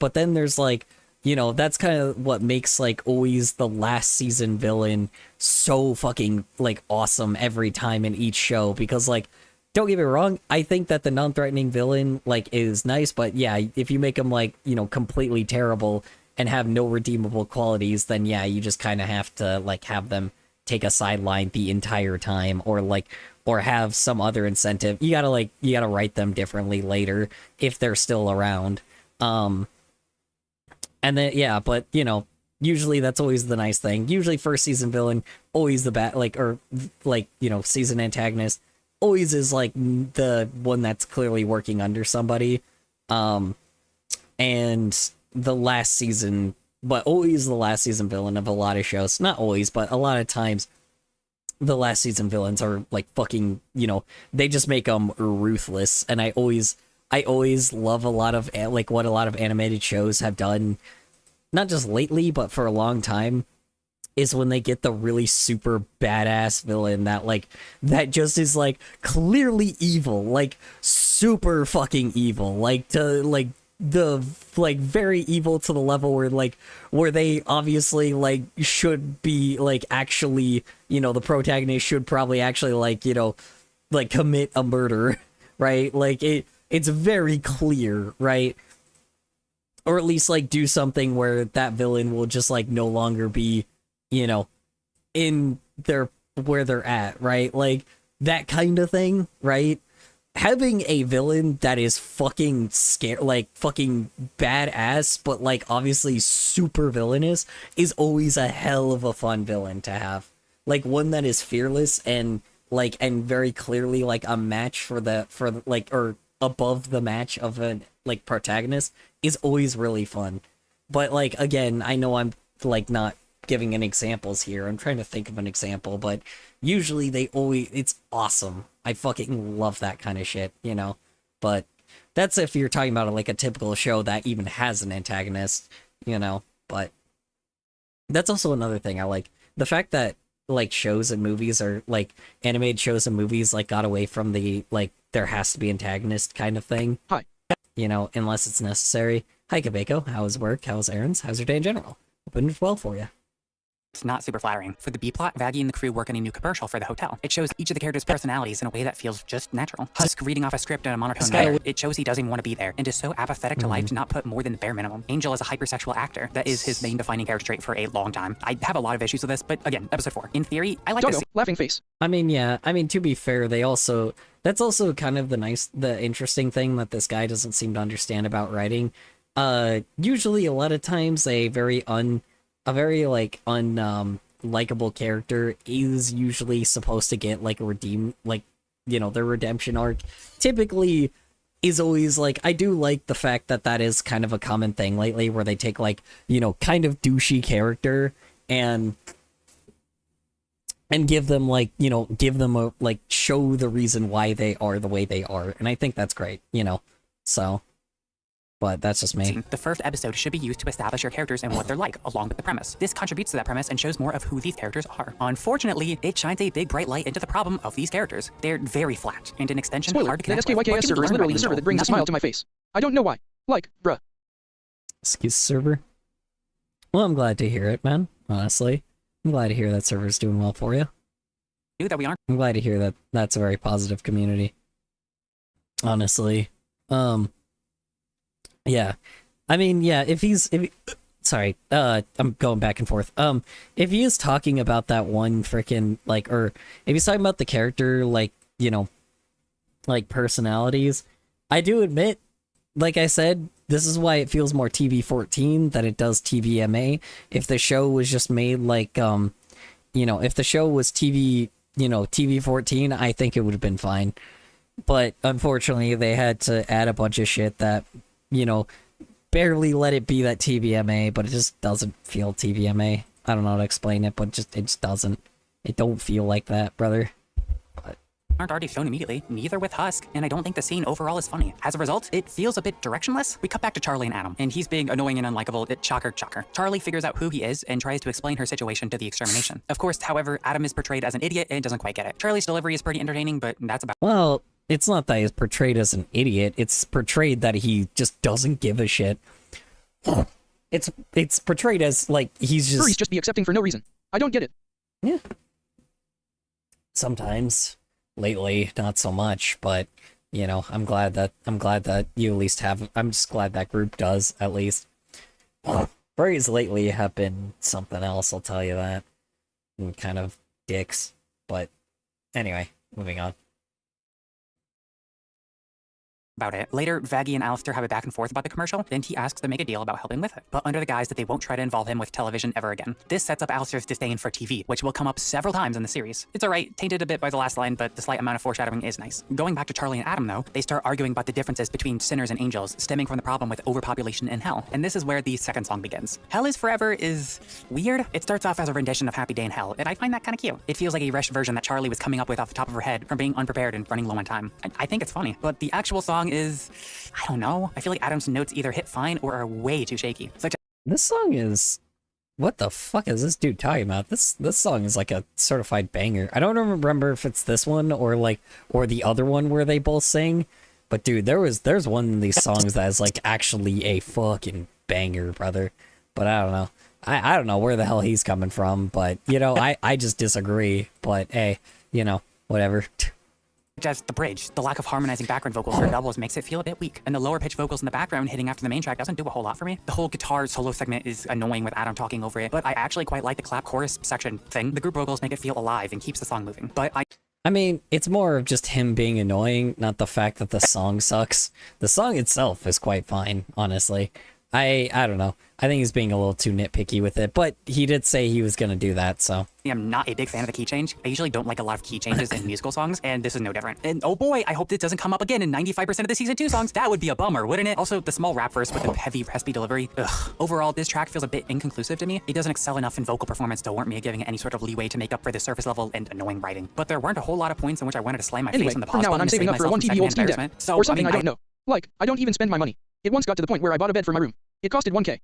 like, that's kind of what makes like always the last season villain so fucking like awesome every time in each show, because like, don't get me wrong, I think that the non-threatening villain like is nice, but yeah, if you make him like, completely terrible and have no redeemable qualities, then yeah, you just kind of have to like have them take a sideline the entire time, or have some other incentive. You gotta write them differently later if they're still around. And then yeah, but usually that's always the nice thing. Usually first season villain, always the bad, season antagonist always is like the one that's clearly working under somebody. And the last season, but always the last season villain of a lot of shows, not always, but a lot of times the last season villains are like fucking, they just make them ruthless. And I always love a lot of like what a lot of animated shows have done, not just lately but for a long time, is when they get the really super badass villain that just is like clearly evil, like super fucking evil, like to like the like very evil to the level where they obviously like should be like actually, the protagonist should probably actually like commit a murder, right? Like it's very clear, right? Or at least like do something where that villain will just like no longer be, in their where they're at, right? Like that kind of thing, right? Having a villain that is fucking scare, like fucking badass, but like obviously super villainous, is always a hell of a fun villain to have. Like one that is fearless and very clearly like a match for or above the match of an like protagonist is always really fun. But like again, I know I'm like not giving any examples here. I'm trying to think of an example, but usually it's awesome. I fucking love that kind of shit, But that's if you're talking about like a typical show that even has an antagonist, But that's also another thing I like. The fact that like shows and movies are like animated shows and movies like got away from the like there has to be antagonist kind of thing. Hi. Unless it's necessary. Hi Kabeko, how's work? How's errands? How's your day in general? Hoping it's well for you. It's not super flattering. For the B-plot, Vaggie and the crew work on a new commercial for the hotel. It shows each of the characters' personalities in a way that feels just natural. Husk reading off a script in a monotone manner. It shows he doesn't even want to be there and is so apathetic to life to not put more than the bare minimum. Angel is a hypersexual actor. That is his main defining character trait for a long time. I have a lot of issues with this, but again, episode 4. In theory, I like Doggo, this. laughing face. I mean, yeah. I mean, to be fair, that's also kind of the interesting thing that this guy doesn't seem to understand about writing. Usually a lot of times a very likable character is usually supposed to get like their redemption arc. Typically is always like, I do like the fact that is kind of a common thing lately, where they take like, kind of douchey character and give them show the reason why they are the way they are. And I think that's great, so, but that's just me. The first episode should be used to establish your characters and what they're like, along with the premise. This contributes to that premise and shows more of who these characters are. Unfortunately, it shines a big bright light into the problem of these characters. They're very flat, and an extension Spoiler, hard to the connect with. What SKYKS can server we is learn literally about the server Angel? that brings a Nothing. smile to my face. I don't know why. Like, bruh. Excuse server. Well, I'm glad to hear it, man. Honestly, I'm glad to hear that server's doing well for you. Knew that we aren't. I'm glad to hear that that's a very positive community. Honestly. Yeah. I mean, yeah, sorry, I'm going back and forth. If he is talking about that one freaking, or if he's talking about the character, personalities, I do admit, like I said, this is why it feels more TV-14 than it does TVMA. If the show was just made if the show was TV-14, I think it would have been fine. But unfortunately, they had to add a bunch of shit that, barely let it be that TVMA, but it just doesn't feel TVMA. I don't know how to explain it, but it just doesn't. It don't feel like that, brother. Aren't already shown immediately, neither with Husk, and I don't think the scene overall is funny. As a result, it feels a bit directionless. We cut back to Charlie and Adam, and he's being annoying and unlikable. Shocker. Charlie figures out who he is and tries to explain her situation to the extermination. Of course, however, Adam is portrayed as an idiot and doesn't quite get it. Charlie's delivery is pretty entertaining, but that's about. Well, it's not that he's portrayed as an idiot, it's portrayed that he just doesn't give a shit. It's portrayed as, he's just... Furries just be accepting for no reason. I don't get it. Yeah. Sometimes. Lately, not so much, but, I'm glad that you at least have... I'm just glad that group does, at least. Furries lately have been something else, I'll tell you that. And kind of dicks. But, anyway, moving on. About it. Later, Vaggie and Alistair have a back and forth about the commercial, then he asks to make a deal about helping with it, but under the guise that they won't try to involve him with television ever again. This sets up Alistair's disdain for TV, which will come up several times in the series. It's alright, tainted a bit by the last line, but the slight amount of foreshadowing is nice. Going back to Charlie and Adam though, they start arguing about the differences between sinners and angels, stemming from the problem with overpopulation in Hell, and this is where the second song begins. Hell is Forever is weird. It starts off as a rendition of Happy Day in Hell, and I find that kinda cute. It feels like a rushed version that Charlie was coming up with off the top of her head from being unprepared and running low on time. I think it's funny, but the actual song is... I don't know. I feel like Adam's notes either hit fine or are way too shaky. This song is... What the fuck is this dude talking about? This song is like a certified banger. I don't remember if it's this one or the other one where they both sing. But dude, there's one of these songs that is actually a fucking banger, brother. But I don't know. I don't know where the hell he's coming from, but I just disagree. But hey, whatever. Just the bridge, the lack of harmonizing background vocals for doubles makes it feel a bit weak, and the lower pitch vocals in the background hitting after the main track doesn't do a whole lot for me. The whole guitar solo segment is annoying with Adam talking over it, but I actually quite like the clap chorus section thing. The group vocals make it feel alive and keeps the song moving. But I mean, it's more of just him being annoying, not the fact that the song sucks. The song itself is quite fine, honestly. I don't know. I think he's being a little too nitpicky with it, but he did say he was gonna do that, so. I'm not a big fan of the key change. I usually don't like a lot of key changes in musical songs, and this is no different. And oh boy, I hope this doesn't come up again in 95% of the season 2 songs. That would be a bummer, wouldn't it? Also, the small rap verse with the heavy, raspy delivery. Ugh. Overall, this track feels a bit inconclusive to me. It doesn't excel enough in vocal performance to warrant me giving it any sort of leeway to make up for the surface level and annoying writing. But there weren't a whole lot of points in which I wanted to slam my Anyway, face on the from pause now on button I'm to save saving up for a myself 1 from TB old secondhand Steam Deck. embarrassment. So, Or something I don't know. I don't even spend my money. It once got to the point where I bought a bed for my room. It costed 1K.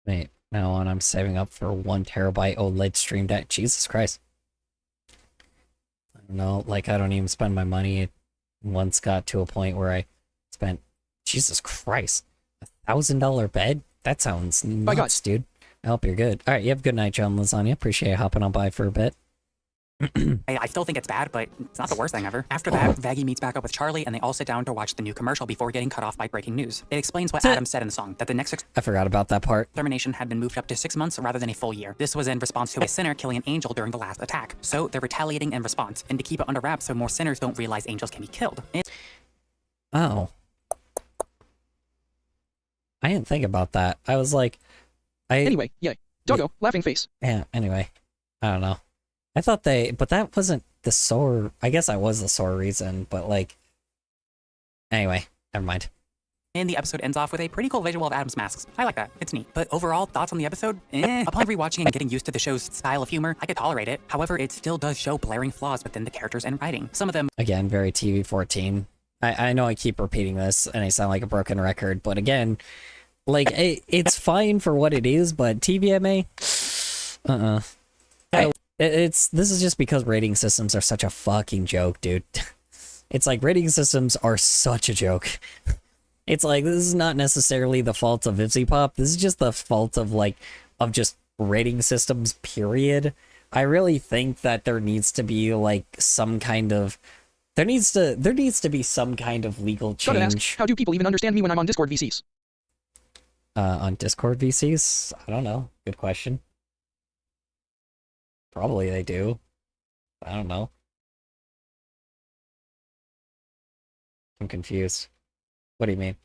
Wait, now on I'm saving up for 1 terabyte OLED Stream Deck. Jesus Christ. I don't know, I don't even spend my money. It once got to a point where I spent, Jesus Christ, $1,000 bed? That sounds By God. nuts, dude. I hope you're good. All right, you have a good night, John Lasagna. Appreciate you hopping on by for a bit. I still think it's bad, but it's not the worst thing ever. After that, Vaggie meets back up with Charlie, and they all sit down to watch the new commercial before getting cut off by breaking news. It explains what Adam said in the song, that the next I forgot about that part. extermination had been moved up to 6 months rather than a full year. This was in response to a sinner killing an angel during the last attack. So they're retaliating in response, and to keep it under wraps so more sinners don't realize angels can be killed. Oh. I didn't think about that. I was like, Anyway, yay. Doggo, laughing face. Yeah, anyway. I don't know. I thought but that wasn't the sore, I guess that was the sore reason, but like, anyway, never mind. And the episode ends off with a pretty cool visual of Adam's masks. I like that. It's neat. But overall, thoughts on the episode? Upon rewatching and getting used to the show's style of humor, I could tolerate it. However, it still does show blaring flaws within the characters and writing. Some of them Again, very TV-14. I know I keep repeating this and I sound like a broken record, but again, like, it's fine for what it is, but TVMA? This is just because rating systems are such a fucking joke, dude. It's like, rating systems are such a joke. It's like, this is not necessarily the fault of Ipsy Pop. This is just the fault of just rating systems, period. I really think that there needs to be like some kind of, there needs to be some kind of legal Gotta ask, change. how do people even understand me when I'm on Discord VCs? On Discord VCs? I don't know. Good question. Probably they do. I don't know. I'm confused. What do you mean?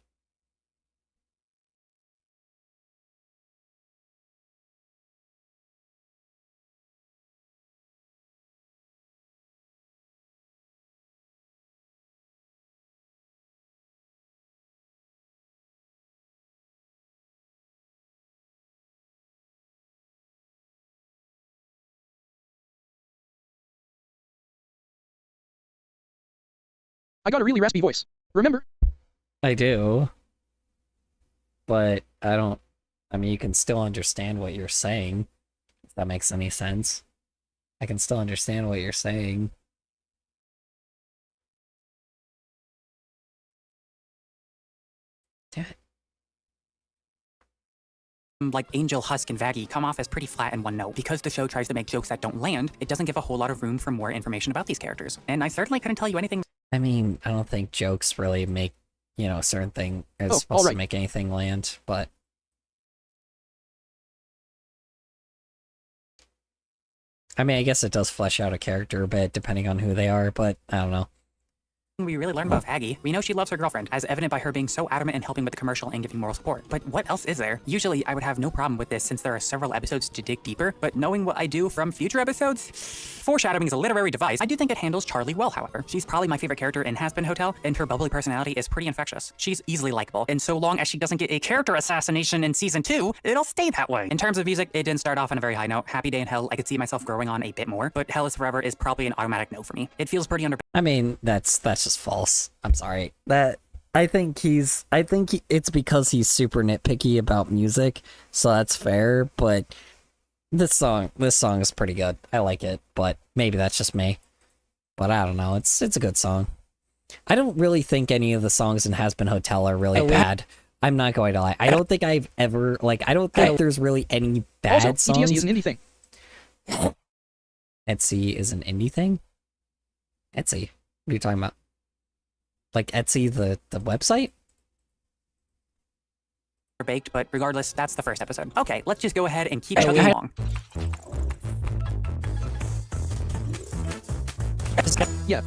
I got a really raspy voice. Remember? I do. But I don't... I mean, you can still understand what you're saying, if that makes any sense. I can still understand what you're saying. Damn it. like Angel, Husk, and Vaggie come off as pretty flat and one note. Because the show tries to make jokes that don't land, it doesn't give a whole lot of room for more information about these characters. And I certainly couldn't tell you anything. I mean, I don't think jokes really make, you know, a certain thing is Oh, supposed to alright. make anything land, but... I mean, I guess it does flesh out a character a bit, depending on who they are, but I don't know. We really learn about Vaggie. We know she loves her girlfriend, as evident by her being so adamant in helping with the commercial and giving moral support. But what else is there? Usually, I would have no problem with this since there are several episodes to dig deeper, but knowing what I do from future episodes? Foreshadowing is a literary device. I do think it handles Charlie well, however. She's probably my favorite character in Has Been Hotel, and her bubbly personality is pretty infectious. She's easily likable, and so long as she doesn't get a character assassination in season 2, it'll stay that way. In terms of music, it didn't start off on a very high note. Happy Day in Hell, I could see myself growing on a bit more, but Hell is Forever is probably an automatic no for me. It feels pretty I mean, that's just false. I'm sorry. It's because he's super nitpicky about music, so that's fair, but this song is pretty good. I like it, but maybe that's just me. But I don't know. It's a good song. I don't really think any of the songs in Has Been Hotel are really bad. I'm not going to lie. I don't think I've ever I don't think there's really any bad Also, songs. ETSE is an indie thing. Etsy is an indie thing? Etsy? What are you talking about? Like Etsy, the website? baked, but regardless, that's the first episode. Okay, let's just go ahead and keep chugging along. Yeah.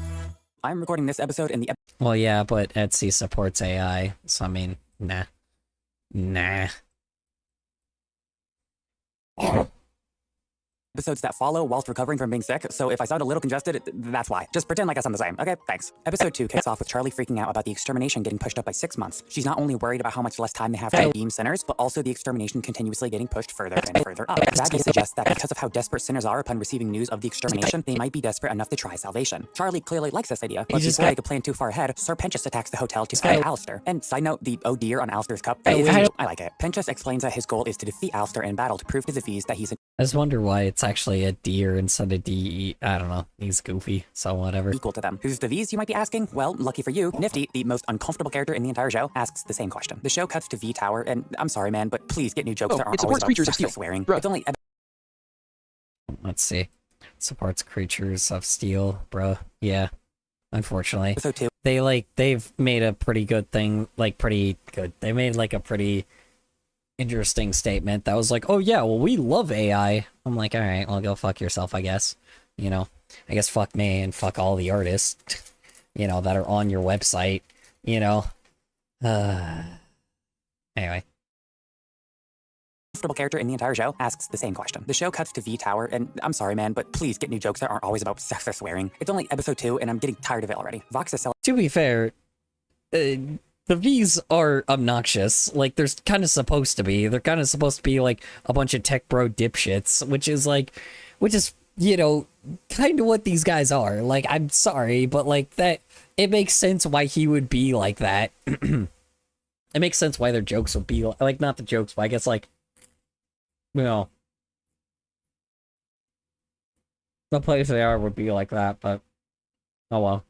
I'm recording this episode in the Well, yeah, but Etsy supports AI, so I mean, nah. episodes that follow whilst recovering from being sick, so if I sound a little congested, that's why. Just pretend like I sound the same. Okay, thanks. Episode 2 kicks off with Charlie freaking out about the extermination getting pushed up by 6 months. She's not only worried about how much less time they have to redeem sinners, but also the extermination continuously getting pushed further and further up. Vaggie suggests that because of how desperate sinners are upon receiving news of the extermination, they might be desperate enough to try salvation. Charlie clearly likes this idea, but before they could plan too far ahead, Sir Pentious attacks the hotel to fight Alistair. And side note, the oh dear on Alistair's cup, I like it. Pentious explains that his goal is to defeat Alistair in battle to prove to the V's that he's I just wonder why it's actually a deer instead of DE. I don't know. He's goofy, so whatever. equal to them. Who's the V's, you might be asking? Well, lucky for you, Nifty, the most uncomfortable character in the entire show, asks the same question. The show cuts to V Tower, and I'm sorry, man, but please get new jokes Oh, that aren't it always supports about creatures of sex or steel. swearing. Bruh. It's only Let's see. Supports creatures of steel, bro. Yeah. Unfortunately. episode 2. They've made a pretty good thing, like pretty good. They made like a pretty interesting statement that was like, oh yeah, well we love AI. I'm like, alright, well go fuck yourself, I guess. You know, I guess fuck me and fuck all the artists, you know, that are on your website, you know. Anyway. Comfortable character in the entire show asks the same question. The show cuts to V Tower, and I'm sorry, man, but please get new jokes that aren't always about sex or swearing. It's only episode 2, and I'm getting tired of it already. Vox is To be fair, the V's are obnoxious. Like, they're kind of supposed to be. They're kind of supposed to be, like, a bunch of tech bro dipshits, which is, you know, kind of what these guys are. Like, I'm sorry, but, like, that, it makes sense why he would be like that. It makes sense why their jokes would be, like, not the jokes, but I guess, like, you know, the place they are would be like that, but, oh well.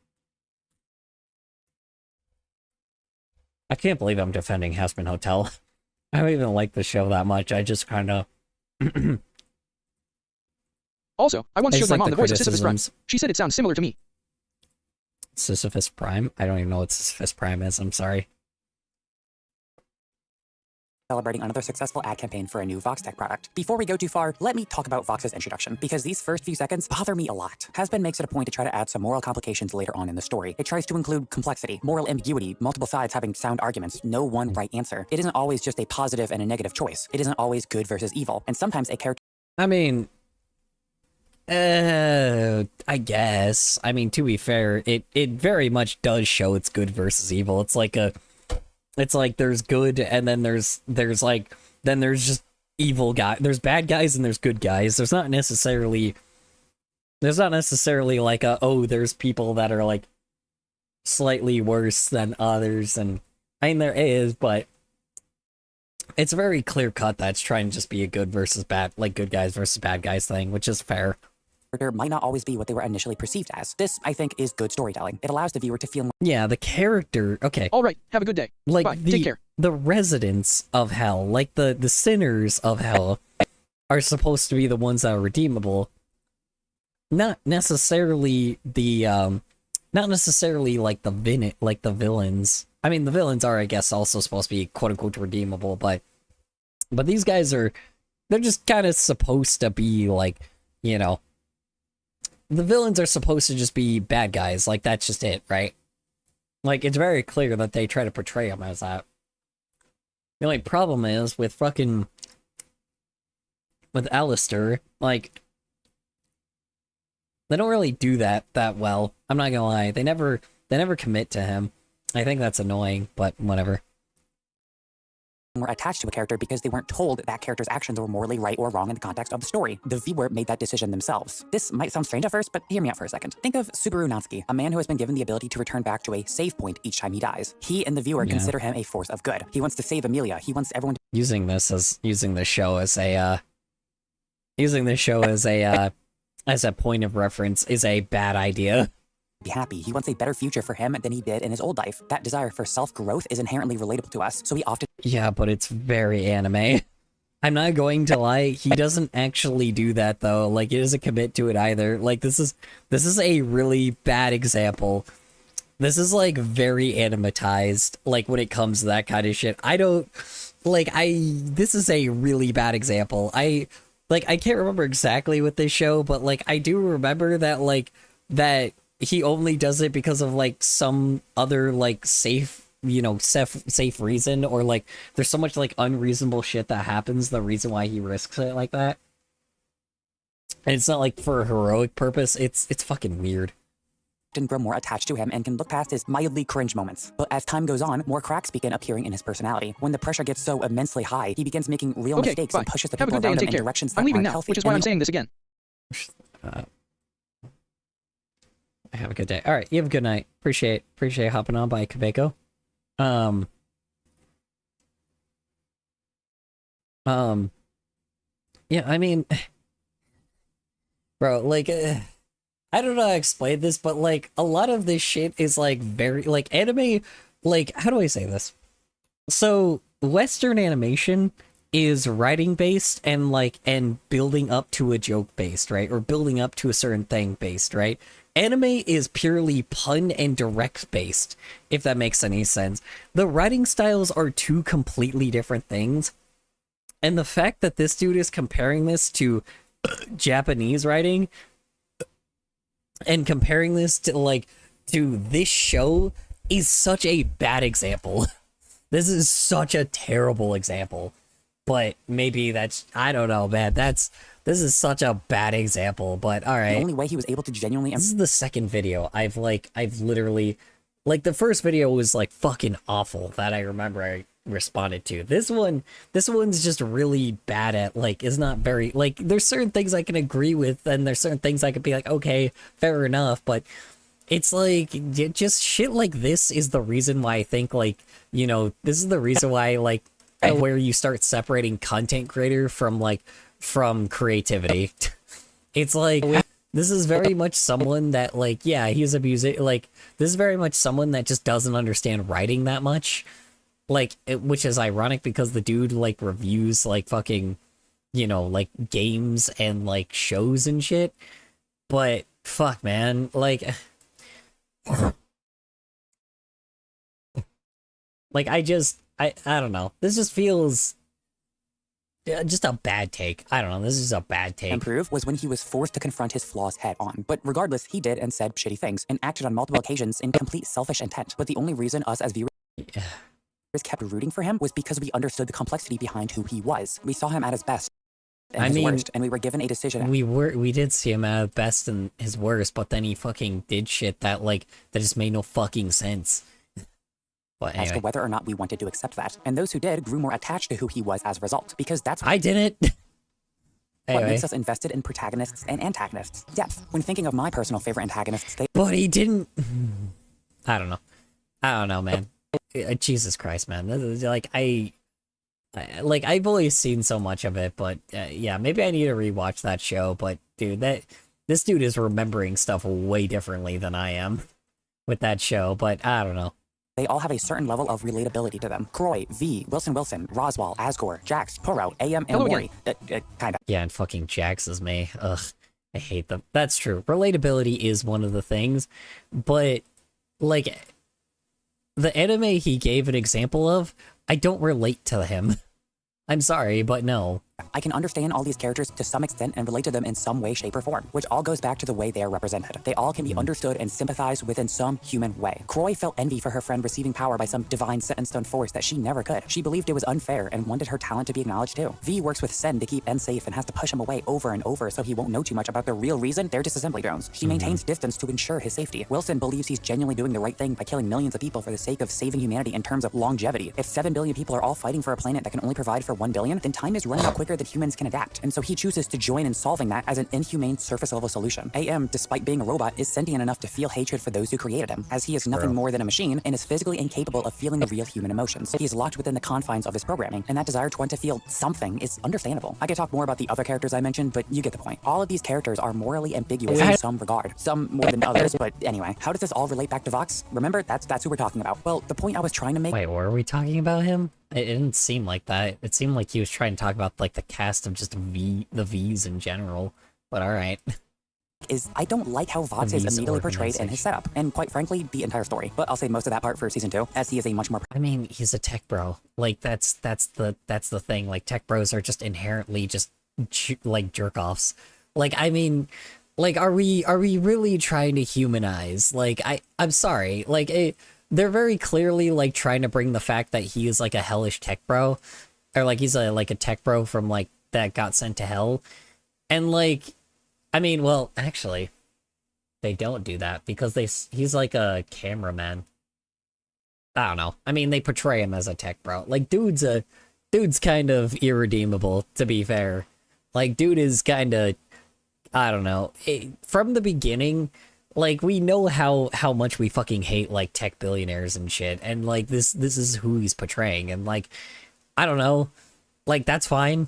I can't believe I'm defending Hazbin Hotel. I don't even like the show that much. I just kind of. Also, I once I showed just my like mom the the voice of Sisyphus Prime. criticisms. She said it sounds similar to me. Sisyphus Prime? I don't even know what Sisyphus Prime is. I'm sorry. celebrating another successful ad campaign for a new Vox Tech product. Before we go too far, let me talk about Vox's introduction, because these first few seconds bother me a lot. Hasbin makes it a point to try to add some moral complications later on in the story. It tries to include complexity, moral ambiguity, multiple sides having sound arguments, no one right answer. It isn't always just a positive and a negative choice. It isn't always good versus evil, and sometimes a character I mean, I guess. I mean, to be fair, it very much does show it's good versus evil. It's like there's good, and then there's just evil guy. There's bad guys and there's good guys. There's not necessarily like there's people that are like slightly worse than others, and I mean there is, but it's very clear cut that it's trying to just be a good versus bad, like good guys versus bad guys thing, which is fair. might not always be what they were initially perceived as. This, I think, is good storytelling. It allows the viewer to feel Yeah, the character, okay. All right, have a good day. Like Bye. Take care. the residents of hell, like the sinners of hell, are supposed to be the ones that are redeemable. Not necessarily not necessarily like the villains. I mean, the villains are, I guess, also supposed to be quote unquote redeemable, but these guys they're just kind of supposed to be like, you know, the villains are supposed to just be bad guys. Like, that's just it, right? Like, it's very clear that they try to portray them as that. The only problem is with Alistair, like, they don't really do that well. I'm not gonna lie. They never commit to him. I think that's annoying, but whatever. more attached to a character because they weren't told that character's actions were morally right or wrong in the context of the story. The viewer made that decision themselves. This might sound strange at first, but hear me out for a second. Think of Subaru Natsuki, a man who has been given the ability to return back to a save point each time he dies. He and the viewer consider him a force of good. He wants to save Amelia. He wants everyone to Using the show as a point of reference is a bad idea. be happy. He wants a better future for him than he did in his old life. That desire for self-growth is inherently relatable to us, so we often Yeah, but it's very anime. I'm not going to lie, he doesn't actually do that though. Like, he doesn't commit to it either. Like, this is a really bad example. This is like very animatized, like when it comes to that kind of shit. This is a really bad example. I can't remember exactly what they show, but like I do remember that he only does it because of like some other like safe reason, or like there's so much like unreasonable shit that happens, the reason why he risks it like that. And it's not like for a heroic purpose. It's fucking weird. grow more attached to him and can look past his mildly cringe moments. But as time goes on, more cracks begin appearing in his personality. When the pressure gets so immensely high, he begins making real Okay, mistakes bye. and pushes the Have a people good day around and him take in care. directions that I'm leaving aren't now, healthy. which is why And I'm the saying this again. Have a good day. All right, you have a good night. Appreciate hopping on by Kabeko. Yeah, I mean, Bro, like, I don't know how to explain this, but like, a lot of this shit is like very, like, anime, like, how do I say this? So, Western animation is writing based and like, and building up to a joke based, right? Or building up to a certain thing based, right? Anime is purely pun and direct based, if that makes any sense. The writing styles are two completely different things. And the fact that this dude is comparing this to Japanese writing and comparing this to like to this show is such a bad example. This is such a terrible example. But maybe that's, I don't know, man. This is such a bad example, but all The right. only way he was able to genuinely This is the second video I've literally, like, the first video was like fucking awful that I remember I responded to. This one's just really bad at, like, is not very, like, there's certain things I can agree with and there's certain things I could be like, okay, fair enough, but it's like, just shit like this is the reason why I think, like, you know, this is the reason why, like, where you start separating content creator from, like, from creativity. It's like, this is very much someone that, like, yeah, he's a music, like, this is very much someone that just doesn't understand writing that much. Like, which is ironic because the dude, like, reviews, like, fucking, you know, like, games and, like, shows and shit. But, fuck, man, like... Like, I don't know. This just feels just a bad take. I don't know. This is a bad take. improve was when he was forced to confront his flaws head on. But regardless, he did and said shitty things and acted on multiple occasions in complete selfish intent. But the only reason us as viewers kept rooting for him was because we understood the complexity behind who he was. We saw him at his best and I his mean, worst, and we were given a decision. We did see him at his best and his worst, but then he fucking did shit that, like, that just made no fucking sense. But as to anyway, whether or not we wanted to accept that. And those who did grew more attached to who he was as a result, because that's I didn't. what Anyway, makes us invested in protagonists and antagonists. Depth. When thinking of my personal favorite antagonists, they but he didn't. I don't know, man. Jesus Christ, man. This is, like, like, I've always seen so much of it, but yeah, maybe I need to rewatch that show. But dude, this dude is remembering stuff way differently than I am with that show. But I don't know. They all have a certain level of relatability to them. Croy, V, Wilson, Roswell, Asgore, Jax, Poro, AM, and Hello Mori. Kinda. Yeah, and fucking Jax is me. Ugh, I hate them. That's true. Relatability is one of the things, but like the anime he gave an example of, I don't relate to him. I'm sorry, but no. I can understand all these characters to some extent and relate to them in some way, shape, or form, which all goes back to the way they are represented. They all can be understood and sympathized with in some human way. Croy felt envy for her friend receiving power by some divine set-in-stone force that she never could. She believed it was unfair and wanted her talent to be acknowledged too. V works with Sen to keep En safe and has to push him away over and over so he won't know too much about the real reason they're disassembly drones. She maintains distance to ensure his safety. Wilson believes he's genuinely doing the right thing by killing millions of people for the sake of saving humanity in terms of longevity. If 7 billion people are all fighting for a planet that can only provide for 1 billion, then time is running out quicker than humans can adapt. And so he chooses to join in solving that as an inhumane surface level solution. AM, despite being a robot, is sentient enough to feel hatred for those who created him, as he is nothing more than a machine and is physically incapable of feeling the real human emotions. He is locked within the confines of his programming, and that desire to want to feel something is understandable. I could talk more about the other characters I mentioned, but you get the point. All of these characters are morally ambiguous in some regard, some more than others, but anyway. How does this all relate back to Vox? Remember, that's who we're talking about. Well, the point I was trying to make Wait, were we talking about him? It didn't seem like that. It seemed like he was trying to talk about, like, the cast of just the V's in general. But alright. is I don't like how Vox is These immediately portrayed in his setup, and quite frankly, the entire story. But I'll save most of that part for season 2, as he is a much more I mean, he's a tech bro. Like, that's the thing. Like, tech bros are just inherently just like jerk offs. Like, I mean, like, are we really trying to humanize? Like, I'm sorry. Like, they're very clearly like trying to bring the fact that he is like a hellish tech bro, or like he's like a tech bro from like that got sent to hell, and like, I mean, well, actually, they don't do that because he's like a cameraman. I don't know. I mean, they portray him as a tech bro. Like, dude's kind of irredeemable, to be fair. Like, dude is kind of, I don't know. From the beginning, like, we know how much we fucking hate, like, tech billionaires and shit, and, like, this is who he's portraying, and, like, I don't know. Like, that's fine.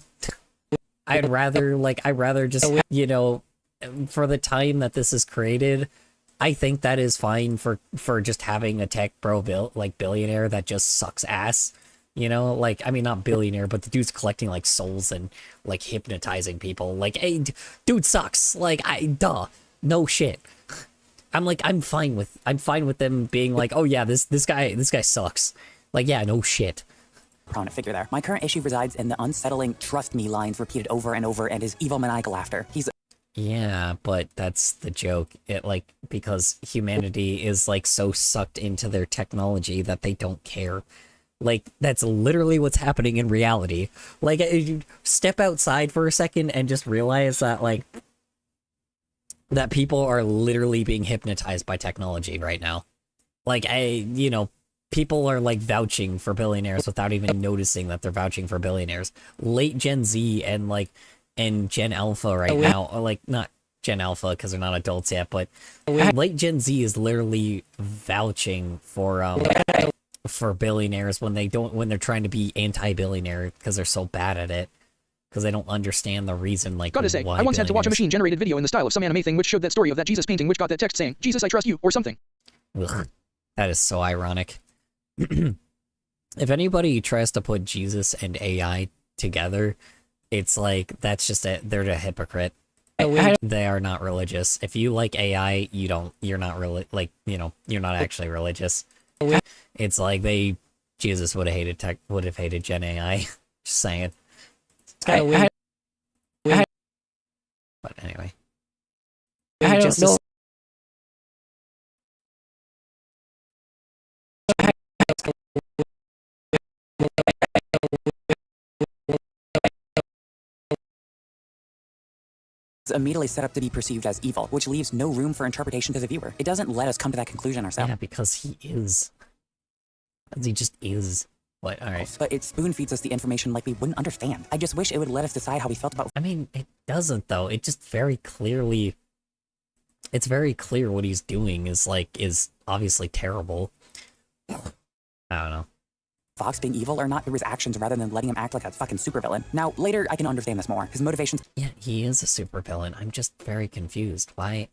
I'd rather just, you know, for the time that this is created, I think that is fine for just having a tech bro billionaire that just sucks ass. You know, like, I mean, not billionaire, but the dude's collecting like souls and like hypnotizing people. Like, hey, dude sucks. Like, no shit. I'm fine with them being like, oh yeah, this guy sucks. Like, yeah, no shit. prominent figure there. My current issue resides in the unsettling "trust me" lines repeated over and over and his evil maniacal laughter. He's Yeah, but that's the joke. It like because humanity is like so sucked into their technology that they don't care. Like that's literally what's happening in reality. Like you step outside for a second and just realize that like that people are literally being hypnotized by technology right now. Like people are like vouching for billionaires without even noticing that they're vouching for billionaires. Late Gen Z and Gen Alpha right now, or like not Gen Alpha because they're not adults yet, but late Gen Z is literally vouching for billionaires when they're trying to be anti-billionaire because they're so bad at it because they don't understand the reason. Like, Gotta say, why I once had to watch a billionaires- machine-generated video in the style of some anime thing which showed that story of that Jesus painting which got that text saying, "Jesus, I trust you," or something. Ugh, that is so ironic. If anybody tries to put Jesus and AI together, it's like they're a hypocrite. They are not religious. If you like AI, you're not really you're not actually religious. It's like Jesus would have hated Gen AI. Just saying. It's kind of weird. But anyway. I don't Just to know. immediately set up to be perceived as evil, which leaves no room for interpretation to the viewer. It doesn't let us come to that conclusion ourselves. Yeah, because he is. Because he just is. What? Alright. But it spoon feeds us the information like we wouldn't understand. I just wish it would let us decide how we felt about I mean, it doesn't though. It just very clearly. It's very clear what he's doing is obviously terrible. I don't know. Fox being evil or not through his actions rather than letting him act like a fucking supervillain. Now, later I can understand this more. His motivations Yeah, he is a supervillain. I'm just very confused. Why?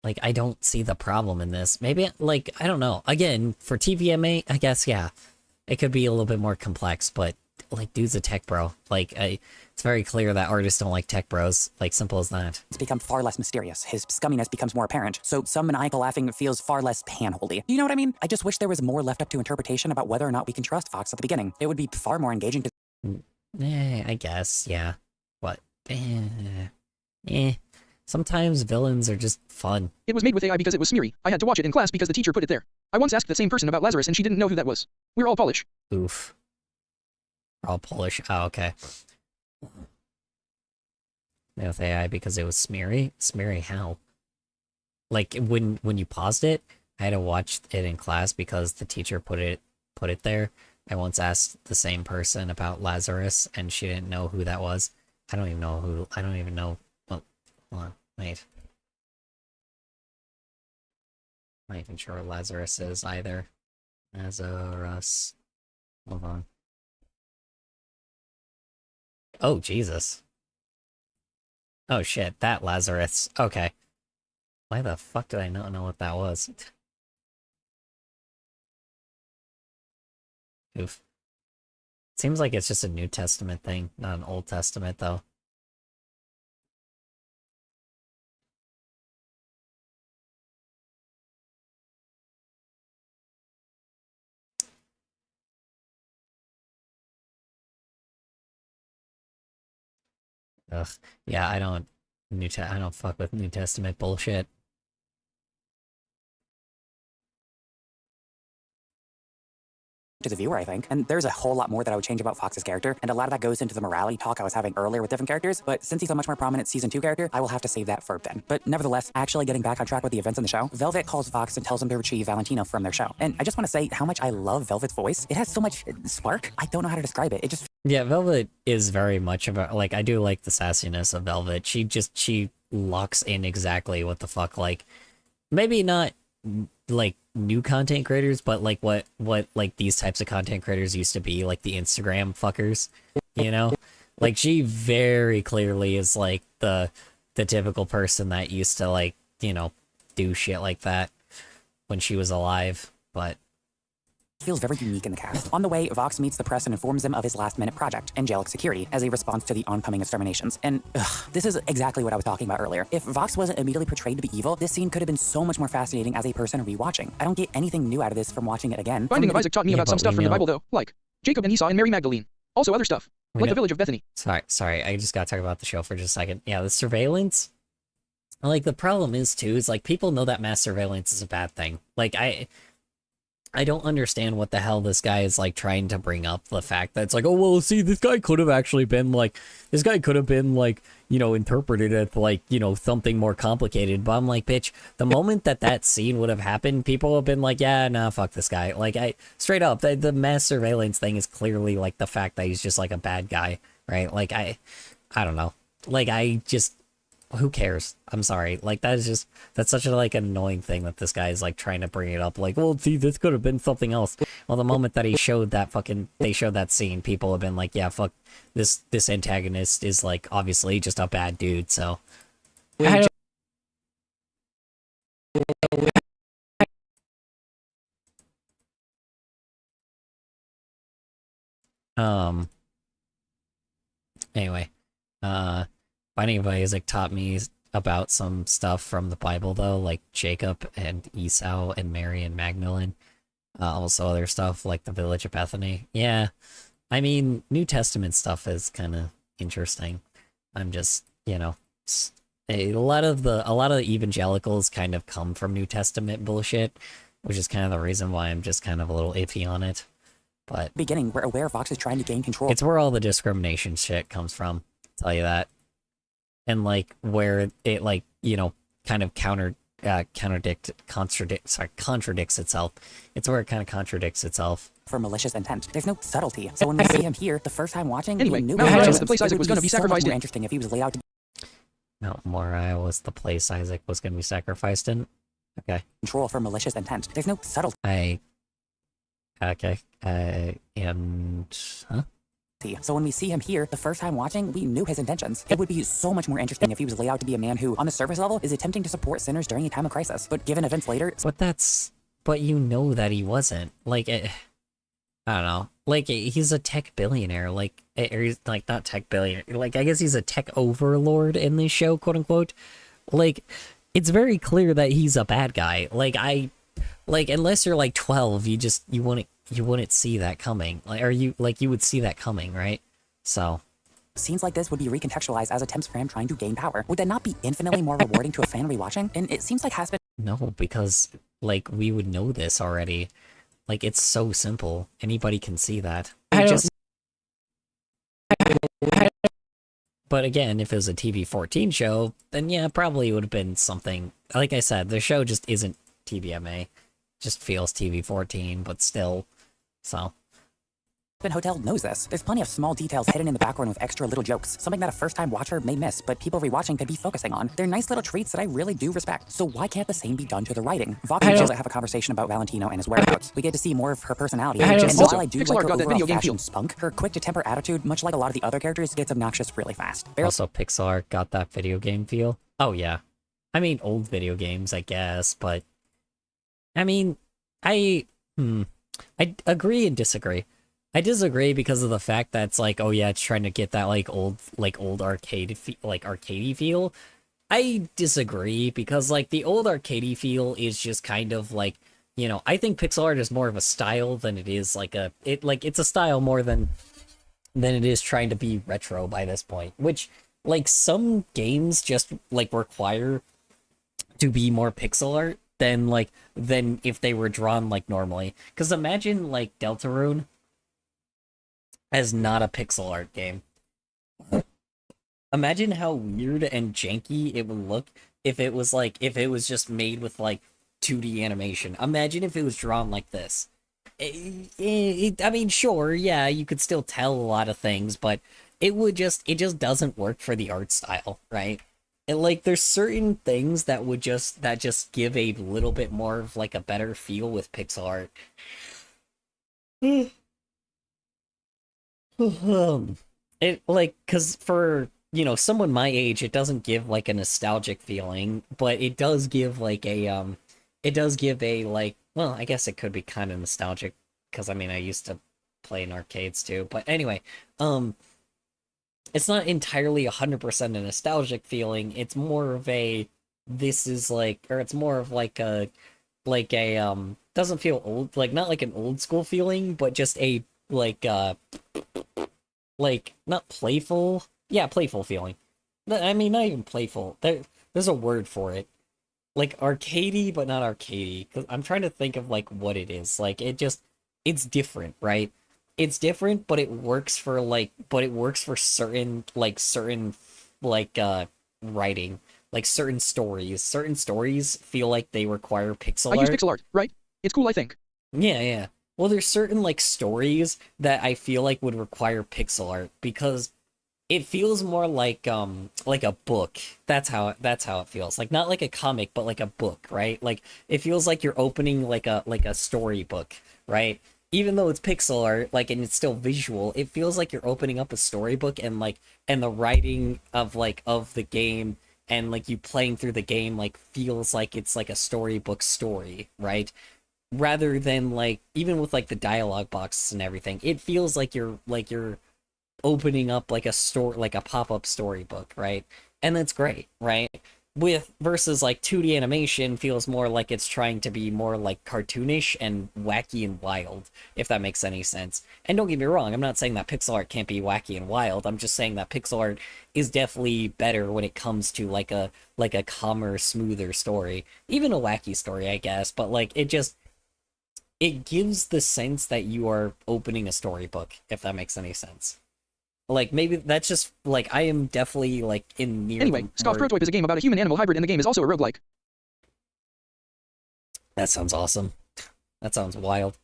Like, I don't see the problem in this. Maybe, like, I don't know. Again, for TVMA, I guess, yeah. It could be a little bit more complex, but, like, dude's a tech bro. Like, it's very clear that artists don't like tech bros. Like, simple as that. become far less mysterious. His scumminess becomes more apparent. So some maniacal laughing feels far less handholdy. You know what I mean? I just wish there was more left up to interpretation about whether or not we can trust Fox at the beginning. It would be far more engaging to I guess, yeah. What? Sometimes villains are just fun. It was made with AI because it was smeary. I had to watch it in class because the teacher put it there. I once asked the same person about Lazarus and she didn't know who that was. We're all Polish. Oof. We're all Polish. Oh, okay. With AI because it was smeary? Smeary how? Like when you paused it, I had to watch it in class because the teacher put it there. I once asked the same person about Lazarus and she didn't know who that was. I don't even know. Well, hold on, wait. I'm not even sure what Lazarus is either. Lazarus. Hold on. Oh, Jesus. Oh shit, that Lazarus. Okay. Why the fuck did I not know what that was? Oof. Seems like it's just a New Testament thing, not an Old Testament though. Ugh. Yeah, I don't fuck with New Testament bullshit. the viewer, I think. And there's a whole lot more that I would change about Fox's character, and a lot of that goes into the morality talk I was having earlier with different characters, but since he's a much more prominent Season 2 character, I will have to save that for then. But nevertheless, actually getting back on track with the events in the show, Velvet calls Fox and tells him to retrieve Valentino from their show. And I just want to say how much I love Velvet's voice. It has so much spark. I don't know how to describe it. It just Yeah, Velvet is very much about, like, I do like the sassiness of Velvet. She locks in exactly what the fuck, like, maybe not, like, new content creators, but, like, what like, these types of content creators used to be, like, the Instagram fuckers, you know? Like, she very clearly is, like, the the typical person that used to like, you know, do shit like that when she was alive, but feels very unique in the cast. On the way, Vox meets the press and informs them of his last-minute project, Angelic Security, as a response to the oncoming exterminations. And this is exactly what I was talking about earlier. If Vox wasn't immediately portrayed to be evil, this scene could have been so much more fascinating as a person rewatching. I don't get anything new out of this from watching it again. Binding of Isaac taught me Yeah, about some but stuff we from the know- Bible, though, like Jacob and Esau and Mary Magdalene. Also other stuff, We like know- the village of Bethany. sorry, I just gotta talk about the show for just a second. Yeah, the surveillance. Like, the problem is, too, is, like, people know that mass surveillance is a bad thing. Like, I don't understand what the hell this guy is, like, trying to bring up. The fact that it's like, oh, well, see, this guy could have actually been, like, you know, interpreted as, like, you know, something more complicated. But I'm like, bitch, the moment that scene would have happened, people have been like, yeah, nah, fuck this guy. Like, straight up, the mass surveillance thing is clearly, like, the fact that he's just, like, a bad guy, right? Like, I don't know. Like, who cares? I'm sorry. Like, that's such a, like, annoying thing that this guy is, like, trying to bring it up. Like, well, see, this could have been something else. Well, the moment that they showed that scene, people have been like, yeah, fuck, this antagonist is, like, obviously just a bad dude, so. Anyway, Binding of Isaac taught me about some stuff from the Bible, though, like Jacob and Esau and Mary and Magdalene. Also other stuff like the village of Bethany. Yeah, I mean, New Testament stuff is kind of interesting. I'm just, you know, a lot of the evangelicals kind of come from New Testament bullshit, which is kind of the reason why I'm just kind of a little iffy on it. But Beginning, we're aware Vox is trying to gain control. it's where all the discrimination shit comes from, I'll tell you that. And, like, where it, like, you know, kind of contradicts itself. It's where it kind of contradicts itself. For malicious intent. There's no subtlety. So when we see him here, the first time watching, Anyway, we knew Mount his Moriah was intentions. the place It Isaac would was gonna be so much sacrificed more in. interesting if he was laid out to Mount Moriah was the place Isaac was going to be sacrificed in. Okay. control for malicious intent. There's no subtlety. Okay. And... Huh? So when we see him here, the first time watching, we knew his intentions. It would be so much more interesting if he was laid out to be a man who, on the surface level, is attempting to support sinners during a time of crisis. But given events later, But you know that he wasn't. Like, I don't know. Like, he's a tech billionaire. Like, or he's, like, not tech billionaire. Like, I guess he's a tech overlord in this show, quote unquote. Like, it's very clear that he's a bad guy. Like, unless you're, like, 12, you wouldn't see that coming. Like, or you would see that coming, right? So. scenes like this would be recontextualized as attempts for him trying to gain power. Would that not be infinitely more rewarding to a fan rewatching? And it seems like has been No, because, like, we would know this already. Like, it's so simple. Anybody can see that. But again, if it was a TV-14 show, then yeah, probably it would have been something. Like I said, the show just isn't TVMA. Just feels TV-14, but still. So. Hotel knows this. There's plenty of small details hidden in the background with extra little jokes, something that a first-time watcher may miss, but people rewatching could be focusing on. They're nice little treats that I really do respect. So why can't the same be done to the writing? Vox and Joseph have a conversation about Valentino and his whereabouts. We get to see more of her personality. And Also, while I do Pixel like Art her got that overall video game fashion feel. spunk, her quick-to-temper attitude, much like a lot of the other characters, gets obnoxious really fast. Also, Pixel Art got that video game feel. Oh, yeah. I mean, old video games, I guess, but... I mean, I agree and disagree. I disagree because of the fact that it's like, oh yeah, it's trying to get that old arcadey feel. I disagree because like the old arcadey feel is just kind of like, you know, I think pixel art is more of a style than it is it's a style more than it is trying to be retro by this point, which like some games just like require to be more pixel art than if they were drawn like normally. Because imagine like Deltarune as not a pixel art game. Imagine how weird and janky it would look if it was just made with like 2D animation. Imagine if it was drawn like this. I mean, sure, yeah, you could still tell a lot of things, but it just doesn't work for the art style, right? And like there's certain things that just give a little bit more of like a better feel with pixel art. It like, cause for you know, someone my age, it doesn't give like a nostalgic feeling, but it does give like it does give a like, well, I guess it could be kind of nostalgic because I mean I used to play in arcades too. But anyway, um it's not entirely 100% a nostalgic feeling. It's more of a this is like, or it's more of like a doesn't feel old, like not like an old school feeling, but just a like like not playful, yeah, playful feeling. I mean, not even playful. There's a word for it, like arcadey, but not arcadey. Because I'm trying to think of like what it is. Like it just, it's different, right? It's different, but it works for like, but it works for certain like writing, like certain stories. Certain stories feel like they require pixel I use art. pixel art, right? It's cool, I think. Yeah, yeah. Well, there's certain like stories that I feel like would require pixel art because it feels more like a book. That's how it feels. Like not like a comic, but like a book, right? Like it feels like you're opening like a storybook, right? Even though it's pixel art, like and it's still visual, it feels like you're opening up a storybook and like and the writing of like of the game and like you playing through the game like feels like it's like a storybook story, right? Rather than like even with like the dialogue boxes and everything, it feels like you're opening up like a store like a pop-up storybook, right? And that's great, right? With versus like 2D animation feels more like it's trying to be more like cartoonish and wacky and wild, if that makes any sense. And don't get me wrong, I'm not saying that pixel art can't be wacky and wild. I'm just saying that pixel art is definitely better when it comes to like a calmer, smoother story. Even a wacky story, I guess, but like it just it gives the sense that you are opening a storybook, if that makes any sense. Like maybe that's just like I am definitely like in near Anyway, the Scoff more... Prototype is a game about a human-animal hybrid, and the game is also a roguelike. That sounds awesome. That sounds wild.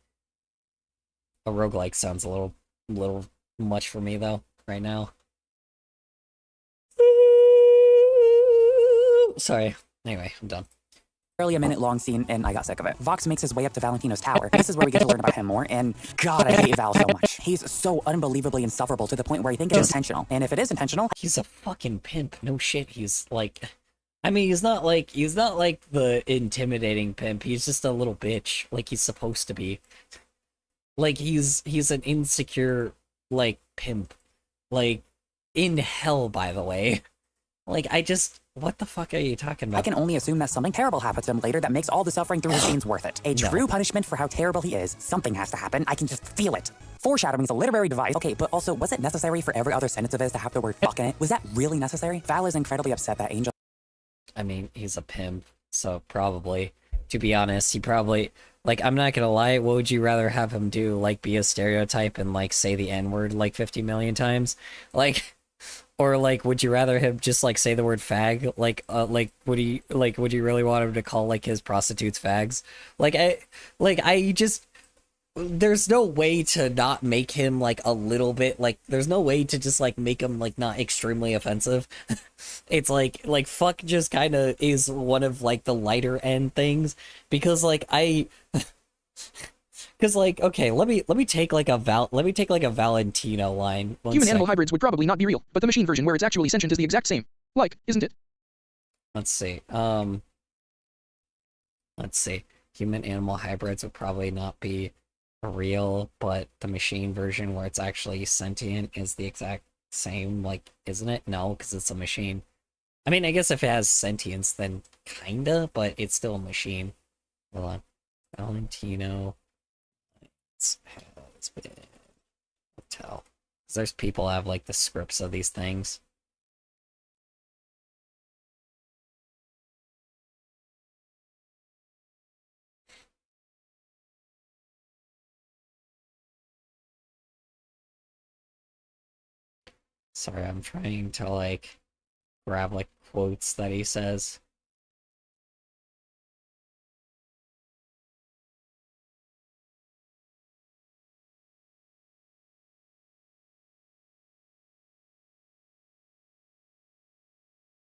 A roguelike sounds a little much for me though, right now. Sorry. Anyway, I'm done. Barely a minute long scene, and I got sick of it. Vox makes his way up to Valentino's tower. This is where we get to learn about him more, and God, I hate Val so much. He's so unbelievably insufferable to the point where I think it's intentional. And if it is intentional, He's a fucking pimp. No shit. He's like, I mean, he's not like the intimidating pimp. He's just a little bitch, like he's supposed to be. Like he's an insecure like pimp. Like in hell, by the way. Like I just what the fuck are you talking I about? can only assume that something terrible happens to him later that makes all the suffering through his scenes worth it. A No. true punishment for how terrible he is. Something has to happen. I can just feel it. Foreshadowing is a literary device. Okay, but also, was it necessary for every other sentence of his to have the word fuck in it? Was that really necessary? Val is incredibly upset that Angel I mean, he's a pimp, so probably. To be honest, he probably like I'm not gonna lie, what would you rather have him do? Like be a stereotype and like say the N-word like 50 million times? Like or like would you rather him just like say the word fag? Like would you really want him to call like his prostitutes fags? Like I just there's no way to not make him like a little bit like there's no way to just like make him like not extremely offensive. It's like fuck just kind of is one of like the lighter end things because like I because like okay let me take like a Valentino line. One Human-animal sec. hybrids would probably not be real, but the machine version where it's actually sentient is the exact same. Like, isn't it? Let's see. Let's see. Human animal hybrids would probably not be real, but the machine version where it's actually sentient is the exact same, like, isn't it? No, because it's a machine. I mean, I guess if it has sentience, then kinda, but it's still a machine. Hold on. Valentino has been hotel. 'Cause there's people have like the scripts of these things. Sorry, I'm trying to like grab like quotes that he says.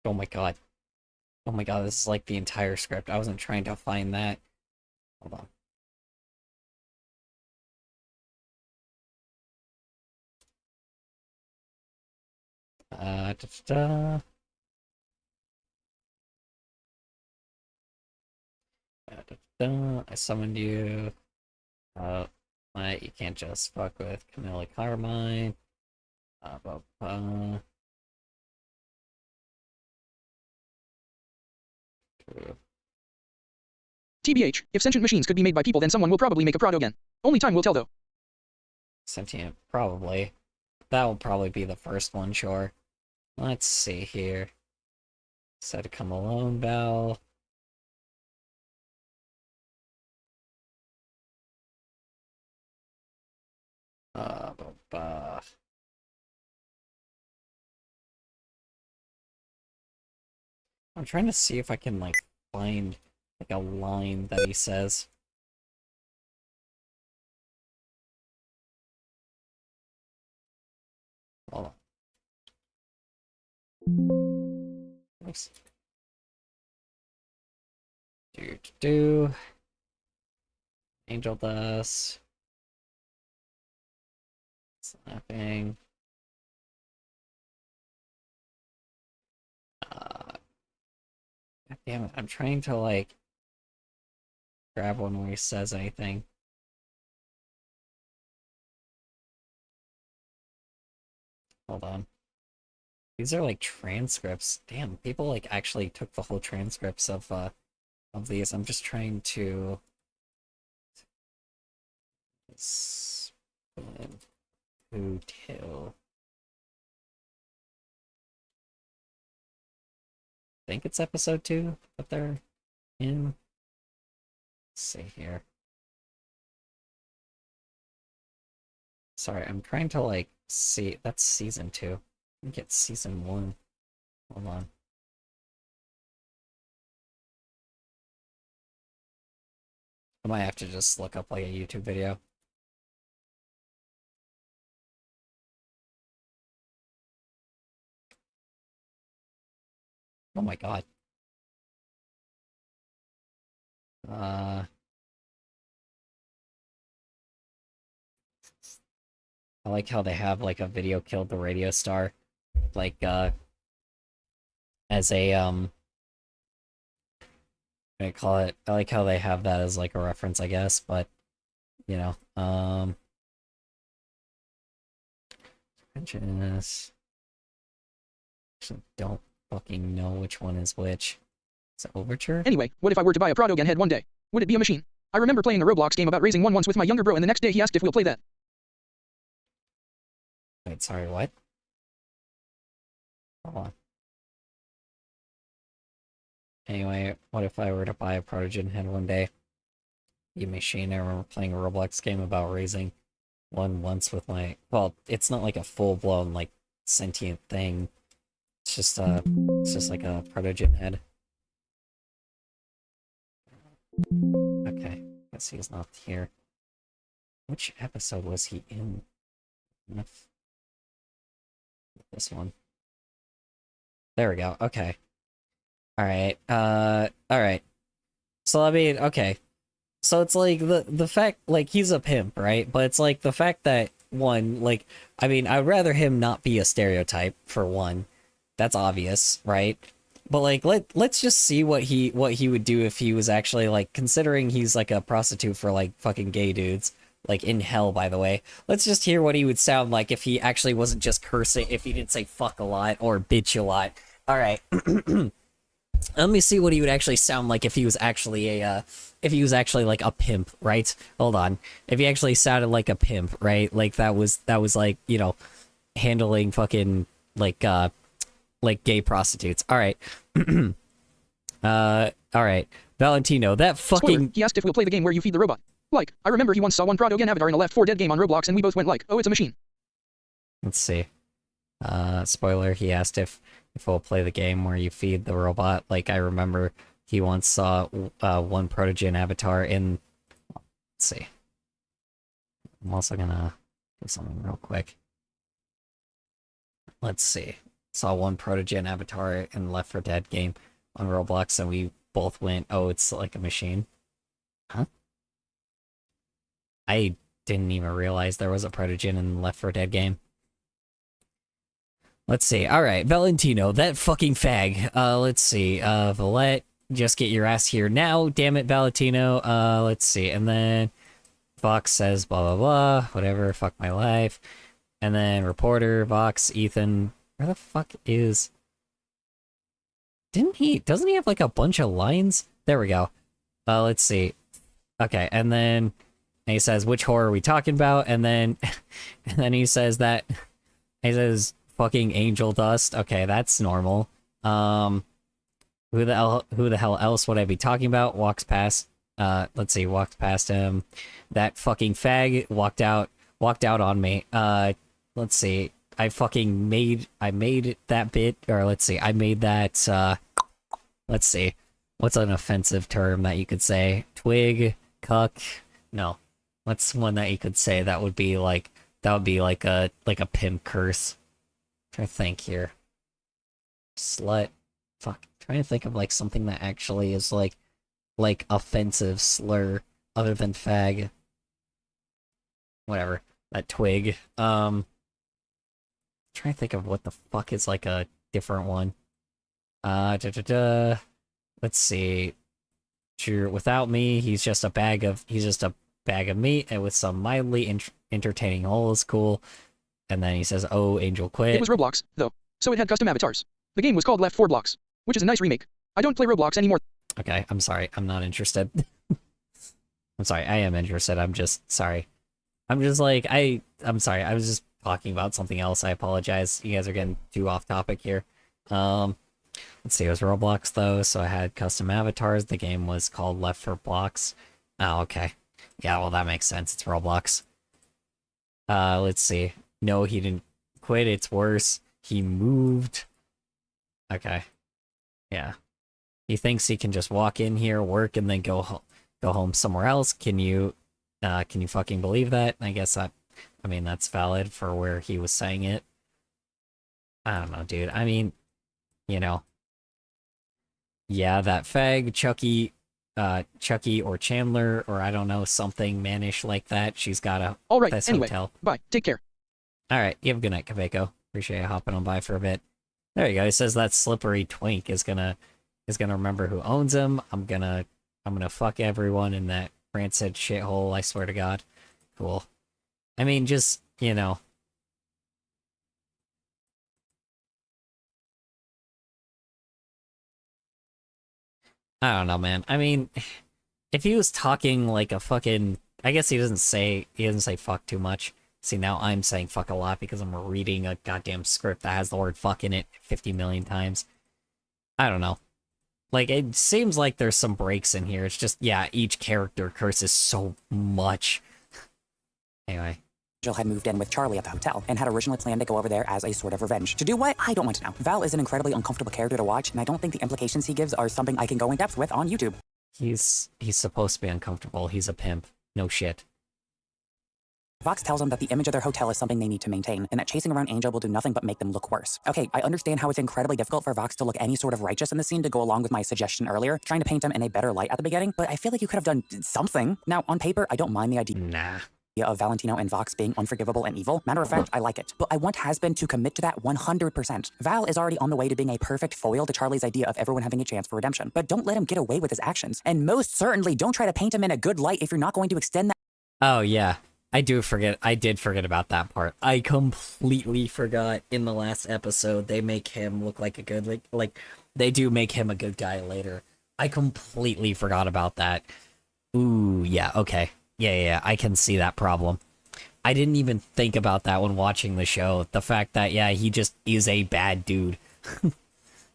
Oh my god. Oh my god, this is like the entire script. I wasn't trying to find that. Hold on. Da. I summoned you. What? You can't just fuck with Camilla Carmine. Ba, ba. TBH, if sentient machines could be made by people, then someone will probably make a Prado again. Only time will tell, though. Sentient, probably. That will probably be the first one, sure. Let's see here. Set to come alone, Bell. Ba, ba. I'm trying to see if I can, like, find, like, a line that he says. Hold on. Oops. Do. Angel Dust. Snapping. God damn it, I'm trying to, like, grab one where he says anything. Hold on. These are, like, transcripts. Damn, people, like, actually took the whole transcripts of these. I'm just trying to... Spin Hotel. I think it's episode 2 that they're in. Let's see here. Sorry, I'm trying to, like, see. That's season 2. I think it's season 1. Hold on. I might have to just look up, like, a YouTube video. Oh my god. I like how they have, like, a video killed the radio star, like, as a, what do I call it? I like how they have that as, like, a reference, I guess, but, you know, mention this. Actually, don't fucking know which one is which. Is it Overture? Anyway, what if I were to buy a Prado again head one day? Would it be a machine? I remember playing a Roblox game about raising one once with my younger bro, and the next day he asked if we'll play that. Wait, sorry, what? Hold on. Anyway, what if I were to buy a Protogen head one day? You machine, I remember playing a Roblox game about raising one once with my... Well, it's not like a full-blown, like, sentient thing. It's just like a Protogen head. Okay, guess he's not here. Which episode was he in? This one. There we go, okay. Alright, alright. So, I mean, okay. So it's like, the fact, like, he's a pimp, right? But it's like, the fact that, one, like, I mean, I'd rather him not be a stereotype, for one. That's obvious, right? But, like, let's just see what he would do if he was actually, like, considering he's, like, a prostitute for, like, fucking gay dudes. Like, in hell, by the way. Let's just hear what he would sound like if he actually wasn't just cursing, if he didn't say fuck a lot, or bitch a lot. Alright. Let me see what he would actually sound like if he was actually a, if he was actually, like, a pimp, right? Hold on. If he actually sounded like a pimp, right? Like, that was, like, you know, handling fucking, like gay prostitutes. Alright. Alright. Valentino, that fucking... Spoiler, he asked if we'll play the game where you feed the robot. Like, I remember he once saw one Prado again avatar in a Left 4 Dead game on Roblox, and we both went like, oh, it's a machine. Let's see. Spoiler, he asked if we'll play the game where you feed the robot. Like, I remember he once saw one Protogen avatar in... Let's see. I'm also gonna do something real quick. Let's see. Saw one Protogen avatar in Left 4 Dead game on Roblox, and we both went, oh, it's like a machine. Huh? I didn't even realize there was a Protogen in the Left 4 Dead game. Let's see. All right, Valentino, that fucking fag. Let's see. Valette, just get your ass here now. Damn it, Valentino. Let's see. And then Vox says blah blah blah. Whatever. Fuck my life. And then reporter Vox Ethan. Where the fuck is? Doesn't he have like a bunch of lines? There we go. Let's see. Okay, and then he says, which horror are we talking about? And then he says he says fucking angel dust. Okay, that's normal. Who the hell else would I be talking about? Walks past let's see, walked past him. That fucking fag walked out on me. Let's see. I made that bit, or let's see, I made that let's see. What's an offensive term that you could say? Twig, cuck. No. What's one that you could say that would be like a pimp curse? Trying to think here. Slut. Fuck. Trying to think of like something that actually is like offensive slur other than fag. Whatever. That twig. Trying to think of what the fuck is like a different one. Let's see. Sure, without me, he's just a bag of meat, and with some mildly entertaining holes, cool. And then he says, "Oh, Angel quit." It was Roblox, though, so it had custom avatars. The game was called Left 4 Blocks, which is a nice remake. I don't play Roblox anymore. Okay, I'm sorry. I'm not interested. I'm sorry. I am interested. I'm just sorry. I'm just like I'm sorry. I was just talking about something else. I apologize. You guys are getting too off topic here. Let's see, it was Roblox though, so I had custom avatars. The game was called Left 4 Blocks. Oh, okay. Yeah, well that makes sense. It's Roblox. Let's see. No, he didn't quit. It's worse. He moved. Okay. Yeah. He thinks he can just walk in here, work, and then go home somewhere else. Can you fucking believe that? I guess I mean, that's valid for where he was saying it. I don't know, dude. I mean, you know. Yeah, that fag, Chucky or Chandler, or I don't know, something mannish like that. She's got a All right, this anyway, hotel. bye. Take care. All right, you have a good night, Kaveko. Appreciate you hopping on by for a bit. There you go. He says that slippery twink is gonna remember who owns him. I'm gonna fuck everyone in that rancid shithole. I swear to God. Cool. I mean, just you know. I don't know, man. I mean, if he was talking like a fucking, I guess he doesn't say fuck too much. See, now I'm saying fuck a lot because I'm reading a goddamn script that has the word fuck in it 50 million times. I don't know. Like, it seems like there's some breaks in here. It's just, yeah, each character curses so much. Anyway. Angel had moved in with Charlie at the hotel and had originally planned to go over there as a sort of revenge. To do what? I don't want to know. Val is an incredibly uncomfortable character to watch, and I don't think the implications he gives are something I can go in depth with on YouTube. He's supposed to be uncomfortable. He's a pimp. No shit. Vox tells them that the image of their hotel is something they need to maintain, and that chasing around Angel will do nothing but make them look worse. Okay, I understand how it's incredibly difficult for Vox to look any sort of righteous in the scene to go along with my suggestion earlier, trying to paint him in a better light at the beginning, but I feel like you could have done something. Now, on paper, I don't mind the idea Nah. of Valentino and Vox being unforgivable and evil. Matter of fact, I like it. But I want Has-Been to commit to that 100%. Val is already on the way to being a perfect foil to Charlie's idea of everyone having a chance for redemption. But don't let him get away with his actions. And most certainly, don't try to paint him in a good light if you're not going to extend that. Oh, yeah. I did forget about that part. I completely forgot in the last episode they make him look like a good, like they do make him a good guy later. I completely forgot about that. Ooh, yeah, okay. Yeah, I can see that problem. I didn't even think about that when watching the show. The fact that, yeah, he just is a bad dude.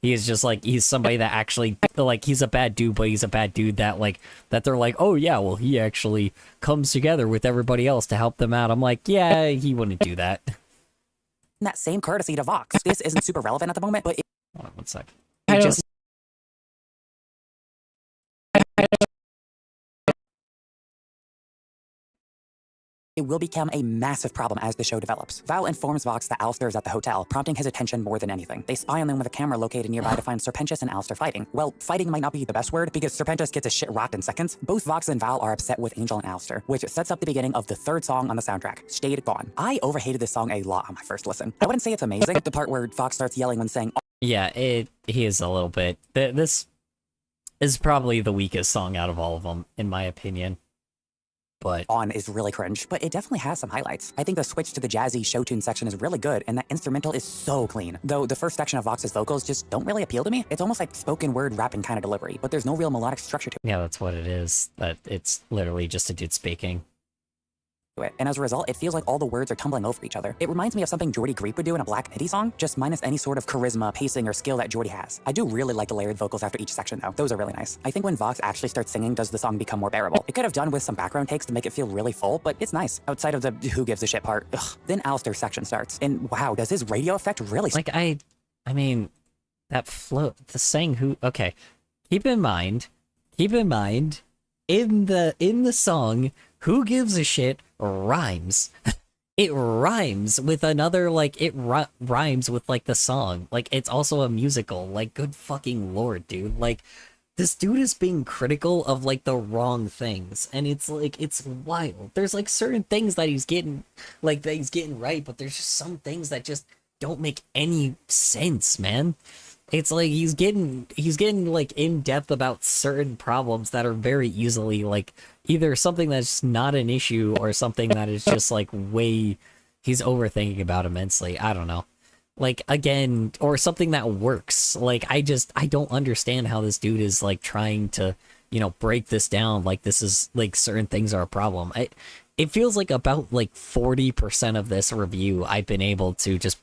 He is just like, he's somebody that actually, like, he's a bad dude, but he's a bad dude that, like, that they're like, oh, yeah, well, he actually comes together with everybody else to help them out. I'm like, yeah, he wouldn't do that. That same courtesy to Vox. This isn't super relevant at the moment, but Hold on one sec. I He don't- just It will become a massive problem as the show develops. Val informs Vox that Alistair is at the hotel, prompting his attention more than anything. They spy on them with a camera located nearby to find Serpentius and Alistair fighting. Well, fighting might not be the best word, because Serpentius gets his shit rocked in seconds. Both Vox and Val are upset with Angel and Alistair, which sets up the beginning of the third song on the soundtrack, Stayed Gone. I overhated this song a lot on my first listen. I wouldn't say it's amazing, the part where Vox starts yelling when saying, Yeah, he is a little bit. This is probably the weakest song out of all of them, in my opinion. But on is really cringe, but it definitely has some highlights. I think the switch to the jazzy show tune section is really good, and that instrumental is so clean. Though the first section of Vox's vocals just don't really appeal to me. It's almost like spoken word rapping kind of delivery, but there's no real melodic structure to yeah, that's what it is. That it's literally just a dude speaking. it. And as a result, it feels like all the words are tumbling over each other. It reminds me of something Jordy Greep would do in a Black Midi song, just minus any sort of charisma, pacing, or skill that Jordy has. I do really like the layered vocals after each section though. Those are really nice. I think when Vox actually starts singing does the song become more bearable. It could have done with some background takes to make it feel really full, but it's nice. Outside of the who gives a shit part. Ugh. Then Alistair's section starts. And wow, does his radio effect really Like I mean, that flow, the saying who. Okay, keep in mind, in the song, "Who Gives a Shit" rhymes. It rhymes with another, like, it rhymes with, like, the song. Like, it's also a musical. Like, good fucking lord, dude. Like, this dude is being critical of, like, the wrong things. And it's, like, it's wild. There's, like, certain things that he's getting, like, that he's getting right, but there's just some things that just don't make any sense, man. It's like he's getting like in depth about certain problems that are very easily like either something that's not an issue or something that is just like way he's overthinking about immensely. I don't know. Like again, or something that works. Like I don't understand how this dude is like trying to, break this down like this is like certain things are a problem. It feels like about like 40% of this review I've been able to just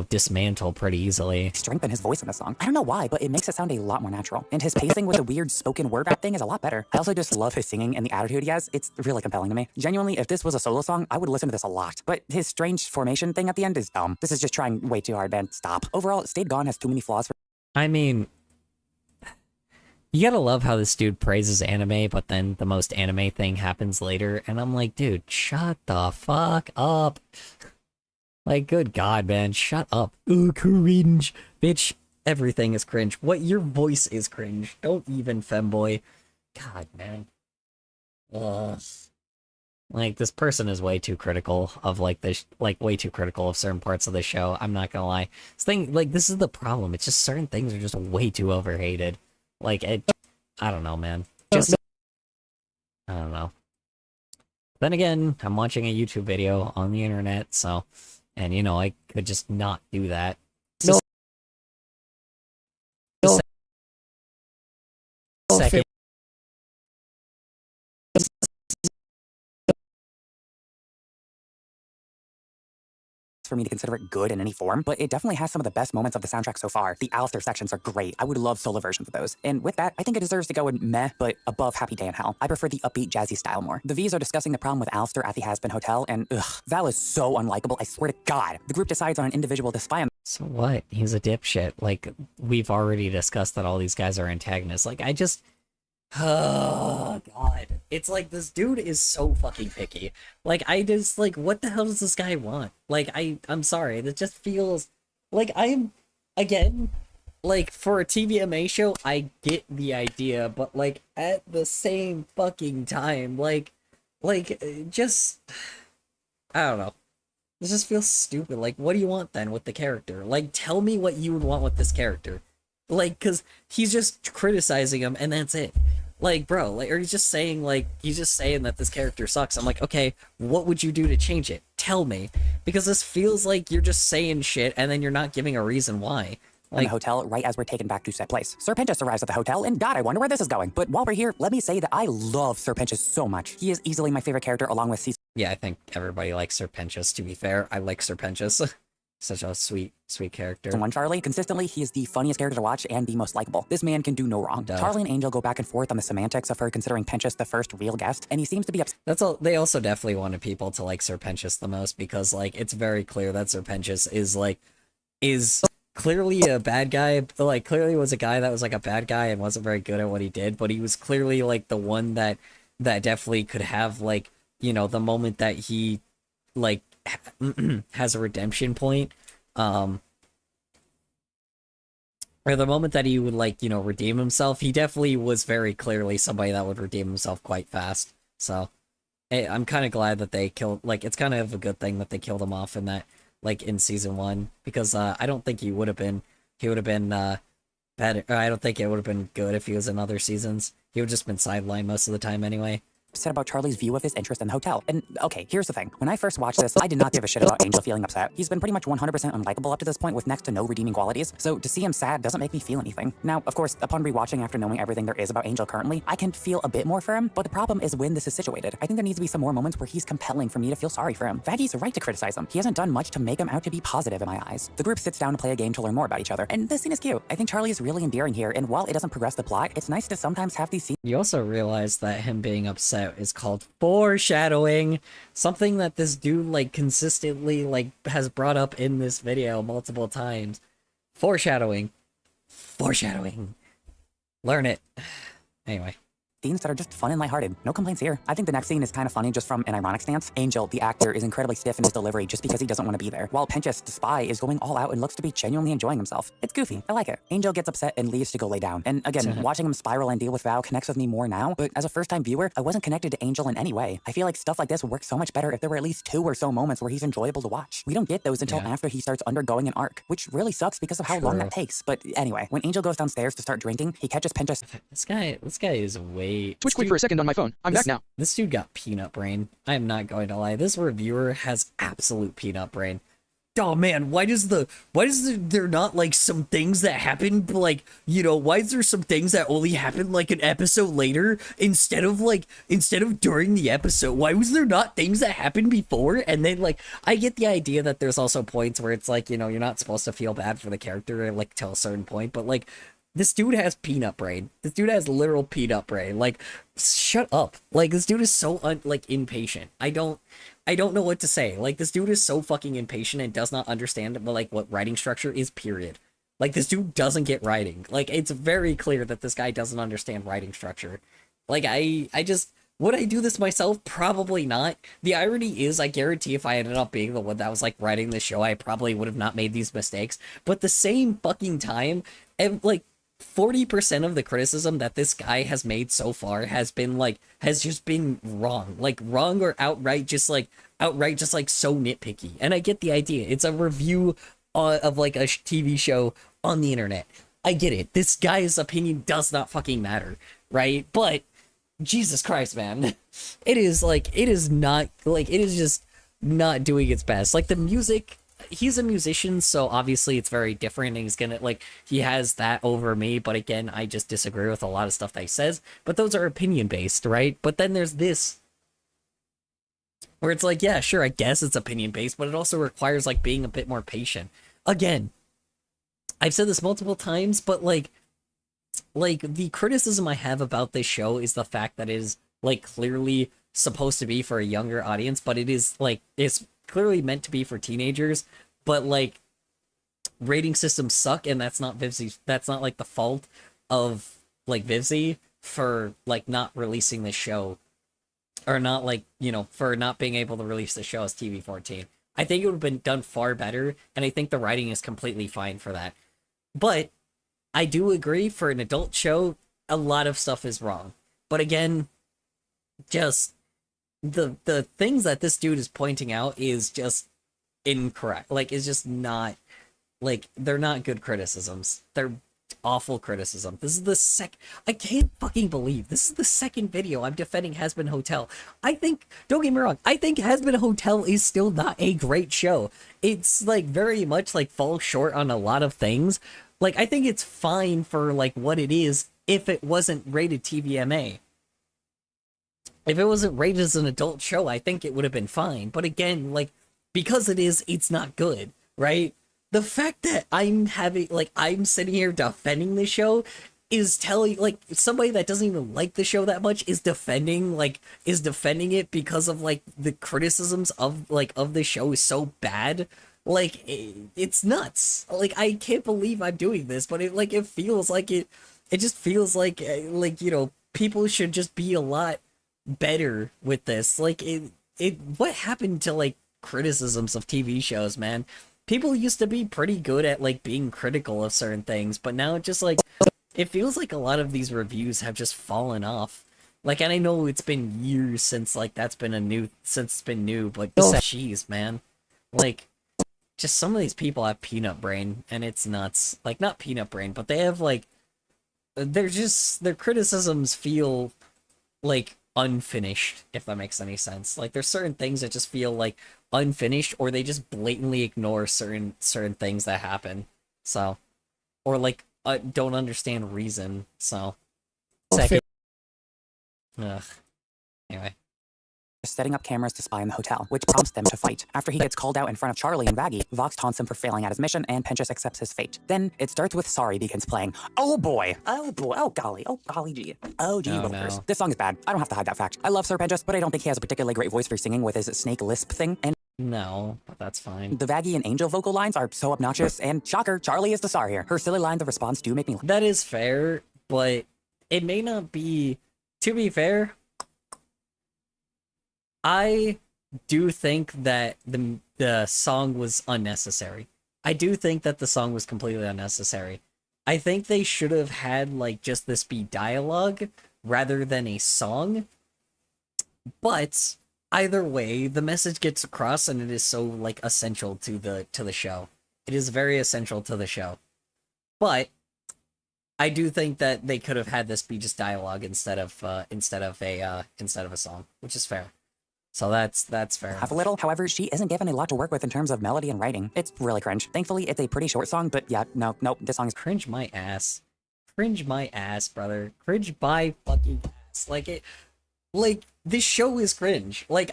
dismantle pretty easily. strengthen his voice in the song? I don't know why, but it makes it sound a lot more natural. And his pacing with the weird spoken word rap thing is a lot better. I also just love his singing and the attitude he has. It's really compelling to me. Genuinely, if this was a solo song, I would listen to this a lot. But his strange formation thing at the end is dumb. This is just trying way too hard, man. Stop. Overall, Stayed Gone has too many flaws for I mean, you gotta love how this dude praises anime, but then the most anime thing happens later, and I'm like, dude, shut the fuck up. Like, good God, man, shut up. Ooh, cringe. Bitch, everything is cringe. What, your voice is cringe. Don't even, femboy. God, man. Ugh. Like, this person is way too critical of, like, this, like, way too critical of certain parts of the show. I'm not gonna lie. This is the problem. It's just certain things are just way too overhated. Like, I don't know, man. I don't know. Then again, I'm watching a YouTube video on the internet, so... And, I could just not do that. Second. for me to consider it good in any form, but it definitely has some of the best moments of the soundtrack so far. The Alistair sections are great. I would love solo versions of those. And with that, I think it deserves to go in meh, but above Happy Day in Hell. I prefer the upbeat, jazzy style more. The V's are discussing the problem with Alistair at the Has-Been Hotel, and Val is so unlikable, I swear to God. The group decides on an individual to spy on. So what? He's a dipshit. Like, we've already discussed that all these guys are antagonists. Like, oh, God. It's like, this dude is so fucking picky. Like, what the hell does this guy want? Like, I'm sorry. It just feels like again, like, for a TVMA show, I get the idea, but, like, at the same fucking time, just, I don't know. This just feels stupid. Like, what do you want then with the character? Like, tell me what you would want with this character. Like, cause he's just criticizing him and that's it. Like, bro, like, or he's just saying that this character sucks. I'm like, okay, what would you do to change it? Tell me. Because this feels like you're just saying shit and then you're not giving a reason why. In the hotel right as we're taken back to set place. Serpentius arrives at the hotel, and God, I wonder where this is going. But while we're here, let me say that I love Serpentius so much. He is easily my favorite character along with Cecil. Yeah, I think everybody likes Serpentius, to be fair. I like Serpentius. Such a sweet character. One Charlie, consistently, he is the funniest character to watch and the most likable. This man can do no wrong. Duh. Charlie and Angel go back and forth on the semantics of her considering Pentius the first real guest, and he seems to be upset. That's all. They also definitely wanted people to like Serpentius the most because, like, it's very clear that Serpentius is clearly a bad guy. Like, clearly was a guy that was like a bad guy and wasn't very good at what he did, but he was clearly like the one that definitely could have like you know, the moment that he like has a redemption point, um or the moment that he would like, you know, redeem himself, he definitely was very clearly somebody that would redeem himself quite fast. So I'm kind of glad that they killed, like, it's kind of a good thing that they killed him off in that, like, in season 1, because I don't think he would have been better. I don't think it would have been good if he was in other seasons. He would have just been sidelined most of the time anyway. Said about Charlie's view of his interest in the hotel. And okay, here's the thing. When I first watched this, I did not give a shit about Angel feeling upset. He's been pretty much 100% unlikable up to this point with next to no redeeming qualities. So to see him sad doesn't make me feel anything. Now, of course, upon rewatching after knowing everything there is about Angel currently, I can feel a bit more for him, but the problem is when this is situated. I think there needs to be some more moments where he's compelling for me to feel sorry for him. Vaggy's right to criticize him. He hasn't done much to make him out to be positive in my eyes. The group sits down to play a game to learn more about each other, and this scene is cute. I think Charlie is really endearing here, and while it doesn't progress the plot, it's nice to sometimes have these scenes. You also realize that him being upset is called foreshadowing, something that this dude like consistently like has brought up in this video multiple times. Foreshadowing. Learn it. Anyway. Scenes that are just fun and lighthearted. No complaints here. I think the next scene is kind of funny just from an ironic stance. Angel, the actor, is incredibly stiff in his delivery just because he doesn't want to be there, while Pinchas, the spy, is going all out and looks to be genuinely enjoying himself. It's goofy. I like it. Angel gets upset and leaves to go lay down. And again, watching him spiral and deal with Val connects with me more now, but as a first-time viewer, I wasn't connected to Angel in any way. I feel like stuff like this would work so much better if there were at least 2 or so moments where he's enjoyable to watch. We don't get those until after he starts undergoing an arc, which really sucks because of how long that takes. But anyway, when Angel goes downstairs to start drinking, he catches Pinchas. This guy is way... Switch quick for a second on my phone. I'm back now. This dude got peanut brain. I am not going to lie. This reviewer has absolute peanut brain. Oh man, why does there not like some things that happen, like, you know, why is there some things that only happen like an episode later instead of during the episode? Why was there not things that happened before? And then like, I get the idea that there's also points where it's like, you know, you're not supposed to feel bad for the character like till a certain point, but like, this dude has peanut brain. This dude has literal peanut brain. Like, shut up. Like, this dude is so impatient. I don't know what to say. Like, this dude is so fucking impatient and does not understand like what writing structure is, period. Like, this dude doesn't get writing. Like, it's very clear that this guy doesn't understand writing structure. Like, I just, would I do this myself? Probably not. The irony is, I guarantee if I ended up being the one that was like writing the show, I probably would have not made these mistakes. But at the same fucking time, and like, 40% of the criticism that this guy has made so far has been like, has just been wrong. Like, wrong or outright just so nitpicky. And I get the idea. It's a review of like a TV show on the internet. I get it. This guy's opinion does not fucking matter, right? But Jesus Christ, man. It is just not doing its best. Like, the music, he's a musician, so obviously it's very different, and he's gonna, like, he has that over me, but again, I just disagree with a lot of stuff that he says, but those are opinion-based, right? But then there's this, where it's like, yeah, sure, I guess it's opinion-based, but it also requires, like, being a bit more patient. Again, I've said this multiple times, but, like, the criticism I have about this show is the fact that it is, like, clearly supposed to be for a younger audience, but it is, like, it's clearly meant to be for teenagers, but like, rating systems suck, and that's not like the fault of like Vivzy for like not releasing the show, or not, like, you know, for not being able to release the show as TV-14. I think it would have been done far better, and I think the writing is completely fine for that. But I do agree, for an adult show, a lot of stuff is wrong. But again, just the things that this dude is pointing out is just incorrect. Like, it's just not, like, they're not good criticisms. They're awful criticism. This is the I can't fucking believe this is the second video I'm defending Hazbin Hotel. I think, don't get me wrong, I think Hazbin Hotel is still not a great show. It's like very much like falls short on a lot of things. Like, I think it's fine for like what it is if it wasn't rated TVMA. If it wasn't rated as an adult show, I think it would have been fine. But again, like, because it is, it's not good, right? The fact that I'm sitting here defending the show is telling, like, somebody that doesn't even like the show that much is defending it because of, like, the criticisms of the show is so bad. Like, it's nuts. Like, I can't believe I'm doing this, but it feels like it just feels like, you know, people should just be a lot better with this. Like what happened to like criticisms of TV shows, man? People used to be pretty good at like being critical of certain things, but now it just like it feels like a lot of these reviews have just fallen off. Like, and I know it's been years since like that's been since it's been new, but jeez, man. Like, just some of these people have peanut brain, and it's nuts. Like, not peanut brain, but they have like their criticisms feel like unfinished, if that makes any sense. Like, there's certain things that just feel like unfinished, or they just blatantly ignore certain things that happen. So, or like don't understand reason. So, second. Ugh. Anyway. setting up cameras to spy in the hotel, which prompts them to fight. After he gets called out in front of Charlie and Vaggie, Vox taunts him for failing at his mission, and Pinchas accepts his fate. Then it starts with Sorry begins playing. Oh boy, oh boy, oh golly gee. Oh gee, willikers. No. This song is bad. I don't have to hide that fact. I love Sir Pinchas, but I don't think he has a particularly great voice for singing with his snake lisp thing, and No, but that's fine. the Vaggie and Angel vocal lines are so obnoxious, and shocker, Charlie is the star here. Her silly lines of response do make me laugh. That is fair, but it may not be. To be fair, I do think that the song was unnecessary. I do think that the song was completely unnecessary. I think they should have had like just this be dialogue rather than a song. But either way, the message gets across, and it is so like essential to the show. It is very essential to the show. But I do think that they could have had this be just dialogue instead of a song, which is fair. So that's fair. Have a little. However, she isn't given a lot to work with in terms of melody and writing. It's really cringe. Thankfully, it's a pretty short song, but yeah, nope, this song is Cringe my ass. Cringe my ass, brother. Cringe my fucking ass. Like this show is cringe. This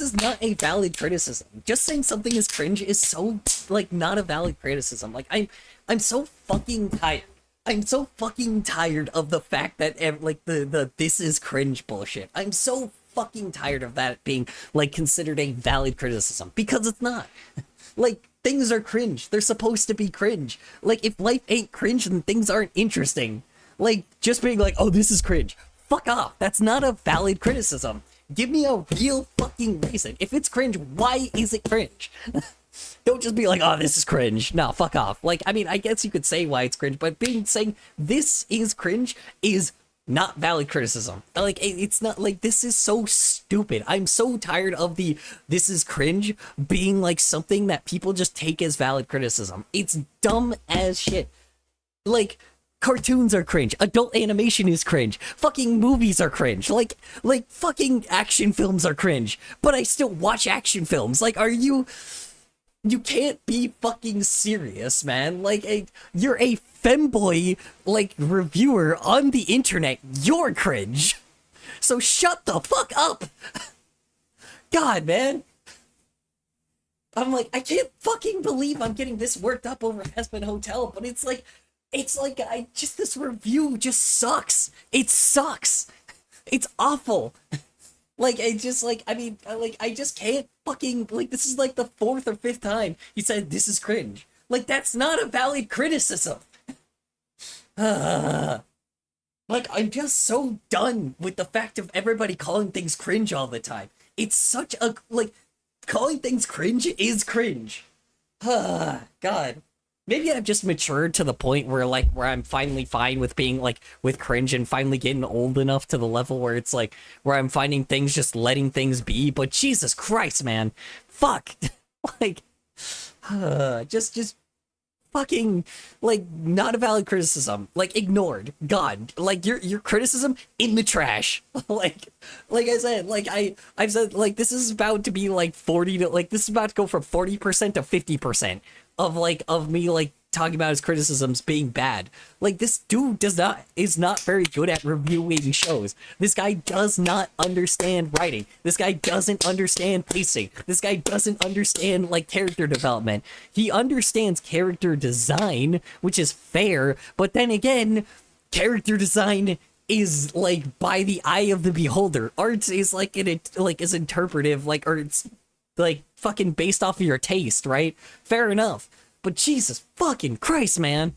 is not a valid criticism. Just saying something is cringe is so like not a valid criticism. Like I'm so fucking tired. I'm so fucking tired of the fact that the this is cringe bullshit. I'm so fucking tired of that being like considered a valid criticism, because it's not. Like, things are cringe. They're supposed to be cringe. Like, if life ain't cringe, then things aren't interesting. Like, just being like, oh, this is cringe. Fuck off. That's not a valid criticism. Give me a real fucking reason. If it's cringe, why is it cringe? Don't just be like, oh, this is cringe. No, fuck off. Like, I mean, I guess you could say why it's cringe, but saying this is cringe is not valid criticism. Like, it's not like, this is so stupid. I'm so tired of this is cringe being like something that people just take as valid criticism. It's dumb as shit. Like, cartoons are cringe. Adult animation is cringe. Fucking movies are cringe. Like fucking action films are cringe. But I still watch action films. Like, you can't be fucking serious, man. Like, you're a femboy, like, reviewer on the internet. You're cringe. So shut the fuck up. God, man. I'm like, I can't fucking believe I'm getting this worked up over Hazbin Hotel, but it's like, this review just sucks. It sucks. It's awful. Like, I just can't fucking, like, this is like the 4th or 5th time he said this is cringe. Like, that's not a valid criticism. Like, I'm just so done with the fact of everybody calling things cringe all the time. It's such a, like, calling things cringe is cringe. God. Maybe I've just matured to the point where I'm finally fine with being like with cringe, and finally getting old enough to the level where it's like where I'm finding things, just letting things be. But Jesus Christ, man, fuck, like, just fucking, like, not a valid criticism, like, ignored. God, like, your criticism in the trash. like I said, like I've said, like, this is about to be like 40 to, like, this is about to go from 40% to 50% of me, like, talking about his criticisms being bad. Like, this dude is not very good at reviewing shows. This guy does not understand writing. This guy doesn't understand pacing. This guy doesn't understand, like, character development. He understands character design, which is fair, but then again, character design is, like, by the eye of the beholder. Art is like is interpretive, like, or it's like fucking based off of your taste, right? Fair enough. But Jesus fucking Christ, man.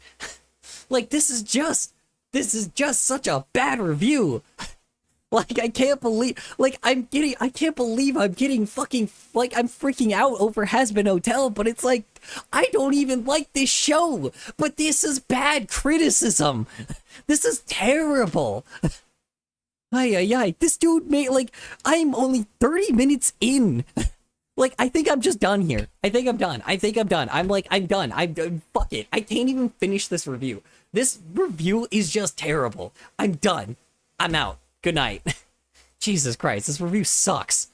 Like, this is just such a bad review. Like, I can't believe, like, I can't believe I'm getting fucking, like, I'm freaking out over Hazbin Hotel, but it's like, I don't even like this show, but this is bad criticism. This is terrible. Ay, this dude made, like, I'm only 30 minutes in. Like, I think I'm just done here. I think I'm done. I'm like, I'm done. Fuck it. I can't even finish this review. This review is just terrible. I'm done. I'm out. Good night. Jesus Christ, this review sucks.